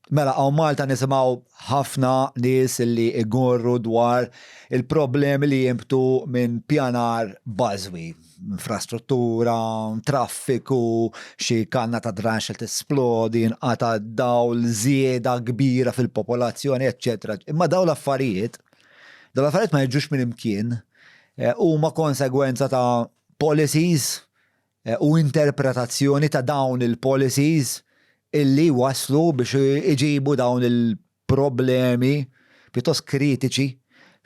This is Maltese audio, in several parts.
Mela, għaw Malta nisimaw ħafna nies li igorru dwar il-problemi li jimbtu minn pjanar bażwi, infrastruttura, traffiku, xi kanna ta' dranx li tisplodi, inqata dawl żieda kbira fil-popolazzjoni, eccetera. Imma daw l-affarijiet ma jiġux minn imkien, huma konsegwenza ta' policies u interpretazzjoni ta' dawn il-policies illi waslu biex iġibu dawn il-problemi pjuttost kritiċi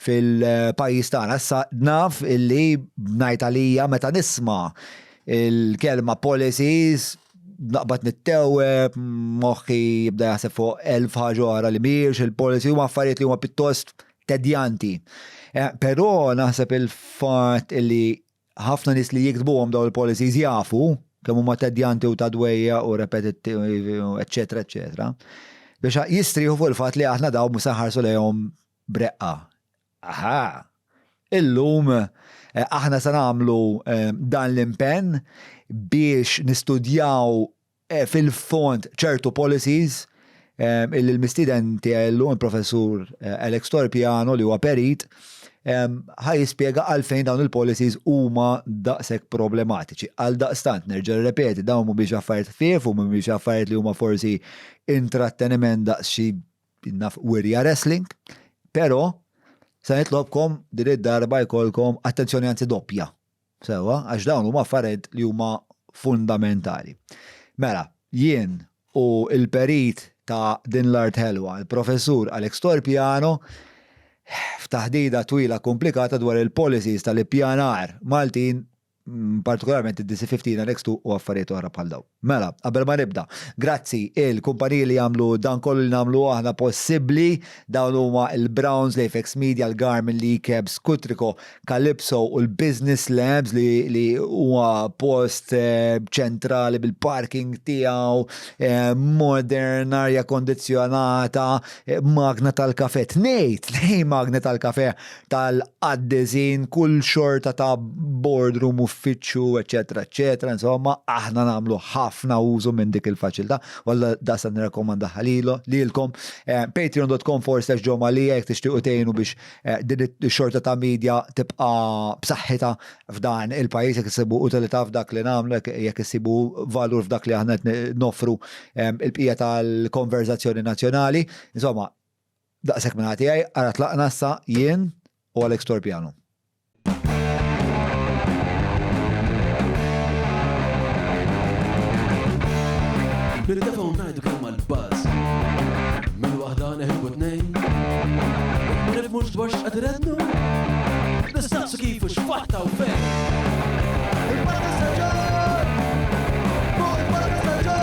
fil-pajjiż tagħna. Issa naf illi b'ngħid għalija meta nisma' il-kelma policies naqbad nittewweb, moħħi jibda jaħseb fuq elf ħaġa oħra li mhijiex il-policy huma affarijiet li huma pjuttost tedjanti. Però naħseb il-fatt illi ħafna nies li jiktbuhom dawn il-policies jafu kemm huma tedjanti u ta' dwejja u repetittivi, eccetera, eccetera, biex jistriħu fuq il-fatt li aħna daw mhux ħarsu lejhom breqqa. Aha! Illum aħna se nagħmlu dan l-impenn biex nistudjaw fil-fond ċertu policies il-mistiden tiegħi llum il-professur Alex Torpiano li huwa perit ħaj jispjega għalfejn dawn il-policies huma daqshekk problematiċi. Għal daqstant nerġa' repeti dawn mhumiex affarijiet ħfief u mhumiex affarijiet li huma forsi intratteniment daqs xi naf wirja wrestling, però se nitlobkom din id-darba jkollkom attenzjoni anzi doppja. Sewwa, għax dawn huma affarijiet li huma fundamentali. Mela, jien u il-perit ta' din l-art ħelwa, il-professur Alex Torpiano, f'taħdida twila komplikata dwar il-policies tal-ippjanar Maltin, partikolarment id-DC-15 Annex 2 u affarijiet oħra bħal daw. Mela, qabel ma nibda, grazzi il-kumpaniji li jagħmlu dan kollu li nagħmlu aħna possibbli, dawn huma il-Browns, l-Apex Media, l-Garmin, l-Cabs, Kutriko, Calypso u l-Business Labs li huwa post ċentrali bil-parking tiegħu, modern, arja kondizzjonata, magna tal-kafe, tnej magna tal-kafe tal-qaddizin, kull xorta ta' boardroom uffiċċju, eccetera, eccetera. Insomma, aħna nagħmlu ħafna użu minn dik il-faċilità, walla da se nirrakkomanda lilkom. Patreon.com/ġomalija jekk tixtiequ tgħinu biex din ix-xorta ta' media tibqa' b'saħħitha f'dan il-pajjiż jekk isibu utilità f'dak li nagħmlu, jekk isibu valur f'dak li aħna qed noffru il-bqija tal-konverzazzjoni nazzjonali. Insomma, daqshekk minn tiegħi ara tlaqna issa jien u Alex Torpiano. Bil-defa unajdu kemm għal-baz Mil-wahda neħibu t-nejn Nifmux dwar x'qadrednu Nistaqsu kifu x'fatta u fejn Il-Parti Staġġar! Fuq il-Parti Staġġar!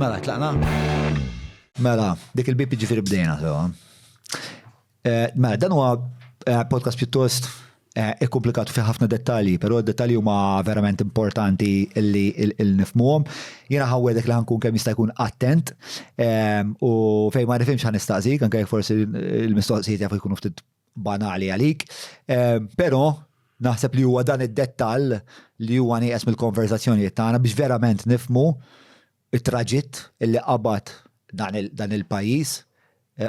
Mela, tlaqna? Mela, dik il-bib ġifieri bdejna sewa. Mela, dan huwa podcast pjuttost komplikatu fi ħafna dettalji, però d-dettalji huma verament importanti illi nifhmuhom. Jiena ħawwedek li ħankun kemm jista' jkun attent u fejn ma nifhimx ħanistaqsik, anke jekk forsi l-mistoqsijiet jafu jkunu ftit banali għalik, però naħseb li huwa dan id-dettall li huwa nieqes mill-konverzazzjonijiet tagħna biex verament nifhmu it-traġitt illi qabad dan il-pajjiż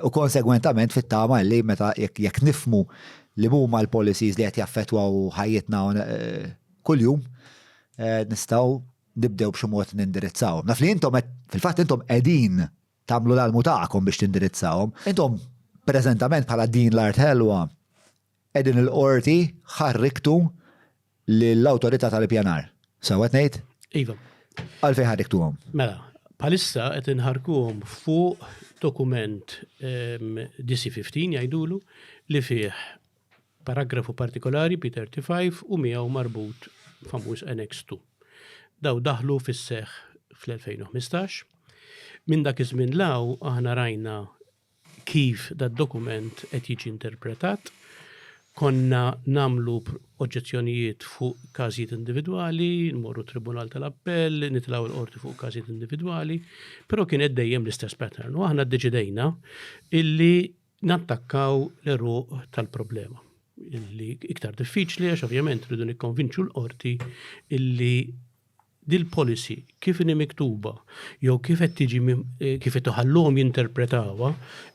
u konsegwentament fit-tama li meta jekk nifhmu li huma l-policies li qed jaffettwaw ħajjitna kuljum nistgħu nibdew b'xi mod nindirizzaw. Naf li intom fil-fatt intom qegħdin tagħmlu l-almu tagħkom biex tindirizzawhom. Intom preżentament bħala din l-art ħelwa qegħdin il-qorti ħarriktu lill-awtorità tal-ippjanar. Sewwa ngħid? Iva. Għalfejn ħarriktuhom? Mela, bħalissa qed inħarkuhom fuq dokument DC-15 jgħidulu li fih paragrafu partikolari P35 u miegħu marbut famuż Annex 2. Daw daħlu fis-seħħ fl-2015. Minn dak iż-żmien law aħna rajna kif dat-dokument qed jiġi interpretat. Konna namlu oġġezzjonijiet fuq każijiet individwali, nmorru Tribunal tal-Appell, nitlgħu l-qorti fuq każijiet individwali, però kien dejjem l-istess pattern. U aħna ddeċidejna illi nattakkaw l-eruq tal-problema. Illi iktar diffiċli għax ovvjament rridu nikkonvinċu l-qorti illi dil-policy kif inni miktuba, jew kif qed tiġi kif qed iħallhom jinterpretawha,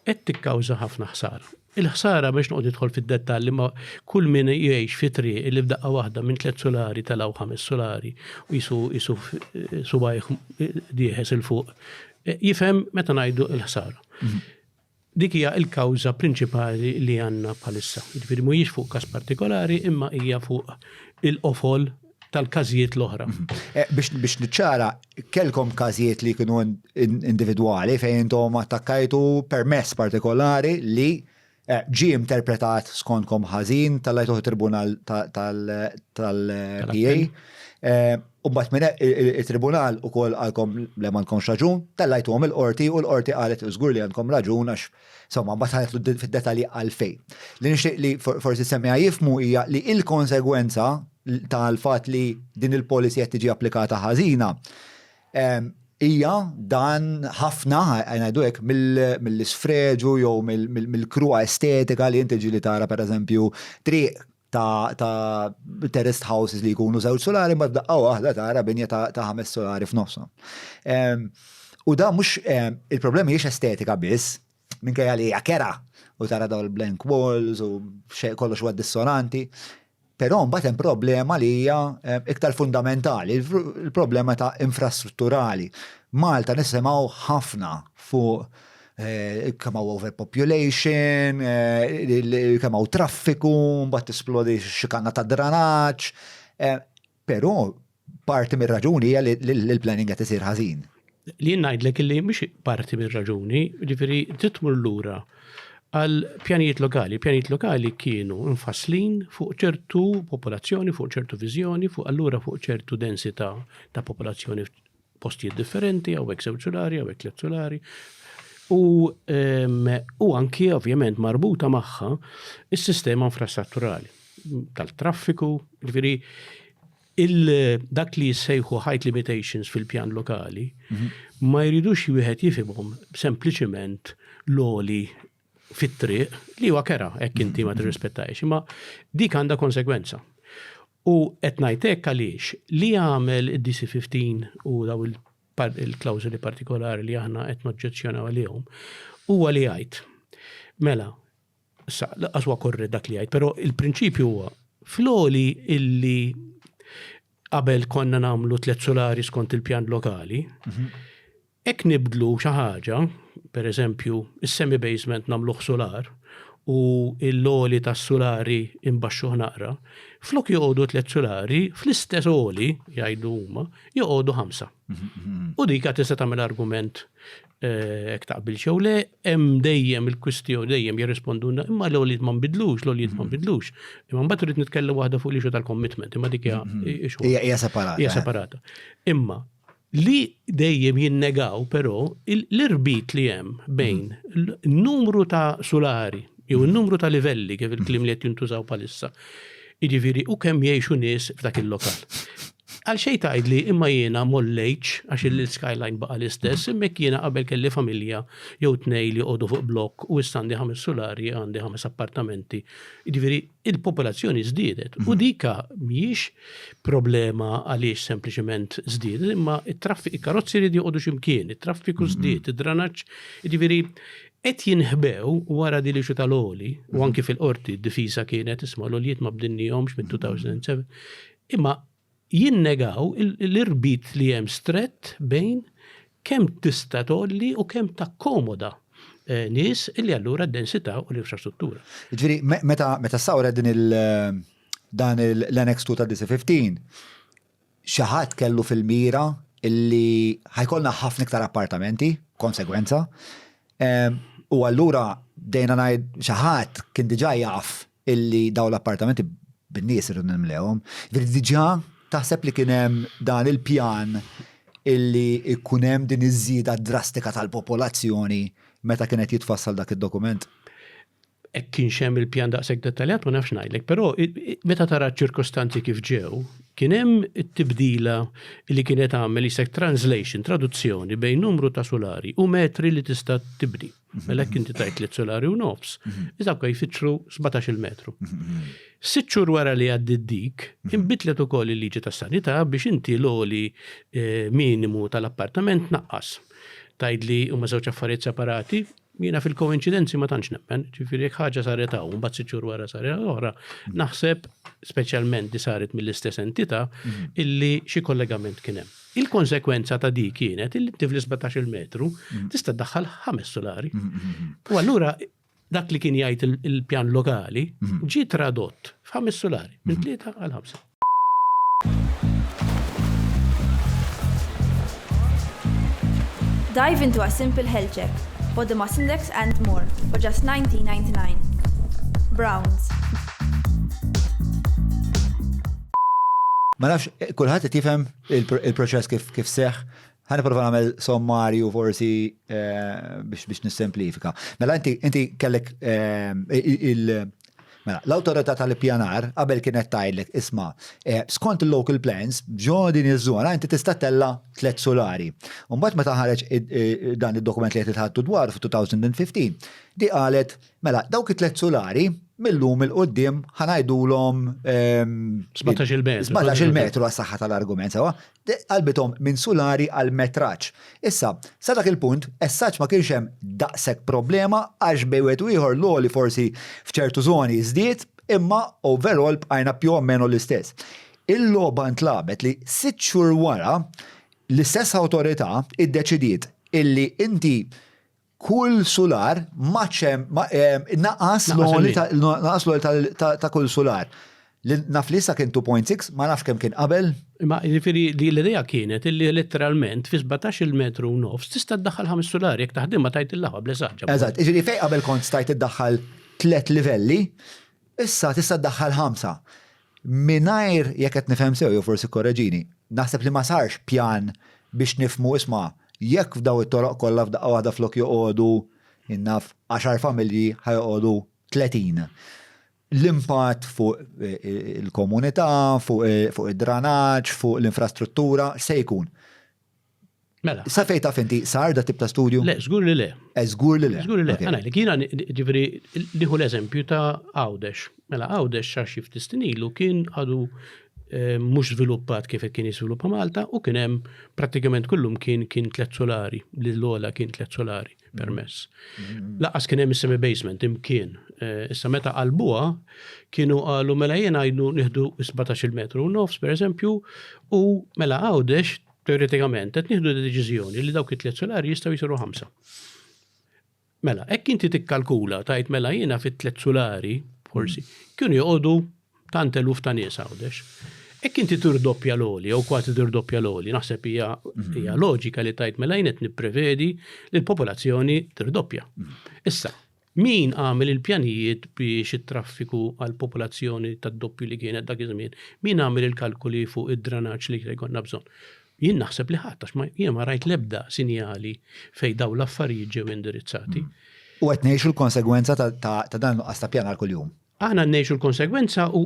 qed tikkawża ħafna ħsara. Il-ħsara biex noqgħod idħol fid-dettalji ma kull min jgħix fi triq li f'daqqa waħda minn 3 solari talaw 5 solari u jisu subajh dieħes il fuq. Jifhem meta ngħidu l-ħsara. Dik hija l-kawża prinċipali li għandna bħalissa. Jiġifieri mhijiex fuq każ partikolari imma hija fuq il-qofol tal-każijiet l-oħra. Biex niċċara, kellkom każijiet li kienu individwali fejn intom attakkajtu permess partikolari li ġi interpretat skont ħażin tal-lajtuħ tribunal tal-PA. U bat minn il-tribunal u kol għalkom li ma nkomx raġun, tal-lajtuħom il-qorti u l-qorti għalet użgur li għandkom raġun għax somma bat għaletlu fid-detali għalfej. Li nixtieq li forsi semmiha jifmu hija li il-konsegwenza tal-fat li din il-policy qed tiġi applikata ħażina hija dan ħafna ngħidu hekk mill-isfreġu jew mill-krua estetika li inti ġili tara pereżempju triq ta' terraced houses li jkunu żewġ solari ma f'daqqa waħda tara binja ta' 5 solari f'nofshom. U da mhux il-problema hija estetika biss minkejja li hija kera u tara dawn il-blank walls u kollox huwa dissonanti. Però mbagħad hemm problema li hija iktar fundamentali, il-problema ta' infrastrutturali. Malta nisimgħu ħafna fuq kemm hawn overpopulation, kemm hawn traffiku, mbagħad tisplodi xikanna ta' dranaġġ. Però parti mir-raġuni hija li l-planning qed isir ħażin. Li ngħidlek illi mhix parti mir-raġuni, jiġifieri titmur lura għal pjanijiet lokali. Pjanijiet lokali kienu infaslin fuq ċertu popolazzjoni, fuq ċertu viżjoni, allura fuq ċertu densità ta' popolazzjoni postijiet differenti, hawnhekk żewġ solari, hawnhekk 3 solari. U anki ovvjament marbuta magħha is-sistema infrastrutturali tal-traffiku, jiġifieri dak li jissejħu height limitations fil-pjan lokali ma jridux wieħed jifhimhom sempliċement l-oli fit-triq li huwa kera hekk inti ma tirrispettajx, imma dik għandha konsegwenza. U qed ngħid hekk għaliex li jagħmel id-DC-15 u daw il-klawżoli partikolari li aħna qed noġġezzjonaw għalihom huwa li jgħid. Mela, laqqas huwa korri dak li jgħid, però il-prinċipju huwa fl-oli illi qabel konna nagħmlu 3 solari skont il-pjan lokali, hekk nibdlu xi ħaġa, pereżempju is-semi-basement nagħmluh solar u l-oli tas-solari imbaxxuh naqra, flok joqogħdu 3 solari, fl-istess oli jgħidu huma joqogħdu 5. U dik tista' tagħmel argument hekk taqbil xew le, hemm dejjem il-kwistjoni dejjem jirrisponduna imma l-oli ma nbidlux, Imma mbagħad trid nitkellem waħda fuq l-ixu tal-commitment, imma dik hija separata. Hija separata. Imma li dejjem jinnegaw però l-irbit li hemm bejn n-numru ta' solari jew in-numru ta' livelli kif il-klim li qed jintużaw bħalissa. Jiġifieri u kemm jgħixu nies f'dak il-lokal. Għal xejn tgħidli imma jiena mollejtx għax il-skyline baqa' l-istess, immek jiena qabel kelli familja jew 2 li jqogħdu fuq blokk u issa għandi 5 solari, għandi 5 appartamenti. Jiġifieri il-popolazzjoni żdiedet u dika mhijiex problema għaliex sempliċement żdiedet, imma il-karozzi li jqogħdu x'imkien, it-traffiku żdied, id-dranaġġ, jiġifieri qed jinħbew wara din l-ixu tal-oli u anki fil-qorti d-difiża kienet isma' l-olijiet ma bdinnihomx minn 2007, imma jinnegaw l-irbit li hemm strett bejn kemm tista' tolli u kemm takkomoda nies illi allura d-densità u l-infrastruttura. Jiġifieri meta sawra dan l-Annex 2 ta' DC-15, xi ħadd kellu fil-mira illi ħajkollna ħafna iktar appartamenti, konsegwenza, u allura dejna ngħid xi ħadd kien diġà jaf illi dawn l-appartamenti bin-nies irridu nimlewhom. Diġà taħseb li kien hemm dan il-pjan illi ikun hemm din iż-żieda drastika tal-popolazzjoni meta kienet jitfassal dak id-dokument? kien xem il-pjan daqshekk dettaljat ma nafx ngħidlek, però meta tara ċirkostanzi kif ġew, kien hemm it-tibdila li kienet għamel isek translation, traduzzjoni bejn numru ta' solari u metri li tista' tibdi. Mela inti tajt 3 solari u nofs, iżda jfittxu 17 metru. 6 xhur wara li għaddit dik, inbidlet ukoll il-liġi tas-sanità biex inti l-oli minimu tal-appartament naqqas. Tajdli huma żewġ affarijiet separati, jiena fil-koincidenzi ma tantx nemmen, ġifieri ħaġa saret hawn, mbagħad 6 xhur wara saret oħra, naħseb speċjalment li saret mill-istess entità illi xi kollegament kien hemm. Il-konsekwenza ta' dik kienet illi inti fl-17 metru tista' tdaħħal 5 solari. U allura dak li kien jgħid il-pjan lokali ġie tradott f'5 solari minn 3 għal 5. Dive into a simple health check, body mass index and more for just $19.99. Browns. Ma nafx, kulħadd tifhem il-proċess kif seħ. Ħana prova nagħmel sommarju forsi biex nissemplifika. Mela inti kellek Mela, l-autorità tal-ippjanar qabel kienet tgħidlek isma' skont il-local plans ġo din iż-żona inti tista' tella 3 solari. U mbagħad meta ħareġ dan id-dokument li qed itħaddu dwar f'2015, di qalet mela dawk it-3 solari millum il-qoddim ħanajdulhom 17 metru għas-saħħa tal-argument sewa, qalbithom minn solari għal metraġġ. Issa, sa dak il-punt, essaġġ ma kienx hemm daqshekk problema għax bejwet ieħor l-oli forsi f'ċertu żoni żdied, imma overall bqajna più o meno l-istess. Il-logħba ntlabet li 6 xhur wara l-istess awtorità iddeċidiet illi inti kull solar naqas l-oli ta' kull solar. Naf li issa kien 2.6, ma nafx kemm kien qabel. Ma jiġifieri l-idea kienet illi letteralment fi 17 metru u nofs tista' tdaħħal 5 solari jekk taħdimha tajt il-laħwa bl-eżaġġa. Eżatt, jiġifieri fejn qabel kont stajt iddaħħal 3 livelli, issa tista' tdaħħal 5. Mingħajr jekk qed nifhem sew jew forsi korreġini, naħseb li ma sarx pjan biex nifhmu isma' jekk f'daw it-toroq kollha f'daqqa waħda flok joqogħdu innaf 10 familji ħajqogħdu 30. L-impatt fuq il-komunità, fuq id-dranaġġ, fuq l-infrastruttura se jkun. Mela. Sa fejn taf inti sar da tip ta' studju? Le, żgur li le. Żgur li le. Żgur li le. Għanajlek, jiena ġifieri nieħu l-eżempju ta' Għawdex. Mela Għawdex xi ftit snin ilu kien għadu mhux żviluppat kif kien jiżviluppa Malta u kien hemm prattikament kullum kien 3 solari, l-ogħla kien 3 solari permess. Laqas kien hemm is-semi basement imkien. Issa meta qalbuha kienu qalu mela jien għajdu nieħdu 17 metru u nofs pereżempju u mela Għawdex teoretikament qed nieħdu deċiżjoni li dawk it-3 solari jistgħu jsiru 5. Mela, hekk inti tikkalkula tajt mela jiena fit-3 solari forsi kienu joqogħdu tant eluf ta' nies Għawdex. Hekk inti tirdoppja l-oli, jew kważi tirdoppja l-oli, naħseb hija loġika li tajt mela jien qed nipprevedi li l-popolazzjoni tirdoppja. Issa, min għamel il-pjanijiet biex it-traffiku għall-popolazzjoni tad-doppju li kienet dak iż-żmien? Min għamel il-kalkuli fuq id-dranaġġ li jkollna bżonn? Jien naħseb li ħadd għax jien ma rajt l-ebda sinjali fejn dawn l-affarijiet ġew indirizzati. U qed ngħixu l-konsegwenza ta' dan nuqqas ta' pjanar kuljum. Aħna nnejxu l-konsegwenza u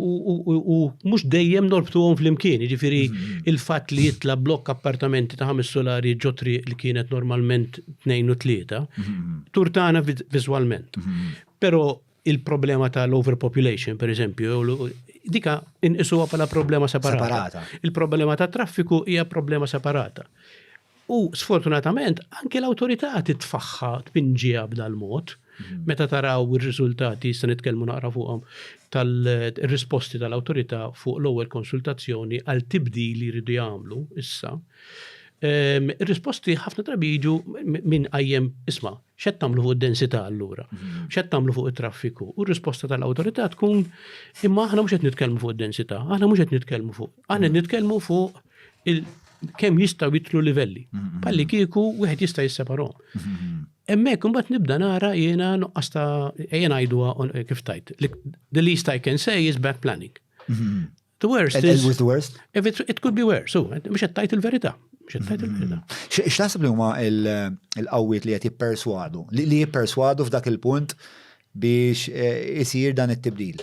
mhux dejjem norbtuhom flimkien, jiġifieri il-fatt li jitla blokk appartamenti ta' 5 solari ġotri li kienet normalment 2 u 3, turtana viżwalment. Però il-problema tal-overpopulation, per eżempju, dika inqisuha bħala problema separata. Il-problema ta' traffiku hija problema separata. U sfortunatament anke l-awtorità titfaħħa tpinġiha b'dal mod. Meta taraw ir-riżultati se nitkellmu naqra fuqhom tal-risposti tal-awtorità fuq l-ewwel konsultazzjoni għal tibdil li jridu jagħmlu issa. Ir-risposti ħafna drabi jiġu minn qajjem isma' x'qed tagħmlu fuq id-densità allura, x'qed tagħmlu fuq it-traffiku. U r-risposta tal-awtorità tkun imma aħna mhux qed nitkellmu fuq id-densità, aħna mhux qed nitkellmu fuq, aħna nitkellmu fuq kemm jistgħu jitlu livelli. Palli kieku wieħed jista' jisseparahom. Hemmhekk imbagħad nibda nara jiena nuqqas ta' ejja ngħiduha kif tajt. The least I can say is bad planning. The worst is the worst? It could be worse. So, mhux qed tajt il-verità. X'taħseb li huma l-qawwiet li qed jipperswadu? Li jipperswadu f'dak il-punt biex isir dan it-tibdil.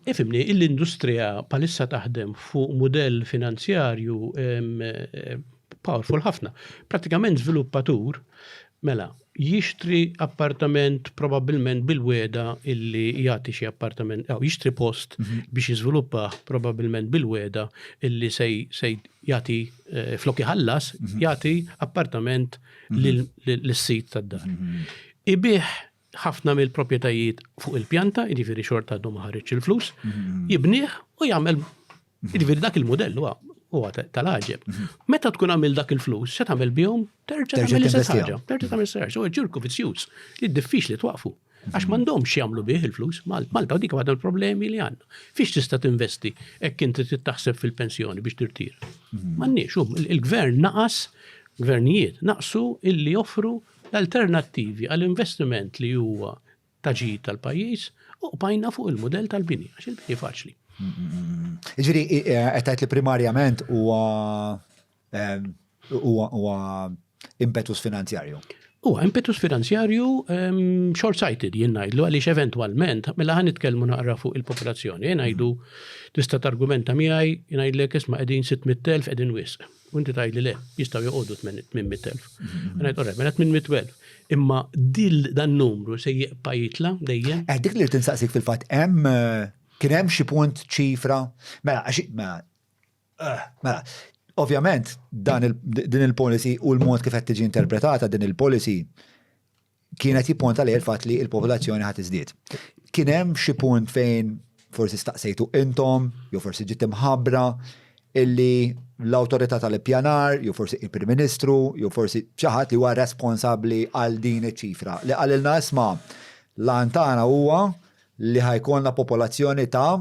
Ifimni, l-industrija palissa taħdem fuq modell finanzjarju powerful ħafna. Pratikament żviluppatur mela jixtri appartament probabbilment bil-weda illi jagħti xi appartament, jixtri post biex jiżviluppa probabbilment bil-weda illi se jagħti flok iħallas jagħti appartament lis-sit tad-dar. Ibih ħafna mill-proprjetajiet fuq il-pjanta, jiġifieri xorta għadhom ma ħareġx il-flus, jibnieh u jagħmel jiġifieri dak il-modell huwa tal-ħaġeb. Meta tkun għamil dak il-flus, se tagħmel bihom terġa' tagħmel l-istess ħaġa. Terġa' tagħmel l-istess ħaġa. Ġurku vizzjuż li diffiċli twaqfu. Għax m'għandhomx jagħmlu bih il-flus. Malta dik waħda l-problemi li għandna. Fiex tista' tinvesti hekk inti taħseb fil-pensjoni biex tirtir. M'għandniex, il-gvern gvernijiet naqsu illi joffru l-alternattivi għall-investiment li huwa taġid tal-pajjiż u bajna fuq il-modell tal-bini, għax il-bini faċli. Ġiri, għetajt li primarjament huwa impetus finanzjarju. Huwa impetus finanzjarju short-sighted jinnajdlu għaliex eventualment, mela ħan nitkellmu naqra fuq il-popolazzjoni, jinnajdlu tista' targumenta miegħi jingħidlek isma' qegħdin 600,000 qegħdin wisq. U inti tgħidli le, jistgħu joqogħdu 800,000. Ngħid orrejt, mela 800,000. Imma dan numru se jibqa' jitla dejjem. Dik li tinsaqsik fil-fatt kien hemm xi punt ċifra, mela, ovvjament din il-policy u l-mod kif qed tiġi interpretata din il-policy kienet jipponta lejn il-fatt li l-popolazzjoni ħadd iżdied. Kien hemm xi punt fejn forsi staqsejtu intom, jew forsi ġiet imħabbra illi l-awtorità tal-ippjanar, jew forsi il-Prim Ministru, jew forsi xi ħadd li huwa responsabbli għal din iċ-ċifra. Li qalilna isma' l-antana huwa li ħajkonna popolazzjoni ta'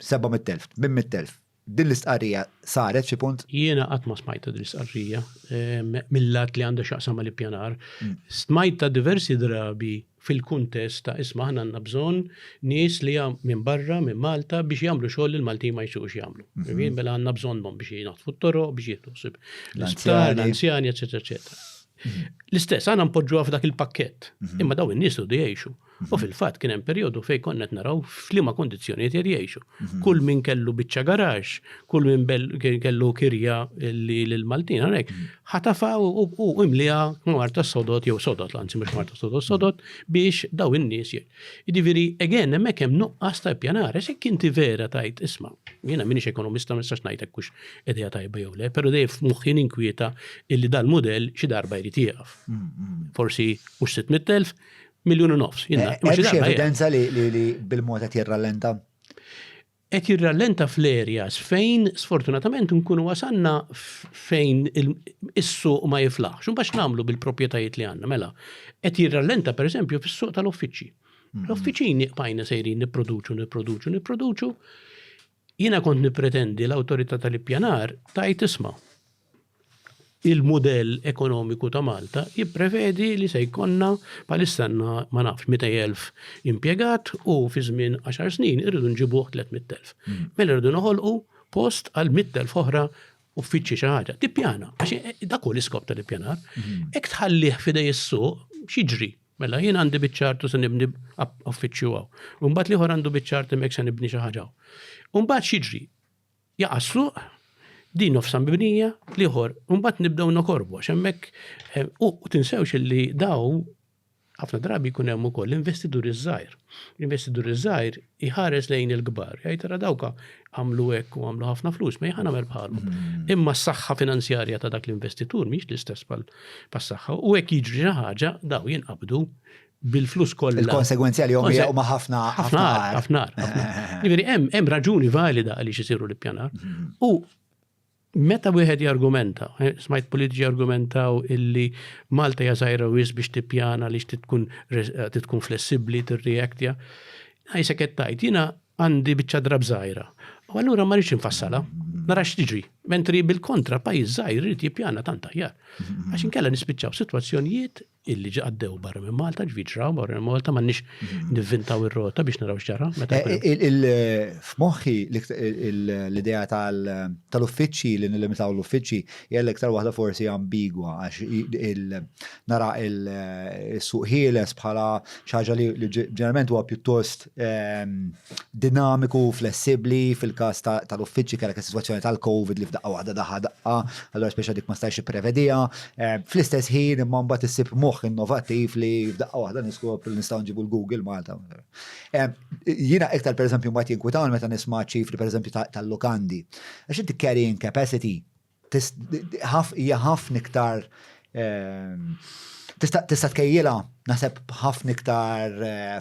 700,000, 800,000. Din l-istqarrija saret xi punt? Jiena qatt ma smajta din l-istqarrija mill-lat li għandha x'aqsam mal-ippjanar. Smajta diversi drabi fil-kuntest ta' isma' ħna għandna bżonn nies li minn barra minn Malta biex jagħmlu xogħol li l-Maltin ma jxuqux jagħmlu. Mela għandna bżonnhom biex jinaħtfu t-toroq biex jieħdu l-isptar, l-anzjani, eċetera, eċetera. L-istess għana npoġġuha f'dak il-pakkett, imma daw in-nies du jgħixu. U fil-fatt kien hemm perjodu fejn konna qed naraw f'liema kondizzjonijiet qed jgħixu. Kull min kellu biċċa garax, kull min kellu kirja lil-Maltin hekk, ħatafa u imliha marta sodot jew sodot lanzi mhux marta sodot biex daw in-nies. Jiġifieri again hemmhekk hemm nuqqas ta' ippjanar, hekk inti vera tajt isma'. Jiena m'iniex ekonomista ma nistax ngħidlek hux idea tajba jew le, però dejjem f'moħħi inkwieta illi dal-mudell xi darba jrid jieqaf. Forsi mhux 600,000, 1,5 miljun. Xi evidenza li bil-mod qed jirrallenta? Qed jirrallenta fl-areas fejn sfortunatament nkunu wasanna fejn is-suq ma jiflaħx. X'imbax nagħmlu bil-proprjetajiet li għandna mela. Qed jirrallenta pereżempju fis-suq tal-uffiċċji. L-uffiċini qbajna sejrin nipproduċu. Jiena kont nippretendi l-awtorità tal-ippjanar tajt isma' il-modell ekonomiku ta' Malta jipprevedi li se jkollna bħalissanna ma nafx 200,000 impjegat u fi żmien 10 snin irridu nġibuh 300,000. Mela irridu noħolqu post għal 100,000 oħra uffiċċji xi ħaġa. Tippjana, għax dak hu l-iskop tal-ippjanar. Hekk tħallih f'idej is-suq x'jiġri. Mela jien għandi biċ-ċartu se nibni uffiċċju hawn. U mbagħad ieħor għandu biċ-ċart hemmhekk se nibni xi ħaġa. U mbagħad x'jiġri? Jaqassu din nofsa mibnija liħor, mbagħad nibdew nokorbu għax hemmhekk u tinsewx illi daw ħafna drabi jkun hemm ukoll l-investituri żgħir. L-investituri żgħir iħares lejn il-kbar, jgħid tara dawka għamlu hekk u għamlu ħafna flus, ma jħana nagħmel bħalhom. Imma s-saħħa finanzjarja ta' dak l-investitur mhix l-istess bħas-saħħa u hekk jiġri xi ħaġa daw jinqabdu bil-flus kollha. Il-konsegwenzjali huma ħafna. Jiġifieri hemm raġuni valida għaliex isiru l-ippjanar. U meta wieħed jargumenta, smajt politiċi argumentaw illi Malta hija żgħira wis biex tippjana li tkun flessibbli tirreaktja. Ħajsek qed tgħid jiena għandi biċċa drab żgħira. U allura ma rridx infassala, nara x'tiġri. Mentri bil-kontra pajjiż żgħir irid jippjana tant aħjar. Għax inkella nispiċċaw sitwazzjonijiet illi għaddew barra minn Malta, ġviġraw barra minn Malta m'għandniex nivvintaw ir-rota biex naraw x'ġara. F'moħħi l-idea tal-uffiċċji li nilimitaw l-uffiċċji hija l-iktar waħda forsi ambigwa għax nara il-suq ħieles bħala xi ħaġa li ġeneralment huwa pjuttost dinamiku, flessibbli fil-każ tal-uffiċċji kellek is-sitwazzjoni tal-COVID li f'daqqa waħda daqqa, allura speċa dik ma stajx ipprevedija. Fl-istess ħin imma mbagħad issib moħħ innovattiv li f'daqqa waħda niskopru nistgħu nġibu l-Google Malta. Jiena iktar pereżempju mbagħad jinkwitawan meta nisma' ċifri pereżempju tal-lukandi. Għax inti carrying capacity hija ħafna iktar tista' tkejjilha naħseb ħafna iktar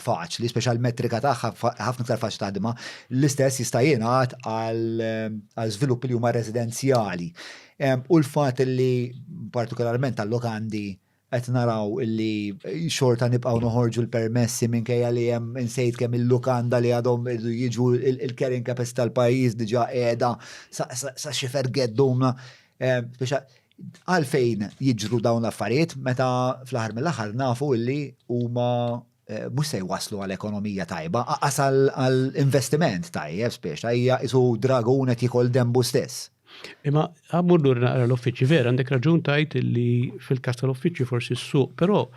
faċli, speċjal metrika tagħha ħafna iktar faċli taħdimha, l-istess jista' jingħad għal żviluppi li huma residenzjali. U l-fatt li partikolarment tal-lukandi qed naraw illi xorta nibqgħu noħorġu l-permessi minkejja li hemm insejt kemm il-lukanda li għadhom jiġu il-carrying capacity tal-pajjiż diġà qiegħda sa xi fergeddhom għalfejn jiġru dawn l-affarijiet meta fl-aħħar mill-aħħar nafu illi huma mhux se jwasslu għal ekonomija tajba, qas għall-investiment tajjeb speċa hija isu dragun qed jikol dembu stess. Imma għammur dur naqra l-uffiċi vera, għandek raġun tajt li fil-kas tal-uffiċi forsi s-suq, però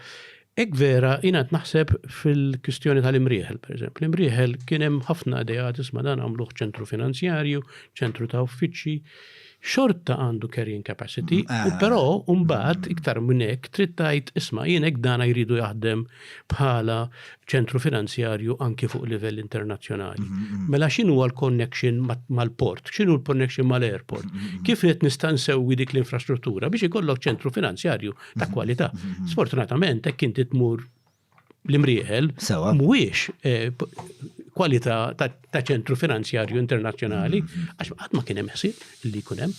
ek vera jinaħt naħseb fil-kwistjoni tal-imrieħel, per eżempju. L-imrieħel kienem ħafna idejat isma' dan għamluħ ċentru finanzjarju, ċentru ta' uffiċi, xorta għandu carrying capacity, u però mbagħad iktar minn hekk trid tgħid isma' jien hekk dana jridu jaħdem bħala ċentru finanzjarju anki fuq livell internazzjonali. Mela x'inhu l-connection mal-port, x'inhu l-connection mal-airport, kif qed nista' nsewwi dik l-infrastruttura biex ikollok ċentru finanzjarju ta' kwalità. Sfortunatament hekk inti tmur l-imrieħel mhuwiex kwalità ta' ċentru finanzjarju internazzjonali, għax qatt ma kien hemm ħsieb li jkun hemm.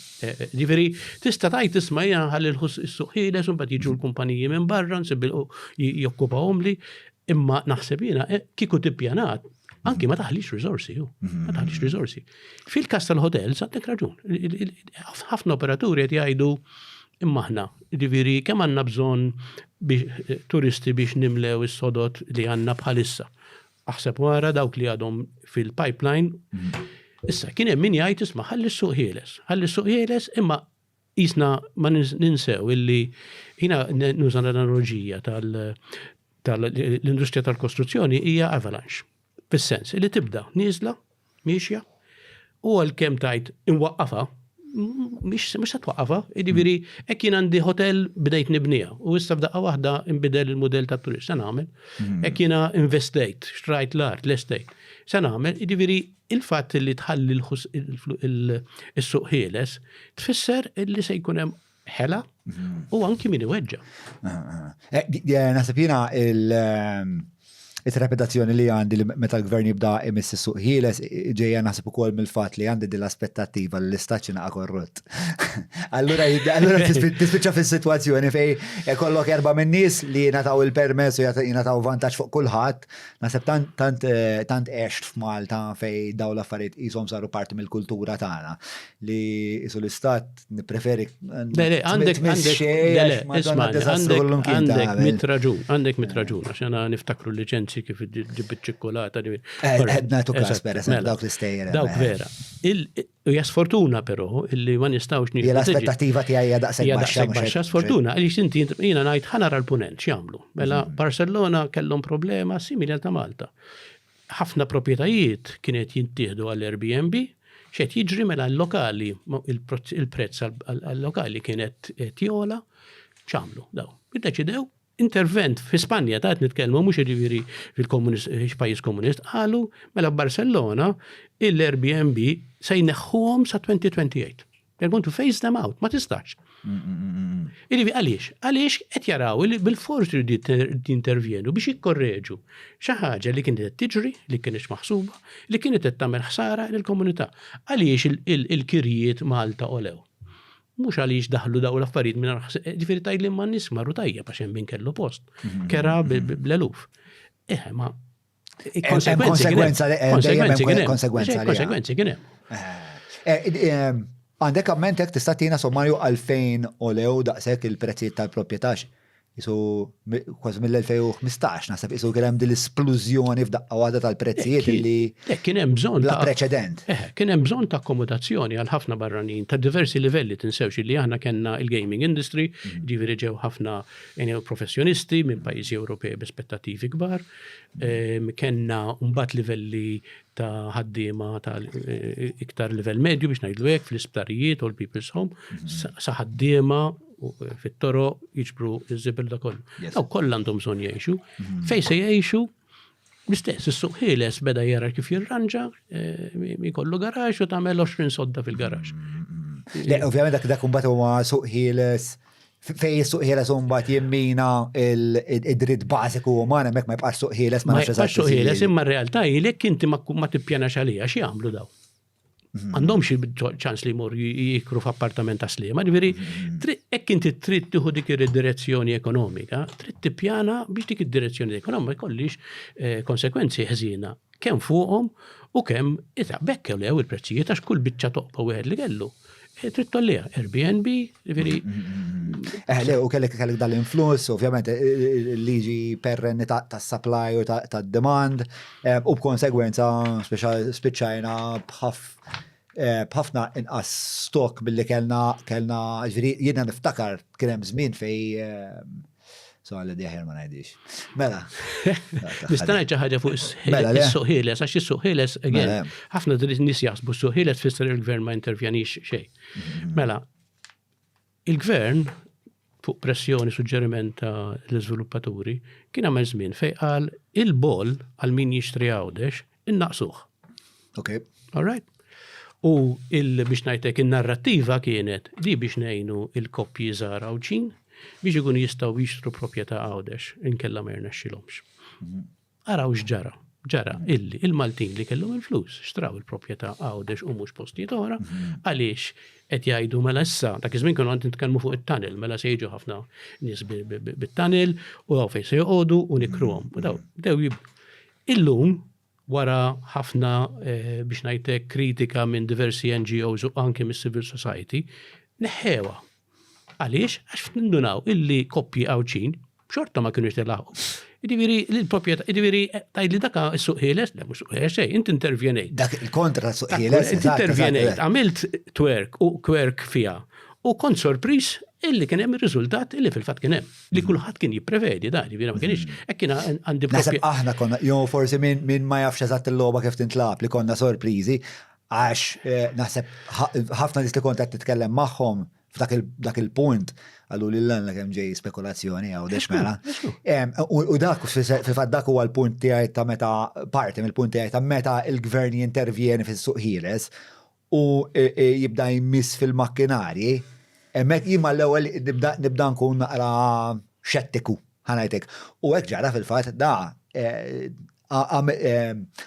Ġifieri tista' tgħid tisma' ħalli l-suq ħieles u mbagħad jiġu l-kumpaniji minn barra nsibil jokkupawhom li, imma naħseb jiena kieku tippjanat anki ma taħlix riżorsi ma taħlix riżorsi. Fil-każ tal-hotels għandek raġun. Ħafna operaturi qed jgħidu imma aħna, ġifieri kemm għandna bżonn turisti biex nimlew is-sodot li għandna bħalissa. Aħseb wara dawk li għadhom fil-pipeline. Issa, kien hemm min jgħid isma' ħalli s-suq ħieles, imma jisna ma ninsew illi jiena nuża l-analogija tal-industrija tal-kostruzzjoni hija avalanche. Fis-sens li tibda nieżla, miexja, u għalkemm tajt inwaqqafha, mhix se twaqqafha, jiġifieri hekk jien għandi hotel bdejt nibniha u issa f'daqqa waħda inbidel il-mudell tat-turist. Se nagħmel, hekk jiena investejt, xtrajt l-art, l-estate. Se nagħmel, jiġifieri il-fatt li tħalli is-suq ħieles tfisser li se jkun hemm ħela u anki min iweġġa. Naħseb jiena it-trepidazzjoni li għandi li meta l-gvern jibda imiss is-suq ħieles ġejja naħseb ukoll mill-fatt li għandi din l-aspettattiva li l-istat xinaqa korrott. Allura tispiċċa fis-sitwazzjoni fejn ikollok 4 min nies li jingħataw il-permess u jingħataw vantaġġ fuq kulħadd. Naħseb tant għext f'Malta fejn dawn l-affarijiet qishom saru parti mill-kultura tagħna li isu l-istat nippreferi għandek mit raġun għax għana niftakru liċenzji kif ġib ċikkolata. Edna tu kas dawk l-istejjer. Dawk vera. Hija sfortuna però illi ma nistgħux niftakru. L-aspettativa tiegħi hija daqshekk baxxa. Sfortuna għaliex inti jiena ngħid ħanara l-punent x'jagħmlu. Mela Barcellona kellhom problema simili ta' Malta. Ħafna proprjetajiet kienet jittieħdu għall-Airbnb, x'qed jiġri mela l-lokali il-prezz għall-lokali kienet tjola x'għamlu daw. Iddeċidew intervent fi Spanja ta' nitkellmu mhux jiġifieri fil-pajjiż komunist, qalu mela Barcellona l-Airbnb se jneħħuhom sa 2028. They're going to phase them out, ma tistax. Għaliex qed jaraw li bil-forsi jintervjenu biex jikkorreġu xi ħaġa li kienet tiġri, li kienx maħsuba, li kienet qed tagħmel ħsara lill-komunità. Għaliex il-kirjiet Malta olew. Mhux għaliex daħlu daw l-affarijiet minn ġifieri tgħidli ma nies marru tajjeb għax hemm min kellu post. Kera bl-eluf. Ma konsekwenzi kien hemm. Għandek ammentek tista' tina sommarju għalfejn olew daqshekk il-prezzijiet tal-proprjetax. Isu kważi mill-2015 naħseb isu kien hemm din l-esplużjoni f'daqqa waħda tal-prezzijiet li kien hemm bżonn bla preċedent. Kien hemm bżonn ta' akkomodazzjoni għal ħafna barranin ta' diversi livelli tinsewx li aħna kellna il-gaming industry, ġifieri ġew ħafna professjonisti minn pajjiżi Ewropej b'aspettattivi kbar, kellna mbagħad livelli ta' ħaddiema ta' iktar livell medju biex ngħidlu hekk fl-isptarijiet u l-people's home, sa' ħaddiema fit-toro jiġbru iż-żibel da kollu. Daw kollha għandhom bżonn jgħixu. Fejn se jgħixu l-istess is-suq ħieles beda jara kif jirranġa, jkollu garaġġ u tagħmel 20 sodda fil-garaġġ. Le, ovvjament dak imbagħad huwa suq ħieles fej suq ħieles mbagħad jimmina id-dritt bażiku uman hemmhekk ma jibqax suq ħieles ma nafx eżatt. Suq ħieles imma r-realtà ilek inti ma tippjanax għalija x'jagħmlu daw. Għandhom xi ċans li jmur jikru f'appartament ta' sliema, ġifieri hekk inti trid tieħu dik id-direzzjoni ekonomika, trid tippjana biex dik id-direzzjoni ekonomika ma jkollix konsekwenzi ħżiena kemm fuqhom u kemm bekk lew il-prezzijiet għax kull biċċa toqpa wieħed li kellu. Trid tollija Airbnb, ġifieri. Le, u kellek dal-influss, ovvjament liġi perrenni tas-supply u tad-demand, u b'konsegwenza spiċċajna b'ħafna inqas stok billi kellna ġifieri jiena niftakar kien hemm żmien fej so għalli diħer ma ngħidix. Mela. Nista' ngħid xi ħaġa fuq is-suq ħieles għax is-suq ħieles ħafna nies jaħsbu s-suq ħieles tfisser il-gvern ma intervjanix xejn. Mela, il-gvern fuq pressjoni suġġeriment ta' l-iżviluppaturi kien għamel żmien fejn qal il-bol għal min jixtri għawdex innaqsuh. Okay. All right? U biex ngħidlek in-narrattiva kienet di biex ngħinu il-koppji żgħar Awċin biex ikunu jistgħu jixtru proprjetà għawdex inkella ma jirnexxilhomx. Araw x'ġara. Ġara illi il-Maltin li kellhom il-flus xtraw il-proprjetà għawdex u mhux postijiet oħra għaliex qed jgħidu mela issa dak iż-żmien kienu qed nitkellmu fuq it-tunnel mela se jiġu ħafna nies bit-tunnel u hawn fejn se joqogħdu u nikruhom. U dew illum wara ħafna biex ngħidlek kritika minn diversi NGOs u anke mis-civil society neħħewa. Għaliex għax nindunaw illi koppji Awċin xorta ma kienu jtilaħu. Id-diviri l-propieta, id-diviri tajli daka s-suq ħieles, le mux suq ħieles xej, inti intervjenejt. Dak il-kontra suq ħieles. Inti intervjenejt, għamilt twerk u kwerk fija. U kont sorpris illi kien hemm ir-riżultat illi fil-fatt kien hemm. Li kulħadd kien jipprevedi da, ġifieri ma kienx hekk kien għandi naħseb aħna konna forsi min ma jafx eżatt il-logħba kif tintlab li konna sorpriżi għax naħseb ħafna nies li kont qed titkellem magħhom f'dak il-punt għallu li l-għanna kem ġej spekulazzjoni għaw dex mela. U dak, fil-fat dak huwa l-punt tiegħi ta' meta parti mill-punt tiegħi ta' meta il-gvern jintervjeni fis-suq ħieles u jibda jmiss fil-makkinarji, hemmhekk jien mal-ewwel nibda nkun naqra xettiku ħanajtek. U hekk ġara fil-fatt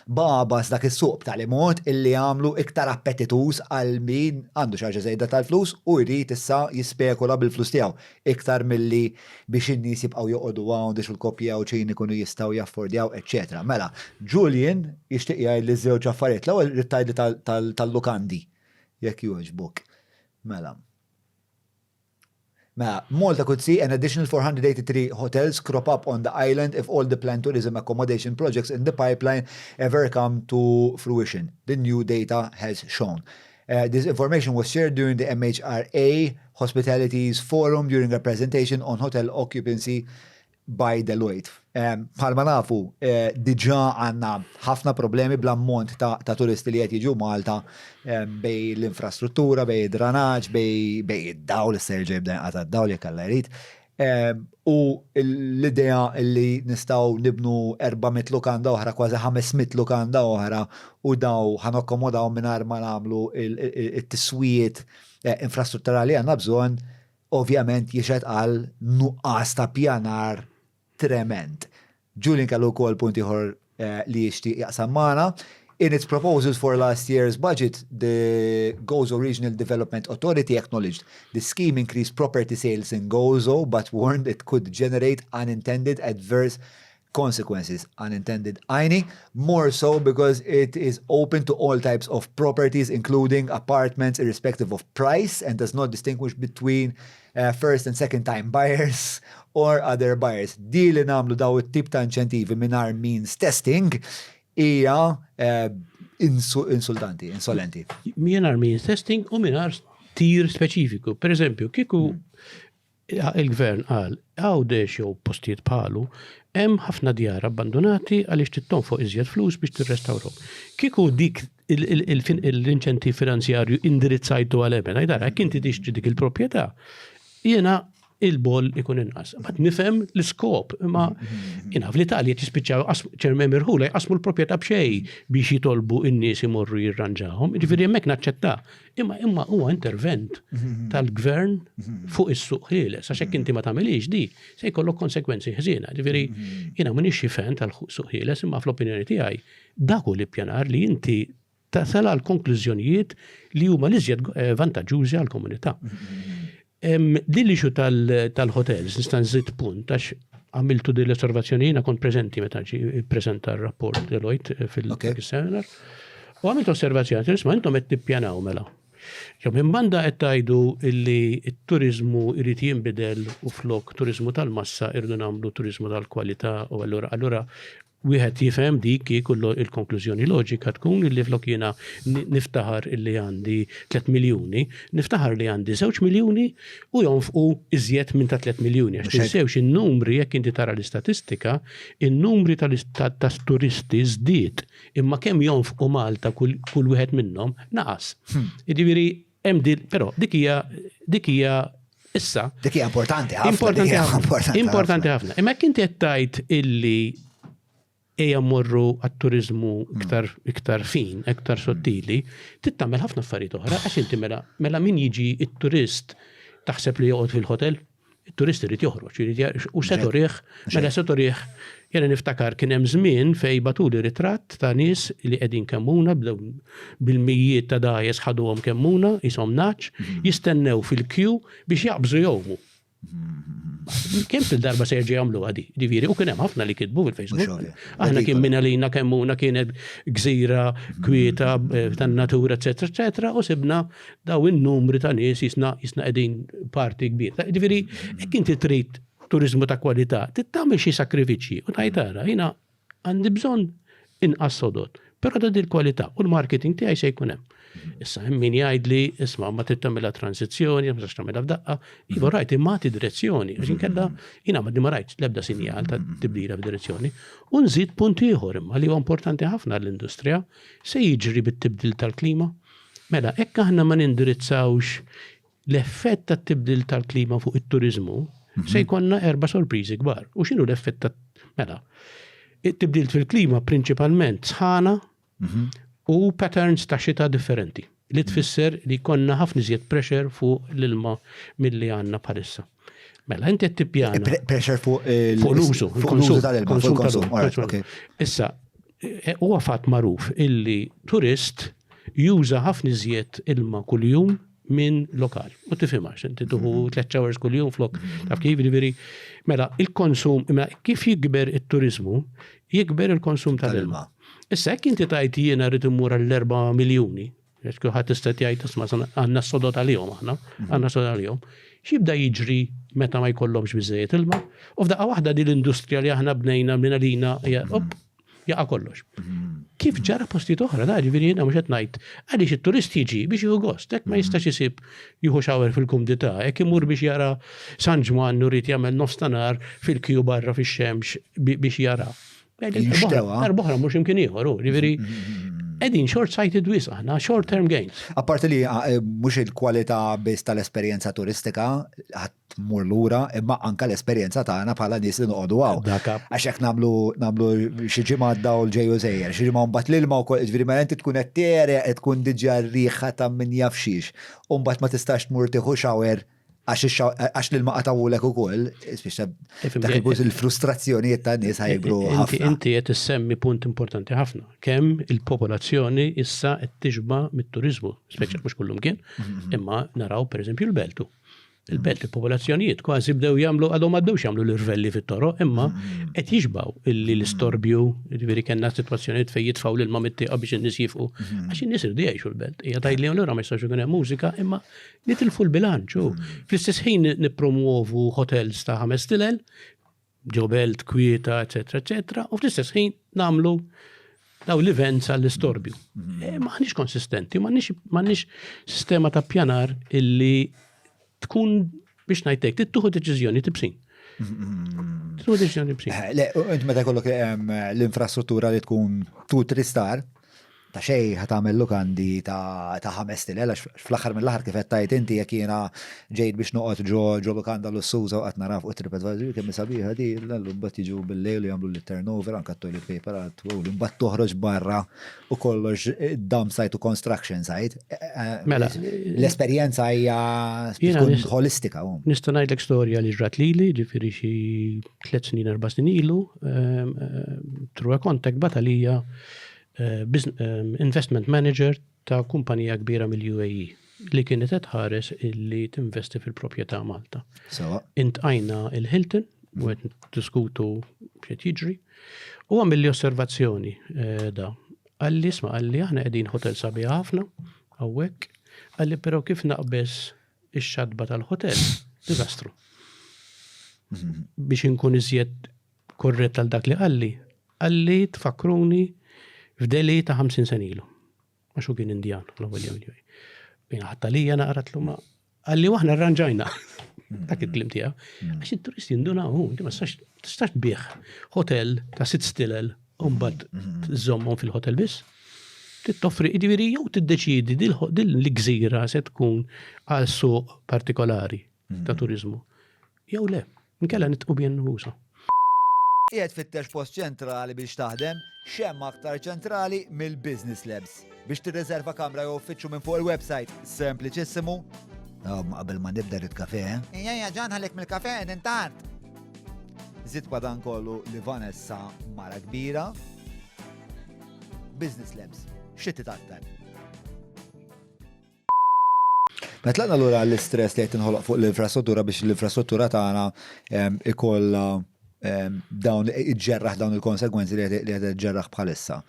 babas dak is-suq tal-imot illi għamlu iktar appetitus għal min għandu xaġa żejda tal-flus u jrid issa jispekula bil-flus tiegħu iktar milli biex in-nies jibqgħu joqogħdu għawdex il-koppji Awċin ikunu jistgħu jaffordjaw, eċċetera. Mela, Julian jixtieq jgħid li żewġ affarijiet. L-ewwel rittajli tal-lukandi jekk jogħġbok. Mela, Malta could see an additional 483 hotels crop up on the island if all the planned tourism accommodation projects in the pipeline ever come to fruition, the new data has shown. This information was shared during the MHRA Hospitalities Forum during a presentation on hotel occupancy by Deloitte. Bħalma nafu, diġà għandna ħafna problemi bl-ammont ta' turisti li qed jiġu Malta bej l-infrastruttura, bej id-dranaġġ, bej id-dawl, is-serġa jibda jinqata' d-dawl jekk Alla jrid. U l-idea li nistgħu nibnu 400 lukanda oħra, kważi 500 lukanda oħra u daw ħanokkomodaw mingħajr ma nagħmlu it-tiswijiet infrastrutturali għandna bżonn, ovvjament jixed għal nuqqas ta' pjanar trement. Julian kellu wkoll punt ieħor li jixtieq jaqsam magħna. In its proposals for last year's budget, the Gozo Regional Development Authority acknowledged the scheme increased property sales in Gozo, but warned it could generate unintended adverse consequences, unintended, Aini, more so because it is open to all types of properties, including apartments, irrespective of price, and does not distinguish between first and second time buyers or other buyers. Di li namlu daw it-tip ta' inċentivi mingħajr means testing hija insolenti. Mingħajr means testing u mingħajr tir speċifiku. Per eżempju, kieku il-gvern qal għawdex jew postijiet bħalu, hemm ħafna djar abbandonati għaliex titton fuq iżjed flus biex tirrestawrhom. Kieku dik l-inċentiv finanzjarju indirizzajtu għal-eben, għajdara, jekk inti tixtri dik il-proprjetà, jiena il-bol ikun inqas. Ma nifhem l-iskop, imma jiena fl-Italja tispiċċaw ċermen mirħula jqasmu l-proprjetà b'xejn biex jitolbu n-nies imorru jirranġawhom. Ġifieri hemmhekk naċċetta. Imma huwa intervent tal-gvern fuq is-suq ħieles, għax hekk inti ma tagħmilix di se jkollok konsekwenzi ħżiena. Ġifieri jiena m'iniex xi fan tal-suq ħieles, imma fl-opinjoni tiegħi dak hu l-ippjanar li inti tasal għal konklużjonijiet li huma l-iżjed vantaġġużi għall-komunità. L-ixu tal-hotels, nistan zid punt, għax għamiltu dil-osservazzjoni, jina kont prezenti meta ġi prezenta r-rapport Deloitte fil-seminar, u għamilt osservazzjoni, nisma intom qed tippjanaw mela. Minn banda qed tgħidu illi t-turizmu irid jinbidel u flok turizmu tal-massa irdu nagħmlu turizmu tal-kwalità u allura wieħed jifhem dik kullu il-konklużjoni loġika tkun illi flok jiena niftaħar illi għandi 3 miljuni, niftaħar li għandi 2 miljuni u jonfqu iżjed minn ta' 3 miljuni. Għax tinsewx in-numri jekk inti tara l-istatistika, in-numri tal-turisti żdied, imma kemm jonfqu Malta kull wieħed minnhom naqas. Jiġifieri hemm però dik hija issa. Dik hija importanti ħafna. Importanti ħafna. Imma jekk inti qed tgħid illi eja morru għat-turizmu iktar fin, iktar sottili, tittamel ħafna affarijiet oħra, għax inti mela min jiġi il-turist taħseb li joqgħod fil-hotel, il-turist irid joħroġ, u setorieħ, mela setorieħ, jena niftakar kien hemm żmien fej batuli ritratt ta' nies li qegħdin kemmuna bil-mijiet ta' dajes ħaduhom kemmuna, ishom naċ, jistennew fil-kju biex jaqbżu jowmu. Kemm fil-darba se jerġgħu jagħmlu għadi, ġifieri, u kien hemm ħafna li kitbu fil-Facebook. Aħna kien minn għalina kemmuna kienet gżira kwieta tan-natura, eċetera, u sibna daw in-numri ta' nies jisna qegħdin parti kbir. Ġifieri, hekk inti trid turizmu ta' kwalità, titgħamel xi sakrifiċċji u ngħidara jiena għandi bżonn inqas sodod, però ta' il-kwalità u l-marketing tiegħi se jkun hemm. Issa hemm min jgħidli isma' ma trid tagħmilha tranzizzjoni, ma tistax tagħmilha f'daqqa, iva rajt imagħti direzzjoni, għax inkella jiena ma rajtx l-ebda sinjal ta' tibdila f'direzzjoni. U nżid punt ieħor imma li huwa importanti ħafna l-industrija se jiġri bit-tibdil tal-klima. Mela hekk aħna ma nindirizzawx l-effett tat-tibdil tal-klima fuq it-turiżmu, se jkollna 4 sorpriżi kbar. U x'inhu l-effett mela? It-tibdil fil-klima prinċipalment sħana u patterns ta' xita differenti li tfisser li konna ħafna iżjed pressure fuq l-ilma milli għandna bħalissa. Mela inti qed tippjana. Pressure fuq l-użu, l-użu tal-ilma, fuq il-konsum. Issa, huwa fatt magħruf illi turist juża ħafna iżjed ilma kuljum minn lokal. U tifhimax, inti tuħu 3 hours kuljum flok taf kif jiġifieri. Mela il-konsum, kif jikber it-turizmu, jikber il-konsum tal-ilma. Issa hekk inti tajt jiena rrid immur għall-4 miljuni, għax kulħadd tista' jgħid isma' għandna s-sodod għalihom aħna, għandna sodod għalihom. X'jibda jiġri meta ma jkollhomx biżejjed ilma? U f'daqqa waħda din l-industrija li aħna bnejna minn għalina jaqa' kollox. Kif ġara postijiet oħra, da ġifieri jiena mhux qed ngħid għaliex it-turist jiġi biex jieħu gost, hekk ma jistax isib jieħu xawer fil-kumdità, hekk imur biex jara San Ġwan urid jagħmel nofstanar fil-kju barra fix-xemx biex jara. Arboħra mux imkien ieħor, ġifieri qegħdin short-sighted wis aħna, short-term gains. Apparti li mhux il-kwalità biss tal-esperjenza turistika ħadd tmur lura, imma anke l-esperjenza tagħna bħala nies li noqogħdu hawn. Għax hekk nagħmlu xi ġimgħa dawl ġejju żejjer, xi ġimgħa mbagħad l-ilma wkoll, ġifieri mela inti tkun qed tereq qed tkun diġà rieħa ta' min jaf xiex, u mbagħad ma tistax tmur tieħu xawer għax l-ilma qatawulek ukoll, dak il-frustrazzjonijiet tan-nies ħajbru ħafna. Inti qed issemmi punt importanti ħafna. Kemm il-popolazzjoni issa qed tixba mit-turiżmu, speċjal mhux kullum kien, imma naraw pereżempju l-Beltu. il-belt il-popolazzjonijiet kważi bdew jagħmlu għadhom m'għaddewx jagħmlu l-irvelli fit-toroq, imma qed jiġbaw illi l-istorbju, jiġifieri kellna sitwazzjonijiet fejn jitfgħu lil mamittiqa biex in-nies jifqu. Għax in-nies irdu jgħixu l-belt. Hija tgħidli allura ma jistax ikun hemm mużika, imma nitilfu l-bilanċ. Fl-istess ħin nippromuovu hotels ta' 5 stilel, ġew belt kwieta, eċetera, u fl-istess ħin nagħmlu daw l-events għall-istorbju. Maħniex konsistenti, maħniex sistema ta' pjanar illi tkun biex najtek, tittuħu deċiżjoni tibsin. Tittuħu deċiżjoni tibsin. Le, meta jkollok l-infrastruttura li tkun 2-3 star, ta' xej ħatamel lukandi ta' 5 stilel, fl-axar mill-axar kif tajt inti jek jena ġejt biex noqot ġo lukanda l-Suza u għat naraf u TripAdvisor kemm sabiħa di l-lumbat jiġu bil-lejl jgħamlu l-turnover anka toilet paper għat u l-lumbat toħroġ barra u kollox dump site u construction site. L-esperienza hija tkun holistika. Nista' ngħidlek storja li ġrat lili, ġifieri xi 3 snin 4 snin ilu, through a contact batalija investment manager ta' kumpanija kbira mill-UAE li kienet tħares illi tinvesti fil-proprjetà Malta. Intqajna il-Hilton u qed diskutu x'qed jiġri u għamilli osservazzjoni da. Għalli isma' għalli aħna qegħdin hotel sabiħ ħafna hawnhekk, għalli però kif naqbes ix-xadba tal-hotel diżastru. Biex inkun iżjed korrett għal dak li għalli tfakruni f'Deli ta' 50 sen ilu. Għaxu kien Indjan, l-ewwel jew. Bina ħattalija naqratlu ma għalli waħna rranġajna. Dak il-klim tiegħu. Għax it-turisti jindunaw, inti ma tistax tbieħ hotel ta' 6 stilel u mbagħad tżommhom fil-hotel biss. Titoffri jiġifieri jew tiddeċiedi din l-gżira se tkun għal suq partikolari ta' turiżmu. Jew le, inkella nitqu bien nuża. Qiegħed fittex post ċentrali biex taħdem, xemm aktar ċentrali mill-Business Labs. Biex tirriserva kamra jew uffiċċju minn fuq il-website sempliċissimu. Ma qabel ma nibda il-kafè, Ejja ġan ħalek mill-kafè qegħdin tard. Żid badan kollu li Vanessa mara kbira. Business Labs, x'ti aktar. Metlaqna lura l-istress li qed inħoloq fuq l-infrastruttura biex l-infrastruttura tagħna ikollha dawn iġġerraħ dawn il-konsekwenzi li qed iġġerraħ bħalissa.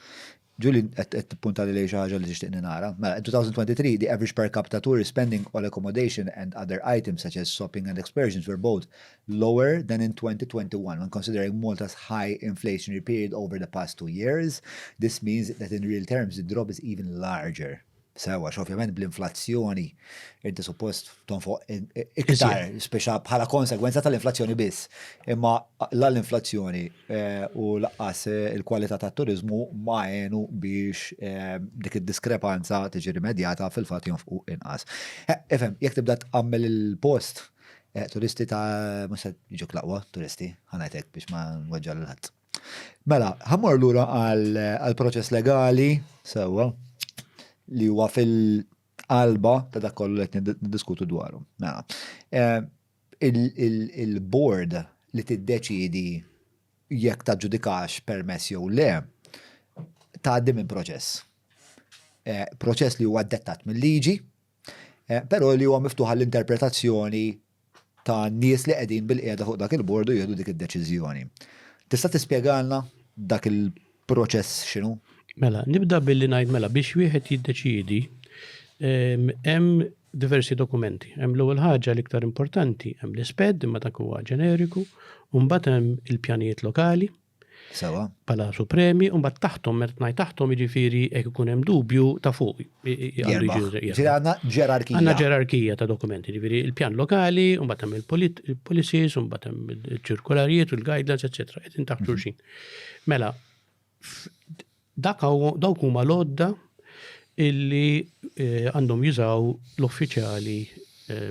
Ġuli qed punta li xi ħaġa li tixtieq nara. In 2023, the average per capita tourist spending on accommodation and other items such as shopping and excursions were both lower than in 2021 when considering Malta's high inflationary period over the past 2 years. This means that in real terms the drop is even larger. Sewa, ovvjament bl-inflazzjoni inti suppost tonfoq iktar speċa bħala konsekwenza tal-inflazzjoni biss. Imma l-inflazzjoni u laqqas il-kwalità tat-turizmu ma għenu biex dik id-diskrepanza tiġi rimedjata fil-fatt jonfqu inqas. Ifhem, jekk tibda tqammel il-post turisti ta' mhux se jiġu klaqwa turisti, ħanajtek biex ma nweġġa' l-ħadd. Mela, ħammor lura għall-proċess legali sewwa li huwa fil-qalba ta' dak kollu qed niddiskutu dwaru. Mela, il-board li tiddeċiedi jekk taġġudikax permess jew le tgħaddi minn proċess. Proċess li huwa dettat mill-liġi, però li huwa miftuħ għall-interpretazzjoni ta' nies li qegħdin bil-qiegħda fuq dak il-board u jieħdu dik id-deċiżjoni. Tista' tispjegalna dak il-proċess x'inhu? Mela, nibda billi ngħid mela biex wieħed jiddeċiedi hemm diversi dokumenti. Hemm l-ewwel ħaġa l-iktar importanti, hemm l-isped imma dak huwa ġeneriku, u mbagħad hemm il-pjanijiet lokali. Sewa. Bħala supremi, u mbagħad taħtom meta ngħid taħtom jiġifieri hekk ikun hemm dubju ta' fuq. Għandna ġerarkija. Għandna ġerarkija ta' dokumenti, jiġifieri il-pjan lokali, u mbagħad hemm il-policies, u mbagħad hemm il-ċirkolarijiet u l-guidelines, eċetera, qed intaħt xulxin. Mela, dawk huma l-għodda illi għandhom jużaw l-uffiċjali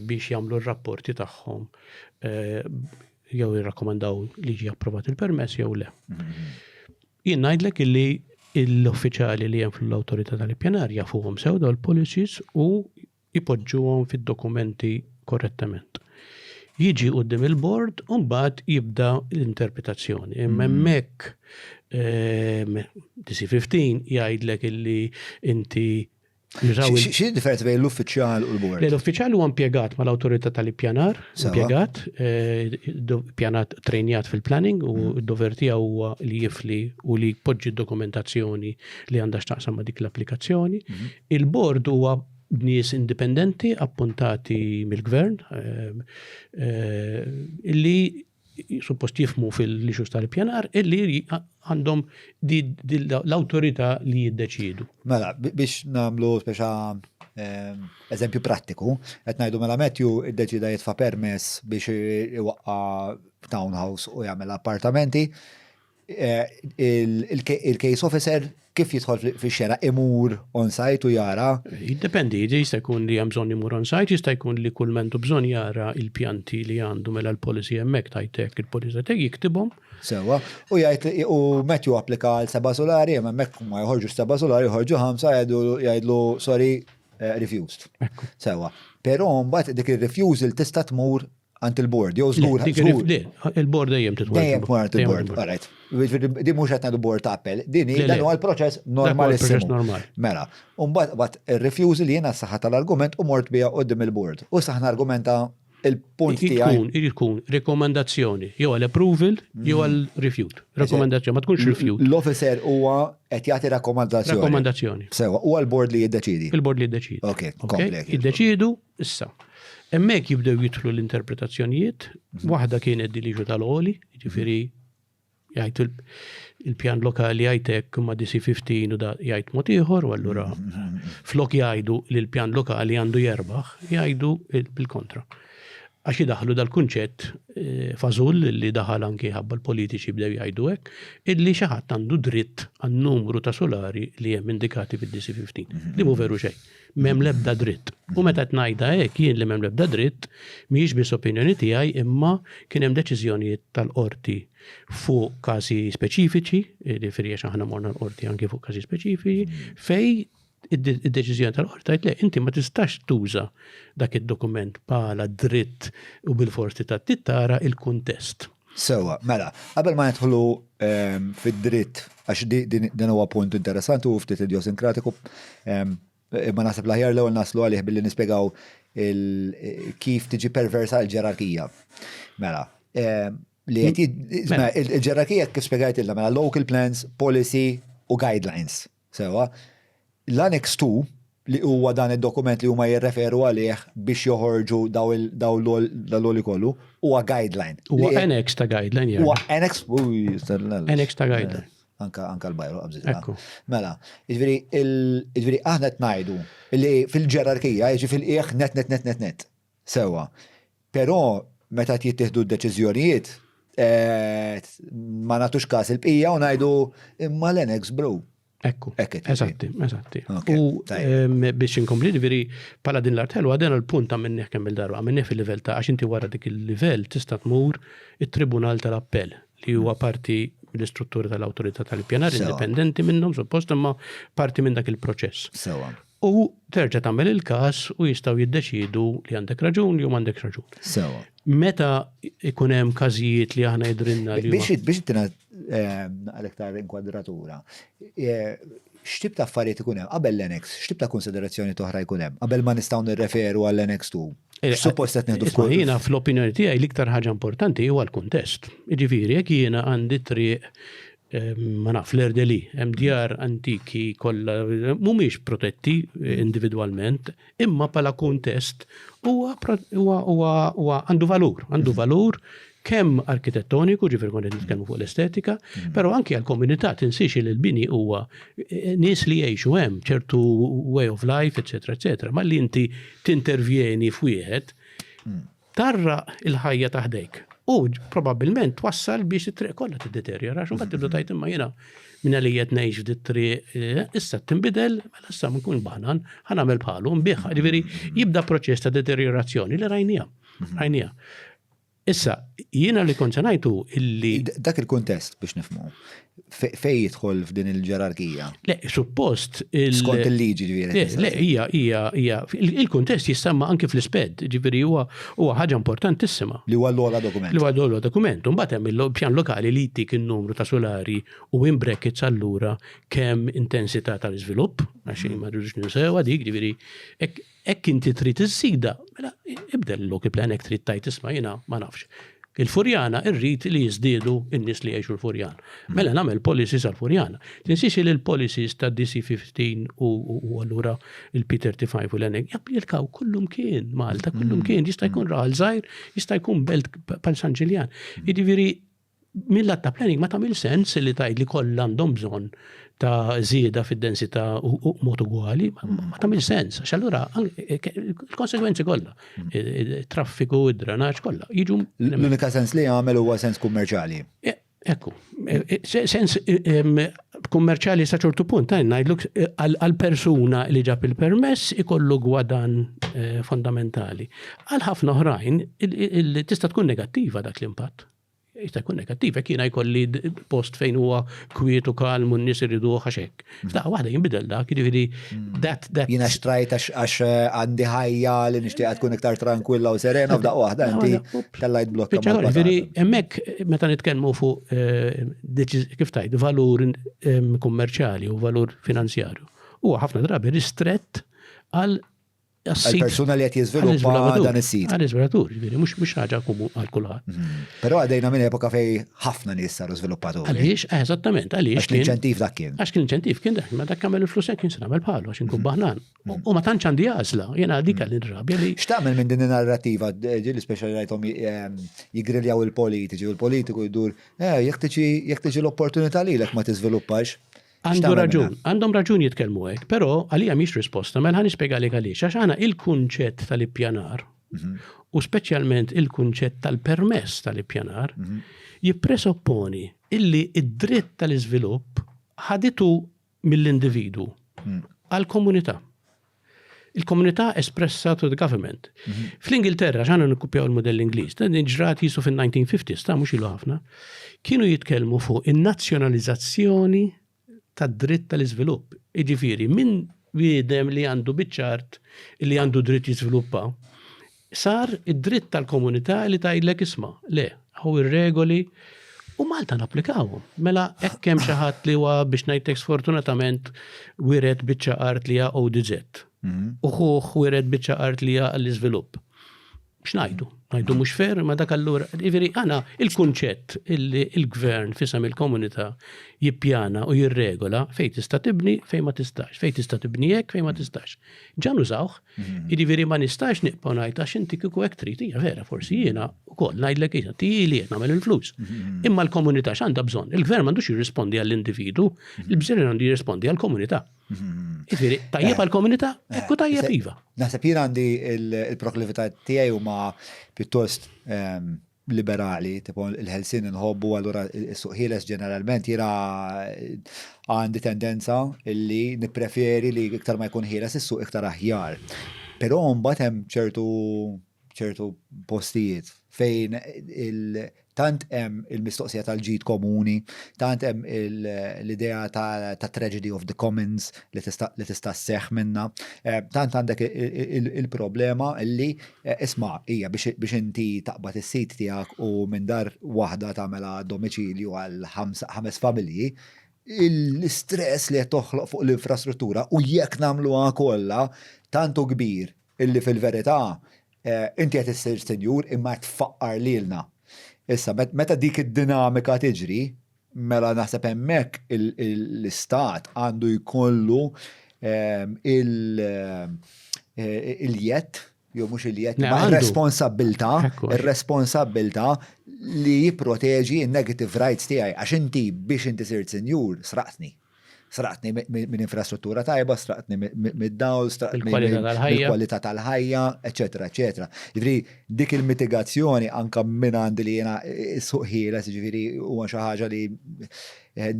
biex jagħmlu r-rapporti tagħhom jew jirrakkomandaw li jiġi approvat il-permess jew le. Jien ngħidlek illi l-uffiċjali li hemm fl-awtorità tal-ippjanar jafuhom sew dawn il-policies u jpoġġuhom fid-dokumenti korrettament. Jiġi quddiem il-board u mbagħad jibda l-interpretazzjoni. Imma hemmhekk DC-15 jgħidlek illi inti Xi differenza bejn l-uffiċjal u l-bord? L-uffiċjal huwa impjegat mal-awtorità tal-ippjanar, Sewa. impjegat, pjanat trejnijat fil-planning u d-dover tiegħu huwa li jifli u li jpoġġi d-dokumentazzjoni li għandha x'taqsam ma' dik l-applikazzjoni. Il-bord huwa nies indipendenti appuntati mill-gvern illi suppost jifmu fil-lixus tal-pjanar illi għandhom l-autorità li jiddeċidu. Mela, biex namlu speċa eżempju prattiku, qed ngħidu mela Matthew iddeċida jitfa' permess biex iwaqqa townhouse u jagħmel appartamenti. Il-case officer kif jidħol fix-xena imur on-site u jara? Jiddependi, jista' jkun li hemm bżonn imur on-site, jista' jkun li kull mentu bżonn jara il-pjanti li għandu mela l-policy hemmhekk tajtek, il-policy tajtek jiktibhom. Sewa, u Matthew applika għal 7 solari, hemmhekk ma jħorġu 7 solari, jħorġu 5 jgħidlu sorry, refused. Sewa. Però mbagħad dik ir-refusal tista' tmur għand il-board, jew żgur. Il-board dejjem titwal. Dejjem tmur għand il-board, all right. Di mhux qed ngħidu board appell, din dan huwa l-proċess normalissimo. Mela, u mbagħad ir-refusal jiena s-saħħa tal-argument u mort biha qudiem il-board. U saħna argumenta il-punt tiegħi. Jkun rekomendazzjoni, jew għal-approval, jew għal-refute. Rekomendazzjoni, ma tkunx refute. L-officer huwa qed jagħti rakkomandazzjoni. Rakkomandazzjoni. Sewa, huwa l-board li jiddeċidi. Il-board li jiddeċidi. Ok, komplek. Jiddeċidu issa. Emmek jibdew jitlu l-interpretazzjonijiet, waħda kienet diliġu tal-għoli, ġifiri jgħajtu il-pjan lokali jgħajtek ma DC-15 u da jgħajt motiħor, u allura flok jgħajdu li l-pjan lokali għandu jerbaħ, jgħajdu bil-kontra. Għax jidaħlu dal-kunċett fażul li daħal anki ħabba l-politiċi bdew jgħidu hekk, illi xi ħadd għandu dritt għan numru ta' solari li hemm indikati fid-DC-15. Li mu veru xejn. M'hemm l-ebda dritt. U meta tnajda hekk jien li m'hemm l-ebda dritt, mhijiex biss opinjoni tiegħi imma kien hemm deċiżjonijiet tal-qorti fuq każi speċifiċi, differi għax aħna morna l-qorti anke fuq każi speċifiċi, fej id-deċiżjoni tal-qorti għajt le, inti ma tistax tuża dak id-dokument bħala dritt u bil-forsi ta' tittara il-kuntest. Sewa, mela, qabel ma nidħlu fid-dritt, għax din huwa punt interessanti u ftit idiosinkratiku, ma nasib laħjar l-ewwel naslu għalih billi nispjegaw kif tiġi perversa l-ġerarkija. Mela, il-ġerarkija kif spjegajt illa mela local plans, policy u guidelines. Sewa, l-Annex 2 li huwa dan id-dokument li huma jirreferu għalih biex joħorġu daw l-oli kollu huwa guideline. Huwa annex ta' guideline. Huwa annex ta' guideline. Anka l-bajru qabżit. Mela, iġveri aħna t-najdu li fil-ġerarkija, iġi fil-qiegħ net. Sewa. Però meta jittieħdu d-deċiżjonijiet ma nagħtux każ il-bqija u ngħidu imma l-annex bro. Ekku, eżatti. U biex inkompli veri pala din l-artelu għadena l-punt għamenneħ kemm il-darba, għamenneħ fil-level ta' għax inti wara dik il-level tista' tmur il-Tribunal tal-Appell li huwa parti mill-istruttura tal-Awtorità tal-Ippjanar indipendenti minnhom suppost imma parti minn dak il-proċess. U terġa' tagħmel il-każ u jistgħu jiddeċidu li għandek raġun jew m'għandek raġun. Meta ikun hemm każijiet li aħna jidrinna li biex tina għal-iktar inkwadratura. X'tib ta' affarijiet ikun hemm qabel l-Annex, x'tib ta' konsiderazzjoni toħra jkun hemm qabel ma nistgħu nirreferu għall-Annex 2. Suppost qed nieħdu f'kull. Jiena fl-opinjoni tiegħi l-iktar ħaġa importanti huwa l-kuntest. Jiġifieri jekk jiena għandi triq ma naf l-Erdeli, hemm djar antiki kollha mhumiex protetti individwalment, imma bħala kuntest huwa għandu valur kemm arkitettoniku, ġifier kont nitkellmu fuq l-estetika, però anke għall-komunità tinsix li l-bini huwa nies li jgħixu hemm ċertu way of life, eċetera, ma li inti tintervjeni f'wieħed tarra il-ħajja taħdejk. U probabbilment wassal biex it-triq kollha tiddeterjora, x'u mbagħad tibda tajt imma jiena minn li qed ngħix f'dit-triq issa tinbidel, mela issa nkun baħnan, ħanagħmel bħalu nbieħ, ġifieri jibda proċess ta' deteriorazzjoni li rajnija. Issa, jiena li kont se ngħidu illi dak il-kuntest biex nifhmu. fej jidħol f'din il-ġerarkija? Le, suppost. Skont il-liġi ġifieri. Le, hija il-kuntest jissemma anke fl-isped, ġifieri huwa ħaġa importantissima. Li huwa l-ogħla dokument. Li huwa l-ogħla dokument. Mbagħad hemm il-pjan lokali li jtik in-numru ta' solari u in brackets allura kemm intensità tal-iżvilupp, għax ma rridux ninsewa dik, ġifieri hekk inti trid iżida, mela ibda l-loki plan hekk trid tajt isma' jiena ma nafx. Il-Furjana irrid li jiżdiedu n-nies li jgħixu l-Furjana. Mela nagħmel policies għall-Furjana. Tinsiex li l-policies ta' DC-15 u allura il-P35 u l-enek japplikaw kullum kien Malta, kullum kien, jista' jkun raħal żgħir, jista' jkun belt pal San Ġiljan. Jiġifieri mill-att ta' planning ma tagħmel sens li tgħid li kollha għandhom bżonn ta' żieda fid-densità u mod ugwali, ma tagħmel sens. Għax allura il-konsekwenzi kollha, traffiku, id-drenaġġ kollha jiġu. L-unika sens li jagħmel huwa sens kummerċjali. Ekku, sens kummerċjali sa ċertu punt, ngħidluk għall-persuna li ġab il-permess ikollu gwadan fondamentali. Għal ħafna oħrajn tista' tkun negattiva dak l-impatt. Jista' jkun negattiv, jiena jkolli post fejn huwa kwietu kalmu n-nies iridu ħaxek. F'daqqa waħda jinbidel dak, jiġifieri Jiena xtrajt għax għandi ħajja li nixtieq tkun iktar tranquilla u serena f'daqqa waħda inti tellajt blokka. Jiġifieri hemmhekk meta nitkellmu fuq kif tgħid valur kummerċjali u valur finanzjarju. Huwa ħafna drabi ristrett għal persuna li qed jiżviluppa dan is-sit. Għal-iżviluppatur, mhux ħaġa komun għal kulħadd. Però għaddejna minn epoka fejn ħafna nies saru żviluppaturi. Għaliex, eżattament, għaliex. Għax l-inċentiv dak kien. Għax kien l-inċentiv kien dak, ma dak kamel il-flus kien se nagħmel bħalu għax inkun baħnan. U ma tantx għandi għażla, jiena dik għall-inrabja li. X'tagħmel minn din in-narrattiva ġieli speċjali rajthom jigriljaw il-politiċi u l-politiku jdur jekk tiġi l-opportunità lilek ma tiżviluppax. Għandhom raġun jitkellmu hekk, però għalija mhix risposta, mela nispjegalek għaliex għax għandna il-kunċett tal-ippjanar u speċjalment il-kunċett tal-permess tal-ippjanar jippresopponi illi id-dritt tal-iżvilupp ħaditu mill-individu għall-komunità. Il-komunità espressa to the government. Fl-Ingilterra, ġana nikkupjaw il-modell Ingliż, dan ġrat jisu fin-1950s, ta' mhux ilu ħafna, kienu jitkellmu fuq in-nazzjonalizzazzjoni tad dritt tal-iżvilupp. Jiġifieri min wiedem li għandu biċċart li għandu dritt jiżviluppa, sar id-dritt tal-komunità li tgħidlek isma' le, hu ir-regoli u Malta napplikawhom. Mela hekk hemm xi ħadd li huwa biex ngħidlek sfortunatament wired biċċa art li hija ODZ. U ħuh wired biċċa art li hija l-iżvilupp. X'ngħidu? Ngħidu mhux fair, ma dak allura. Jiġifieri għandna il-kunċett il-gvern fisem il-komunità jippjana u jirregola fejn tista' tibni fejn ma tistax, fejn tista' tibni hekk fejn ma tistax. Ġan użawh, jiġifieri ma nistax niqgħu ngħid għax inti kieku hekk trid hija vera, forsi jiena wkoll ngħidlek issa tieli qed nagħmel il-flus. Imma l-komunità x'għandha bżonn? Il-gvern m'għandux jirrispondi għall-individu, il-bżonn għandu jirrispondi għall-komunità. Jiġifieri tajjeb għall-komunità, ekku tajjeb iva. Naħseb jien għandi il-proklività tiegħi huma pjuttost liberali, tipo il-ħelsin nħobbu, allura is-suq ħieles ġeneralment jira għandi tendenza illi nippreferi li iktar ma jkun ħieles is-suq iktar aħjar. Però mbagħad hemm ċertu postijiet fejn tant hemm il-mistoqsija tal-ġid komuni, tant hemm l-idea ta' tragedy of the commons li tista' sseħħ minna, tant għandek il-problema li isma' hija biex inti taqbad is-sit tiegħek u minn dar waħda tagħmilha domiċilju għal 5 familji, l-istress li qed toħloq fuq l-infrastruttura u jekk nagħmluha kollha tantu kbir illi fil-verità inti qed issir senjur imma tfaqqar lilna. Issa, meta dik id-dinamika tiġri, mela naħseb hemmhekk l-istat għandu jkollu il-jett, jew mhux il-jett, ma' ir-responsabbiltà li jipproteġi n-negative rights tiegħi għax inti biex inti sirt senjur sraqtni minn infrastruttura tajba, sraqtni mid-dawl, sraqtni mill-kwalità tal-ħajja, eċetera, eċetera. Jiġifieri dik il-mitigazzjoni anke minn għandi li jiena suq ħieles, jiġifieri huwa xi ħaġa li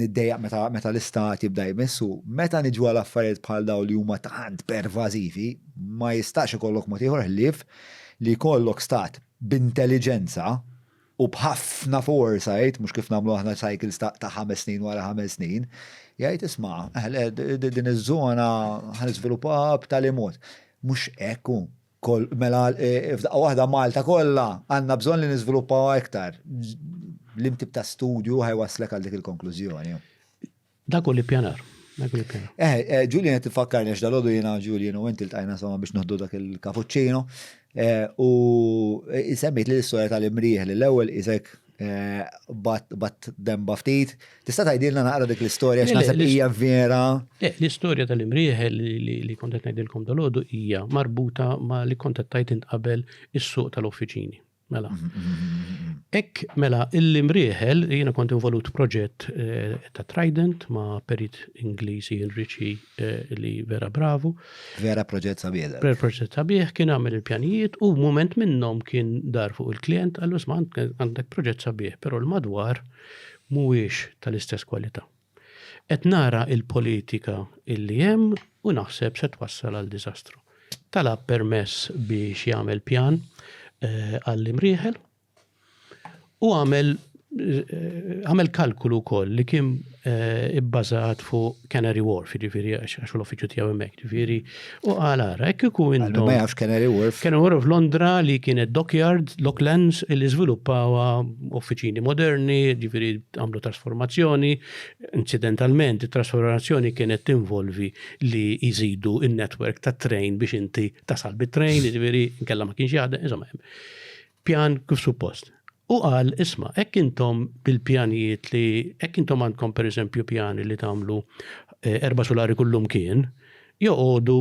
niddejjaq meta l-istat jibda jmissu. Meta niġu għal affarijiet bħal dawn li huma tant pervażivi, ma jistax ikollok mod ieħor ħlief li jkollok stat b'intelligenza u bħafna foresight, mhux kif nagħmlu aħna cycles ta' 5 snin wara 5 snin, jgħid isma' din iż-żona ħaniżviluppaha b'tali mod. Mhux hekk mela f'daqqa waħda Malta kollha għandna bżonn li niżviluppaw iktar. L-imtib ta' studju ħajwaslek għal dik il-konklużjoni. Dak u li pjanar. Julian tifakkarni x'dalodu jiena Julian u inti ltqajna sama biex noħdu dak il-cappuccino u semmejt li l-istorja tal-imrieħ li l-ewwel isek bat demba ftit. Tista' tgħidilna naqra dik l-istorja x'naħseb hija vera. L-istorja tal-imrieħ li kont qed ngħidilkom dalodu hija marbuta ma li kont qed tajt qabel is-suq tal-uffiċini. Mela. Mela, l-imrieħel, jiena kont involut proġett ta' Trident ma' perit Ingliżi Enrici li vera bravu. Vera proġett sabiħ. Proġett sabiħ kien għamil il-pjanijiet u moment minnhom kien dar fuq il-klient għallu sma' għandek proġett sabiħ, però l-madwar mhuwiex tal-istess kwalità. Qed nara il-politika illi hemm u naħseb se twassal għal diżastru. Talab permess biex jagħmel pjan għall-imrieħel u għamel kalkulu koll li kien ibbażat fuq Canary Wharf, ġifieri għax l-uffiċċju tiegħu hemmhekk, ġifieri u għalara hekk ikun intom. Ma jafx Canary Wharf. Canary Wharf Londra li kienet Dockyard, Docklands li żviluppawha uffiċini moderni, ġifieri għamlu trasformazzjoni. Incidentalment, it-trasformazzjoni kienet tinvolvi li jżidu in-network tat-train biex inti tasal bit-train, ġifieri nkella ma kienx jaħdem, insomma. Pjan kif suppost. U qal, isma, hekk intom bil-pjanijiet li hekk intom għandkom pereżempju pjani li tagħmlu 4 solari kullum kien, joqogħdu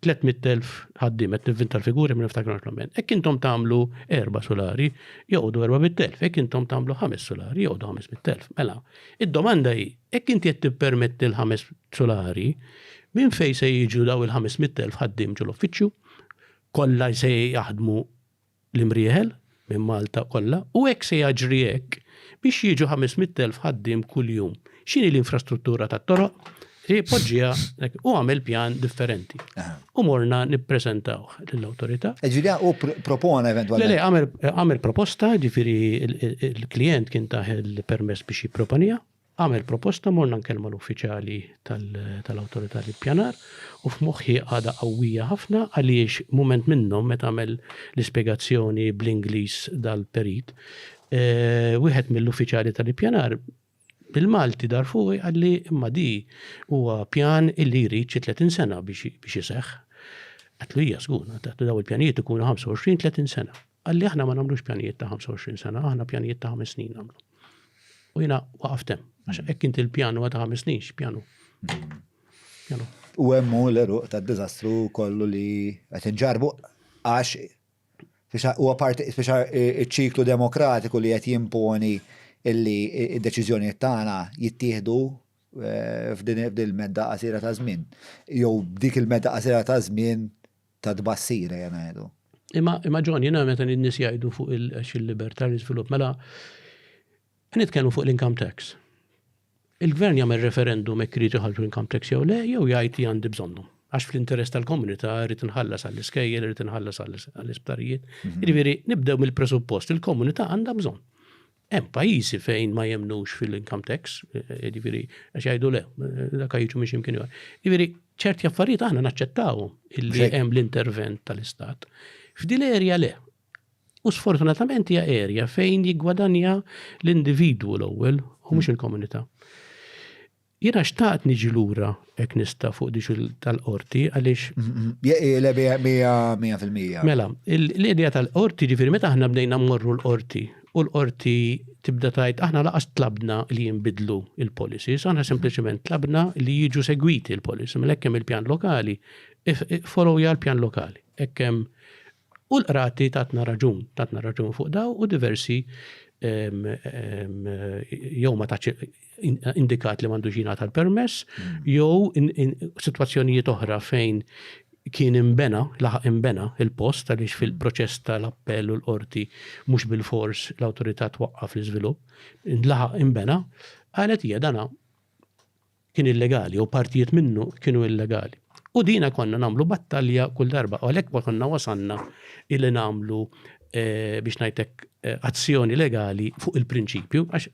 300,000 ħaddiem qed nivvinta l-figuri minn niftakar l-moment. Hekk intom tagħmlu 4 solari, joqogħdu 400,000, hekk intom tagħmlu 5 solari, joqogħdu 500,000. Mela, id-domanda hi, hekk inti qed tippermetti l-5 solari, minn fejn se jiġu daw il-500,000 ħaddiem ġu l-uffiċċju, kollha se jaħdmu l-imrieħel minn Malta kollha u hekk se jaġri hekk biex jiġu 500,000 ħaddiem kuljum. X'inhi l-infrastruttura tat-toroq? Poġġiha u għamel pjan differenti. U morna nippreżentaw lill-awtorità. Ġifieri u propona eventwalment. Għamel proposta, ġifieri il-klient kien taħel permess biex jipproponija. Għamel proposta morna nkellmu l-uffiċjali tal-awtorità li ppjanar u f'moħħi għada qawwija ħafna għaliex mument minnhom meta għamel l-ispjegazzjoni bl-Ingliż dal-perit, wieħed mill-uffiċjali tal-ippjanar bil-Malti dar fuq għalli imma di huwa pjan illi jrid 30 sena biex iseħħ. Għatlu hija żgur, daw il-pjanijiet ikunu 25-30 sena. Għalli aħna ma nagħmlux pjanijiet ta' 25 sena, aħna pjanijiet ta' 5 snin nagħmlu. U jiena waqaftem. Għax hekk inti l-pjanu għata 5 snin, x'pjanu? U hemm l-eruq tad-diżastru kollu li qed inġarbu għax huwa parti iċ-ċiklu demokratiku li qed jimponi illi id-deċiżjonijiet tagħna jittieħdu f'din il-medda qasira ta' żmien. Jew dik il-medda qasira ta' żmien ta' tbassira jena ngħidu. Imma John, jiena meta n-nies jgħidu fuq il-libertà l-iżvilupp, mela nitkellmu fuq l-income tax. Il-gvern jagħmel referendum hekk irid iħallsu income tax jew le, jew jgħid għandi bżonnhom. Għax fl-interess tal-komunità rrid inħallas għall-iskejjel, rrid inħallas għall-isptarijiet. Jiġifieri nibdew mill-presuppost, il-komunità għandha bżonn. Hemm pajjiżi fejn ma jemnux fil-income tax, jiġifieri għax jgħidu le, dak jiġu mhix imkien ieħor. Jiġifieri ċerti affarijiet aħna naċċettawhom illi hemm l-intervent tal-Istat. F'din l-erja le. U sfortunatament hija erja fejn jiggwadanja l-individwu l-ewwel u mhux il-komunità. Jiena xtaqt niġi lura hekk nista' fuq dik tal-qorti għaliex. Mela, l-idea tal-qorti ġifieri meta aħna bdejna mmorru l-qorti u l-qorti tibda tgħid aħna laqas tlabna li jinbidlu il-policies, aħna sempliċement tlabna li jiġu segwiti il-policy, hekk hemm il-pjan lokali, followja l-pjan lokali. Hekk hemm u l-qrati tatna raġun fuq daw u diversi jew ma taċ indikat li m'għandux jingħata l-permess, jew sitwazzjonijiet oħra fejn kien laħaq imbena il-post għaliex fil-proċess tal-appell u l-qorti mhux bil-fors l-awtorità twaqqaf l-iżvilupp, laħaq imbena, qalet hija dana kien illegali u partijiet minnu kienu illegali. U dina konna nagħmlu battalja kull darba, u għalhekk ma konna wasanna illi nagħmlu biex ngħidlek azzjoni legali fuq il-prinċipju, għax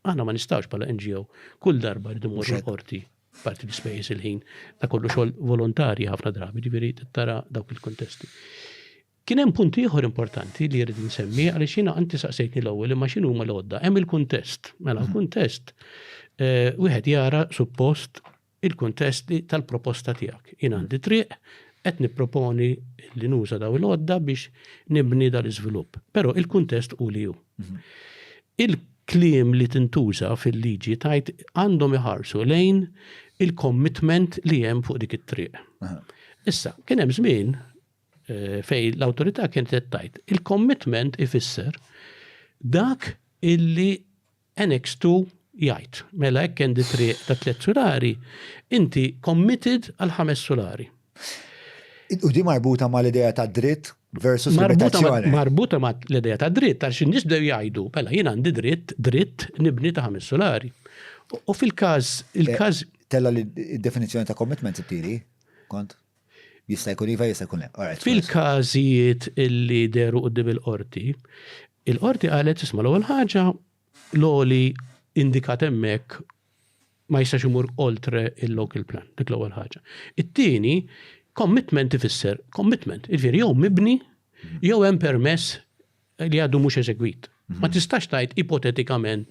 aħna ma nistawx bħala NGO kull darba rridu morru l-qorti parti l-ispejjeż il-ħin ta' kollu xogħol volontarji ħafna drabi, ġifieri tara dawk il-kontesti. Kien hemm punti ieħor importanti li jrid nsemmi għaliex jiena anti saqsejtni l-ewwel imma x'inhu huma l-għodda. Hemm il-kuntest. Mela l-kuntest wieħed jara suppost il-kuntesti tal-proposta tiegħek. Jien għandi triq qed nipproponi li nuża daw il-għodda biex nibni dal-iżvilupp. Però il-kuntest hu li hu. Il-kliem li tintuża fil-liġi tajt għandhom iħarsu lejn il-commitment li hemm fuq dik it-triq. Issa, kien hemm żmien fej l-awtorità kienet tajt il-commitment ifisser dak illi Annex 2 jgħid. Mela hekk kendi triq ta' 3 solari, inti committed għal 5 solari. U di marbuta ma l-idea ta' dritt versus limitazzjoni. Marbuta ma l-idea ta' dritt, għax in-nies bdew jgħidu, mela jien għandi dritt nibni ta' 5 solari. U fil-każ il-każ tella li d-definizzjoni ta' commitment tiri kont jista' jkun iva jista' jkun le. Fil-każijiet illi deru qudiem il-qorti qalet isma' l-ewwel ħaġa l-oli indikat hemmhekk ma jistax imur oltre il-local plan, dik l-ewwel ħaġa. It-tieni commitment ifisser, commitment, jew mibni, jew hemm permess li għadu mhux eżegwit. Ma tistax tgħid ipotetikament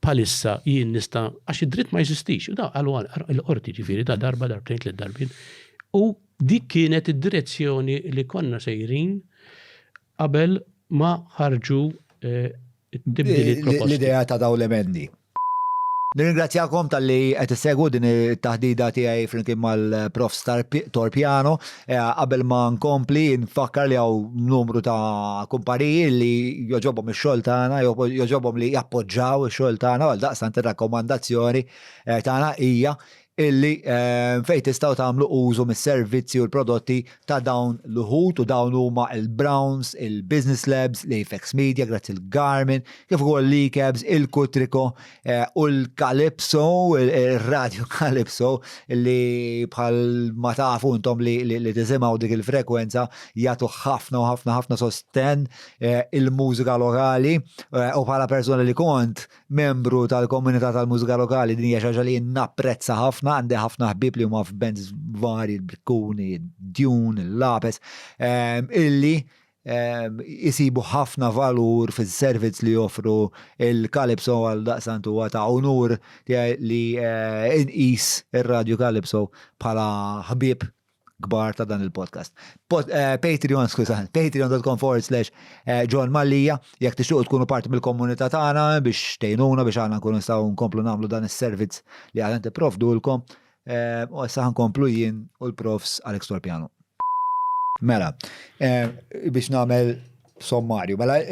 bħalissa jien nista' għax id-dritt ma jeżistix. Da għalu l-qorti ġifieri ta' darba darbtejn tliet darbien. U dik kienet id-direzzjoni li konna sejrin qabel ma ħarġu l-idea ta' daw l-emendi. Nirringrazzjakom tal-li qed issegwu din it-taħdida tiegħi flimkien mal-Prof Torpiano. Qabel ma nkompli nfakkar li hawn numru ta' kumpaniji li joġobhom ix-xogħol tagħna, joġobhom li jappoġġjaw ix-xogħol tagħna għal daqstant ir-rakkomandazzjoni tagħna hija illi fejn tistgħu tagħmlu użu mis-servizzi u l-prodotti ta' dawn l-uħud u dawn huma il-Browns, il-Business Labs, l-Apex Media, grazzi il-Garmin, kif ukoll l-Cabs, il-Kutriko u l-Calypso, il-Radio Calypso, illi bħal ma tafu intom li tisimgħu dik il-frekwenza jagħtu ħafna sosten il-mużika lokali u bħala persuna li kont membru tal-komunità tal-mużika lokali din hija xi ħaġa li napprezza ħafna. Għandi ħafna ħbib li huma f'bands vari, il-Brikkuni, il-Dune, il-Lapes, illi jisibu ħafna valur fil-servizz li joffru il-Calypso għal daqsantu ta' onur li inqis ir-Radio Calypso bħala ħbib kbar ta' dan il-podcast. Patreon, patreon.com/John Mallija, jekk tixtuq tkunu parti mill-komunità tagħna biex tgħinuna biex aħna nkunu nistgħu nkomplu nagħmlu dan is-servizz li aħna tipprovdulkom. U issa nkomplu jien u l-profs Alex Torpiano. Mela, biex nagħmel sommarju. Mela,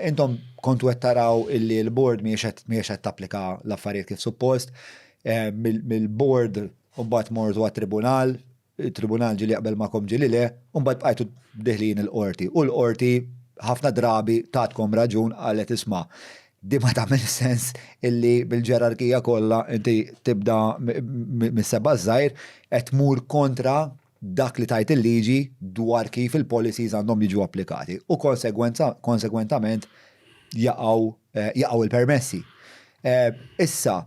intom kontu qed taraw illi l-board mhijiex qed tapplika l-affarijiet kif suppost. Mill-board u mbagħad mordu għat-tribunal, il-tribunal ġili qabel ma kom ġili le, mbagħad bqajtu deħlin il-qorti. U l-qorti ħafna drabi tatkom raġun għalet isma' di ma tagħmel sens illi bil-ġerarkija kollha inti tibda mis-seba' żgħir qed tmur kontra dak li tajt il-liġi dwar kif il-policies għandhom jiġu applikati. U konsekwentament jaqgħu il-permessi. Issa,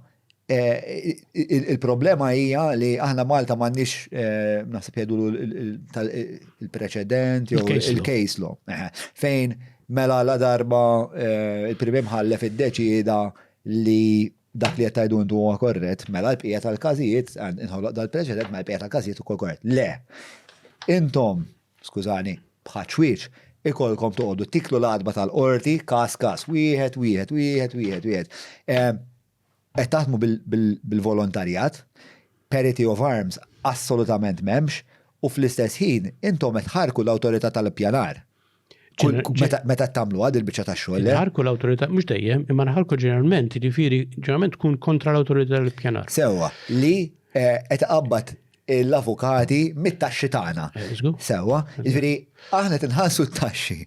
il-problema hija li aħna Malta m'għandniex naħseb jgħidu il-preċedent jew il-case law. Fejn mela la darba il-Prim Imħallef iddeċieda li dak li qed tgħidu intu huwa korrett, mela l-bqija tal-każijiet inħoloq dal-preċedent ma l-bqija tal-każijiet ukoll korrett. Le. Intom, skużani, bħaċ ikolkom toqgħodu tiklu l-adba tal-qorti każ wieħed. Qed taħdmu bil-volontarjat, parity of arms assolutament m'hemmx u fl-istess ħin intom qed ħarku l-awtorità tal-ippjanar. Meta tagħmlu għad il-biċċa tax-xogħol. Ħarku l-awtorità mhux dejjem, imma nħarku ġeneralment, jiġifieri ġeneralment tkun kontra l-awtorità tal-ippjanar. Sewwa, li qed iqabbad l-avukati mit-taxxi tagħna. Sewwa, jiġifieri aħna tinħallsu t-taxxi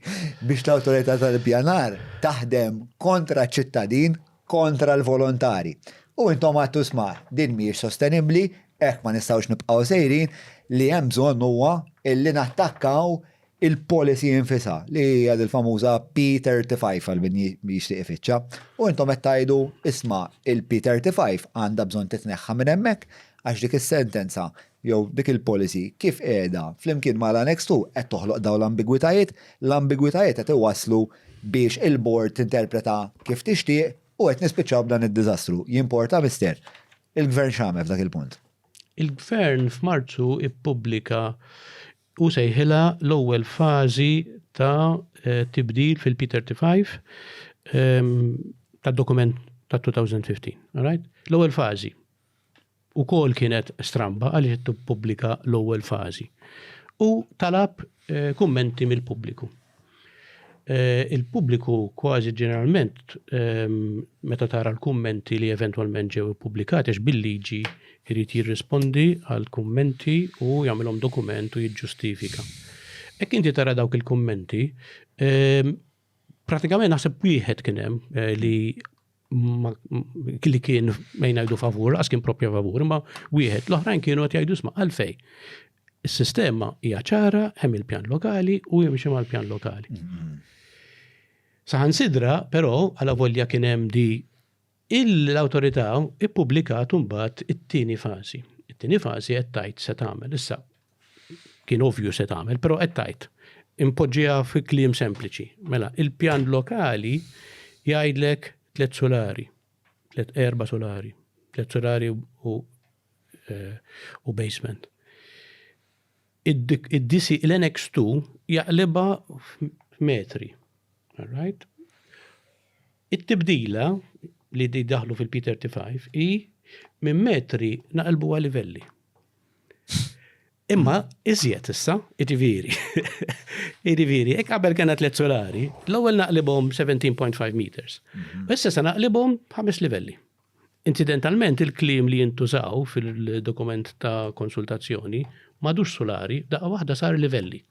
biex l-awtorità tal-ippjanar taħdem kontra ċ-ċittadin kontra l-volontari. U intom għattu sma' din mhijiex sostenibbli, hekk ma nistgħux nibqgħu sejrin li hemm bżonn huwa illi nattakkaw il-policy infisa li għad il-famuża P35 għal min jixtieq ifittxa, u intom qed tgħidu isma' il-P35 għandha bżonn titneħħa minn hemmhekk għax dik is-sentenza jew dik il-policy kif qiegħda flimkien mal-Annex 2 qed toħloq dawn l-ambigwitajiet qed iwasslu biex il-bord tinterpreta kif tixtieq u qed nispiċċaw b'dan id-diżastru. Jimporta mister, il-gvern x'għamel f'dak il-punt? Il-gvern f'Marzu ippubblika u sejħilha l-ewwel fażi ta' tibdil fil-P35 tad-dokument ta' 2015. All right? L-ewwel fażi. Ukoll kienet stramba għaliex tippubblika l-ewwel fażi. U talab kummenti mill-pubbliku. Il-pubbliku kważi ġeneralment meta tara l-kummenti li eventwalment ġew ippubblikati għax bil-liġi jrid jirrispondi għal kummenti u jagħmilhom dokument u jiġġustifika. Hekk inti tara dawk il-kummenti, pratikament naħseb wieħed kien hemm li kien ma jgħidu favur, għas kien propja favur, ma wieħed l-oħrajn kienu qed jgħidu sma' għalfej. Is-sistema hija ċara, hemm il-pjan lokali u jimxi mal-pjan lokali. Saħansidra, però, għala volja kien hemm di l-awtorità ippubblikat mbagħad it-tieni fażi. It-tieni fażi qed tgħid se tagħmel. Issa kien ovvju se tagħmel, però qed tgħid. Impoġġiha fi kliem sempliċi. Mela, il-pjan lokali jgħidlek 3 solari, 4 solari, 3 solari u basement. Id-DC l-Annex 2 jaqlibha f'metri. All right? It-tibdila li daħlu fil-P35 i minn metri naqalbu għal livelli. Imma iżjed issa, it-viri. It-viri, qabel kena 3 solari, l-ewwel naqlibhom 17.5 meters. Issa se naqlibhom 5 livelli. Incidentalment il-klim li jintużaw fil-dokument ta' konsultazzjoni madux solari, daqqa waħda sar livelli.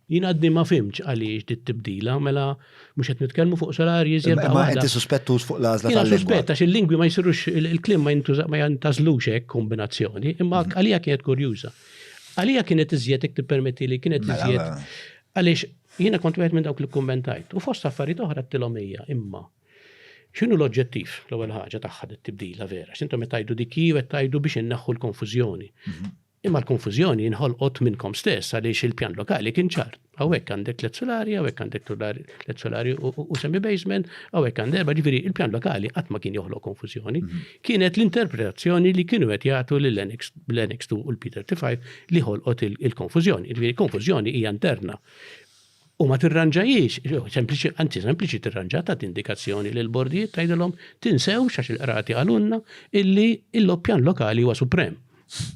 Jina għaddi ma fimx għaliex dit tibdila, mela mux qed nitkellmu fuq solari jizjed daqqa waħda. Ma inti suspettus fuq l-għażla tal-lingwa. Jina suspetta xil-lingwi ma jsirux il-klim ma jantazlux hekk kombinazzjoni, imma għalija kienet kurjuża. Għalija kienet iżjed jekk tippermetti li kienet iżjed. Għaliex jiena kont wieħed minn dawk li kummentajt. U fost affarijiet oħra t-tilhom hija imma. X'inhu l-oġġettiv l-ewwel ħaġa tagħha dit-tibdila vera? X'intom qed tgħidu diki u qed tgħidu biex inneħħu l-konfużjoni. Imma l-konfużjoni jinħolqot minnkom stess għaliex il-pjan lokali kien ċar. Hawnhekk għandek 3 solari, hawnhekk għandek 3 solari u semi basement, hawnhekk għandek erba' ġifieri il-pjan lokali qatt ma kien joħloq konfużjoni. Kienet l-interpretazzjoni li kienu qed jagħtu lill-Annex 2 u l-P35 li ħolqot il-konfużjoni. Ġifieri konfużjoni hija interna. U ma tirranġajiex, sempliċi tirranġata t-indikazzjoni li l-bordijiet tgħidilhom tinsew xax il-qrati għalunna illi il-pjan lokali huwa suprem.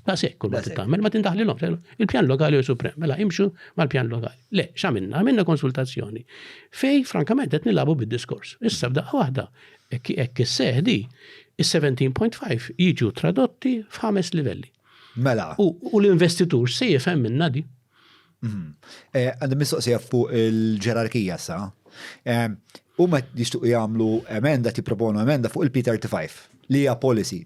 Ta' sekk kull ma titagħmel ma tindaħlilhom. Il-pjan lokali huwa suprem. Mela imxu mal-pjan lokali. Le, x'għamilna? Għamilna konsultazzjoni. Fej frankament qed nilagħbu bid-diskors. Issa f'daqqa waħda hekk is-seħdi is-17.5 jiġu tradotti f'5 livelli. Mela. U l-investitur se jifhem minna di. Għandhom mistoqsija fuq il-ġerarkija sa. U ma jixtuq jagħmlu emenda tipproponu emenda fuq il-P35 li hija policy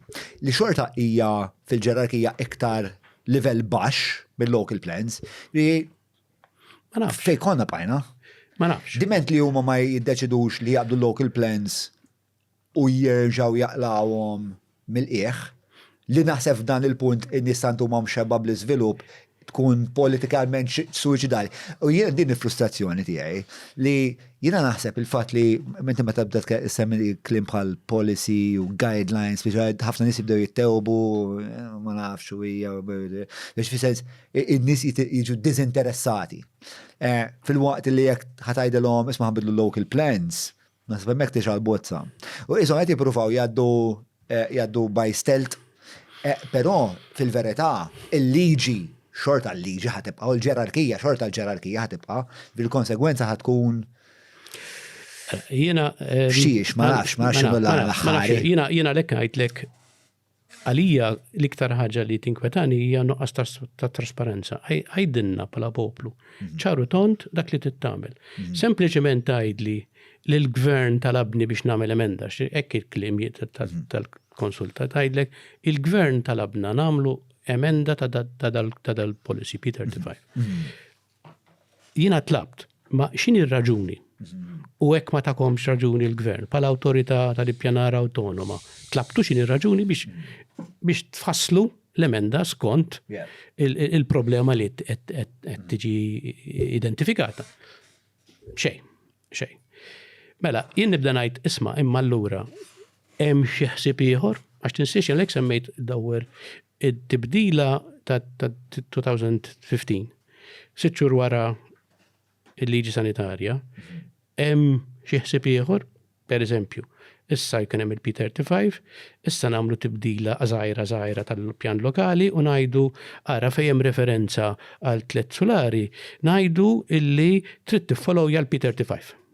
li xorta hija fil-ġerarkija iktar livell baxx bil-local plans li ma nafx fejn konna bajna. Ma nafx. Diment li huma ma jiddeċidux li jaqbdu local plans u jerġgħu jaqlawhom mill-qiegħ li naħseb f'dan il-punt in-nistantu ma mxebba bl-iżvilupp tkun politikalment suicidali. U jiena din il-frustrazzjoni tiegħi li jiena naħseb il-fatt li meta ma tabda semmi klim bħal policy u guidelines biex ħafna nies jibdew jittewbu ma nafx u hija biex fi sens in-nies jiġu disinteressati. Fil-waqt li jekk ħatajdilhom isma' ħanbidlu local plans, naħseb hemmhekk tixgħal bozza. U ishom qed jippruvaw jgħaddu by stealth, però fil-verità il-liġi xorta l-liġi ħatibqa' u l-ġerarkija xorta l-ġerarkija ħatibqa' bil-konsegwenza ħatkun jiena xiex ma nafx l-aħħari. Jiena lekk ngħidlek għalija l-iktar ħaġa li tinkwetani hija nuqqas ta' trasparenza. Għajdinna bħala poplu. ċaru tont dak li tittamel. Sempliċement tgħidli li l-gvern talabni biex nagħmel emenda, hekk il-kliem tal-konsulta tgħidlek il-gvern talabna nagħmlu emenda ta' dal-policy P35. jiena tlabt, ma x'inhi r-raġuni? U hekk ma takomx raġuni l-gvern, pal awtorità tal-ippjanar autonoma. Tlabtu x'inhi r-raġuni biex tfasslu l-emenda skont il-problema li qed tiġi identifikata. Xejn. Mela, jien nibda ngħid isma' imma allura hemm xi ħsieb ieħor għax tinsiex għalhekk semmejt dawwer id-tibdila ta' 2015. 6 xhur wara il-liġi sanitarja, hemm xi ħsieb ieħor, pereżempju, issa jkun hemm il-P35, issa nagħmlu tibdila żgħira tal-pjan lokali u ngħidu ara fejn hemm referenza għal 3 solari, ngħidu illi trid tiffollowja l-P35.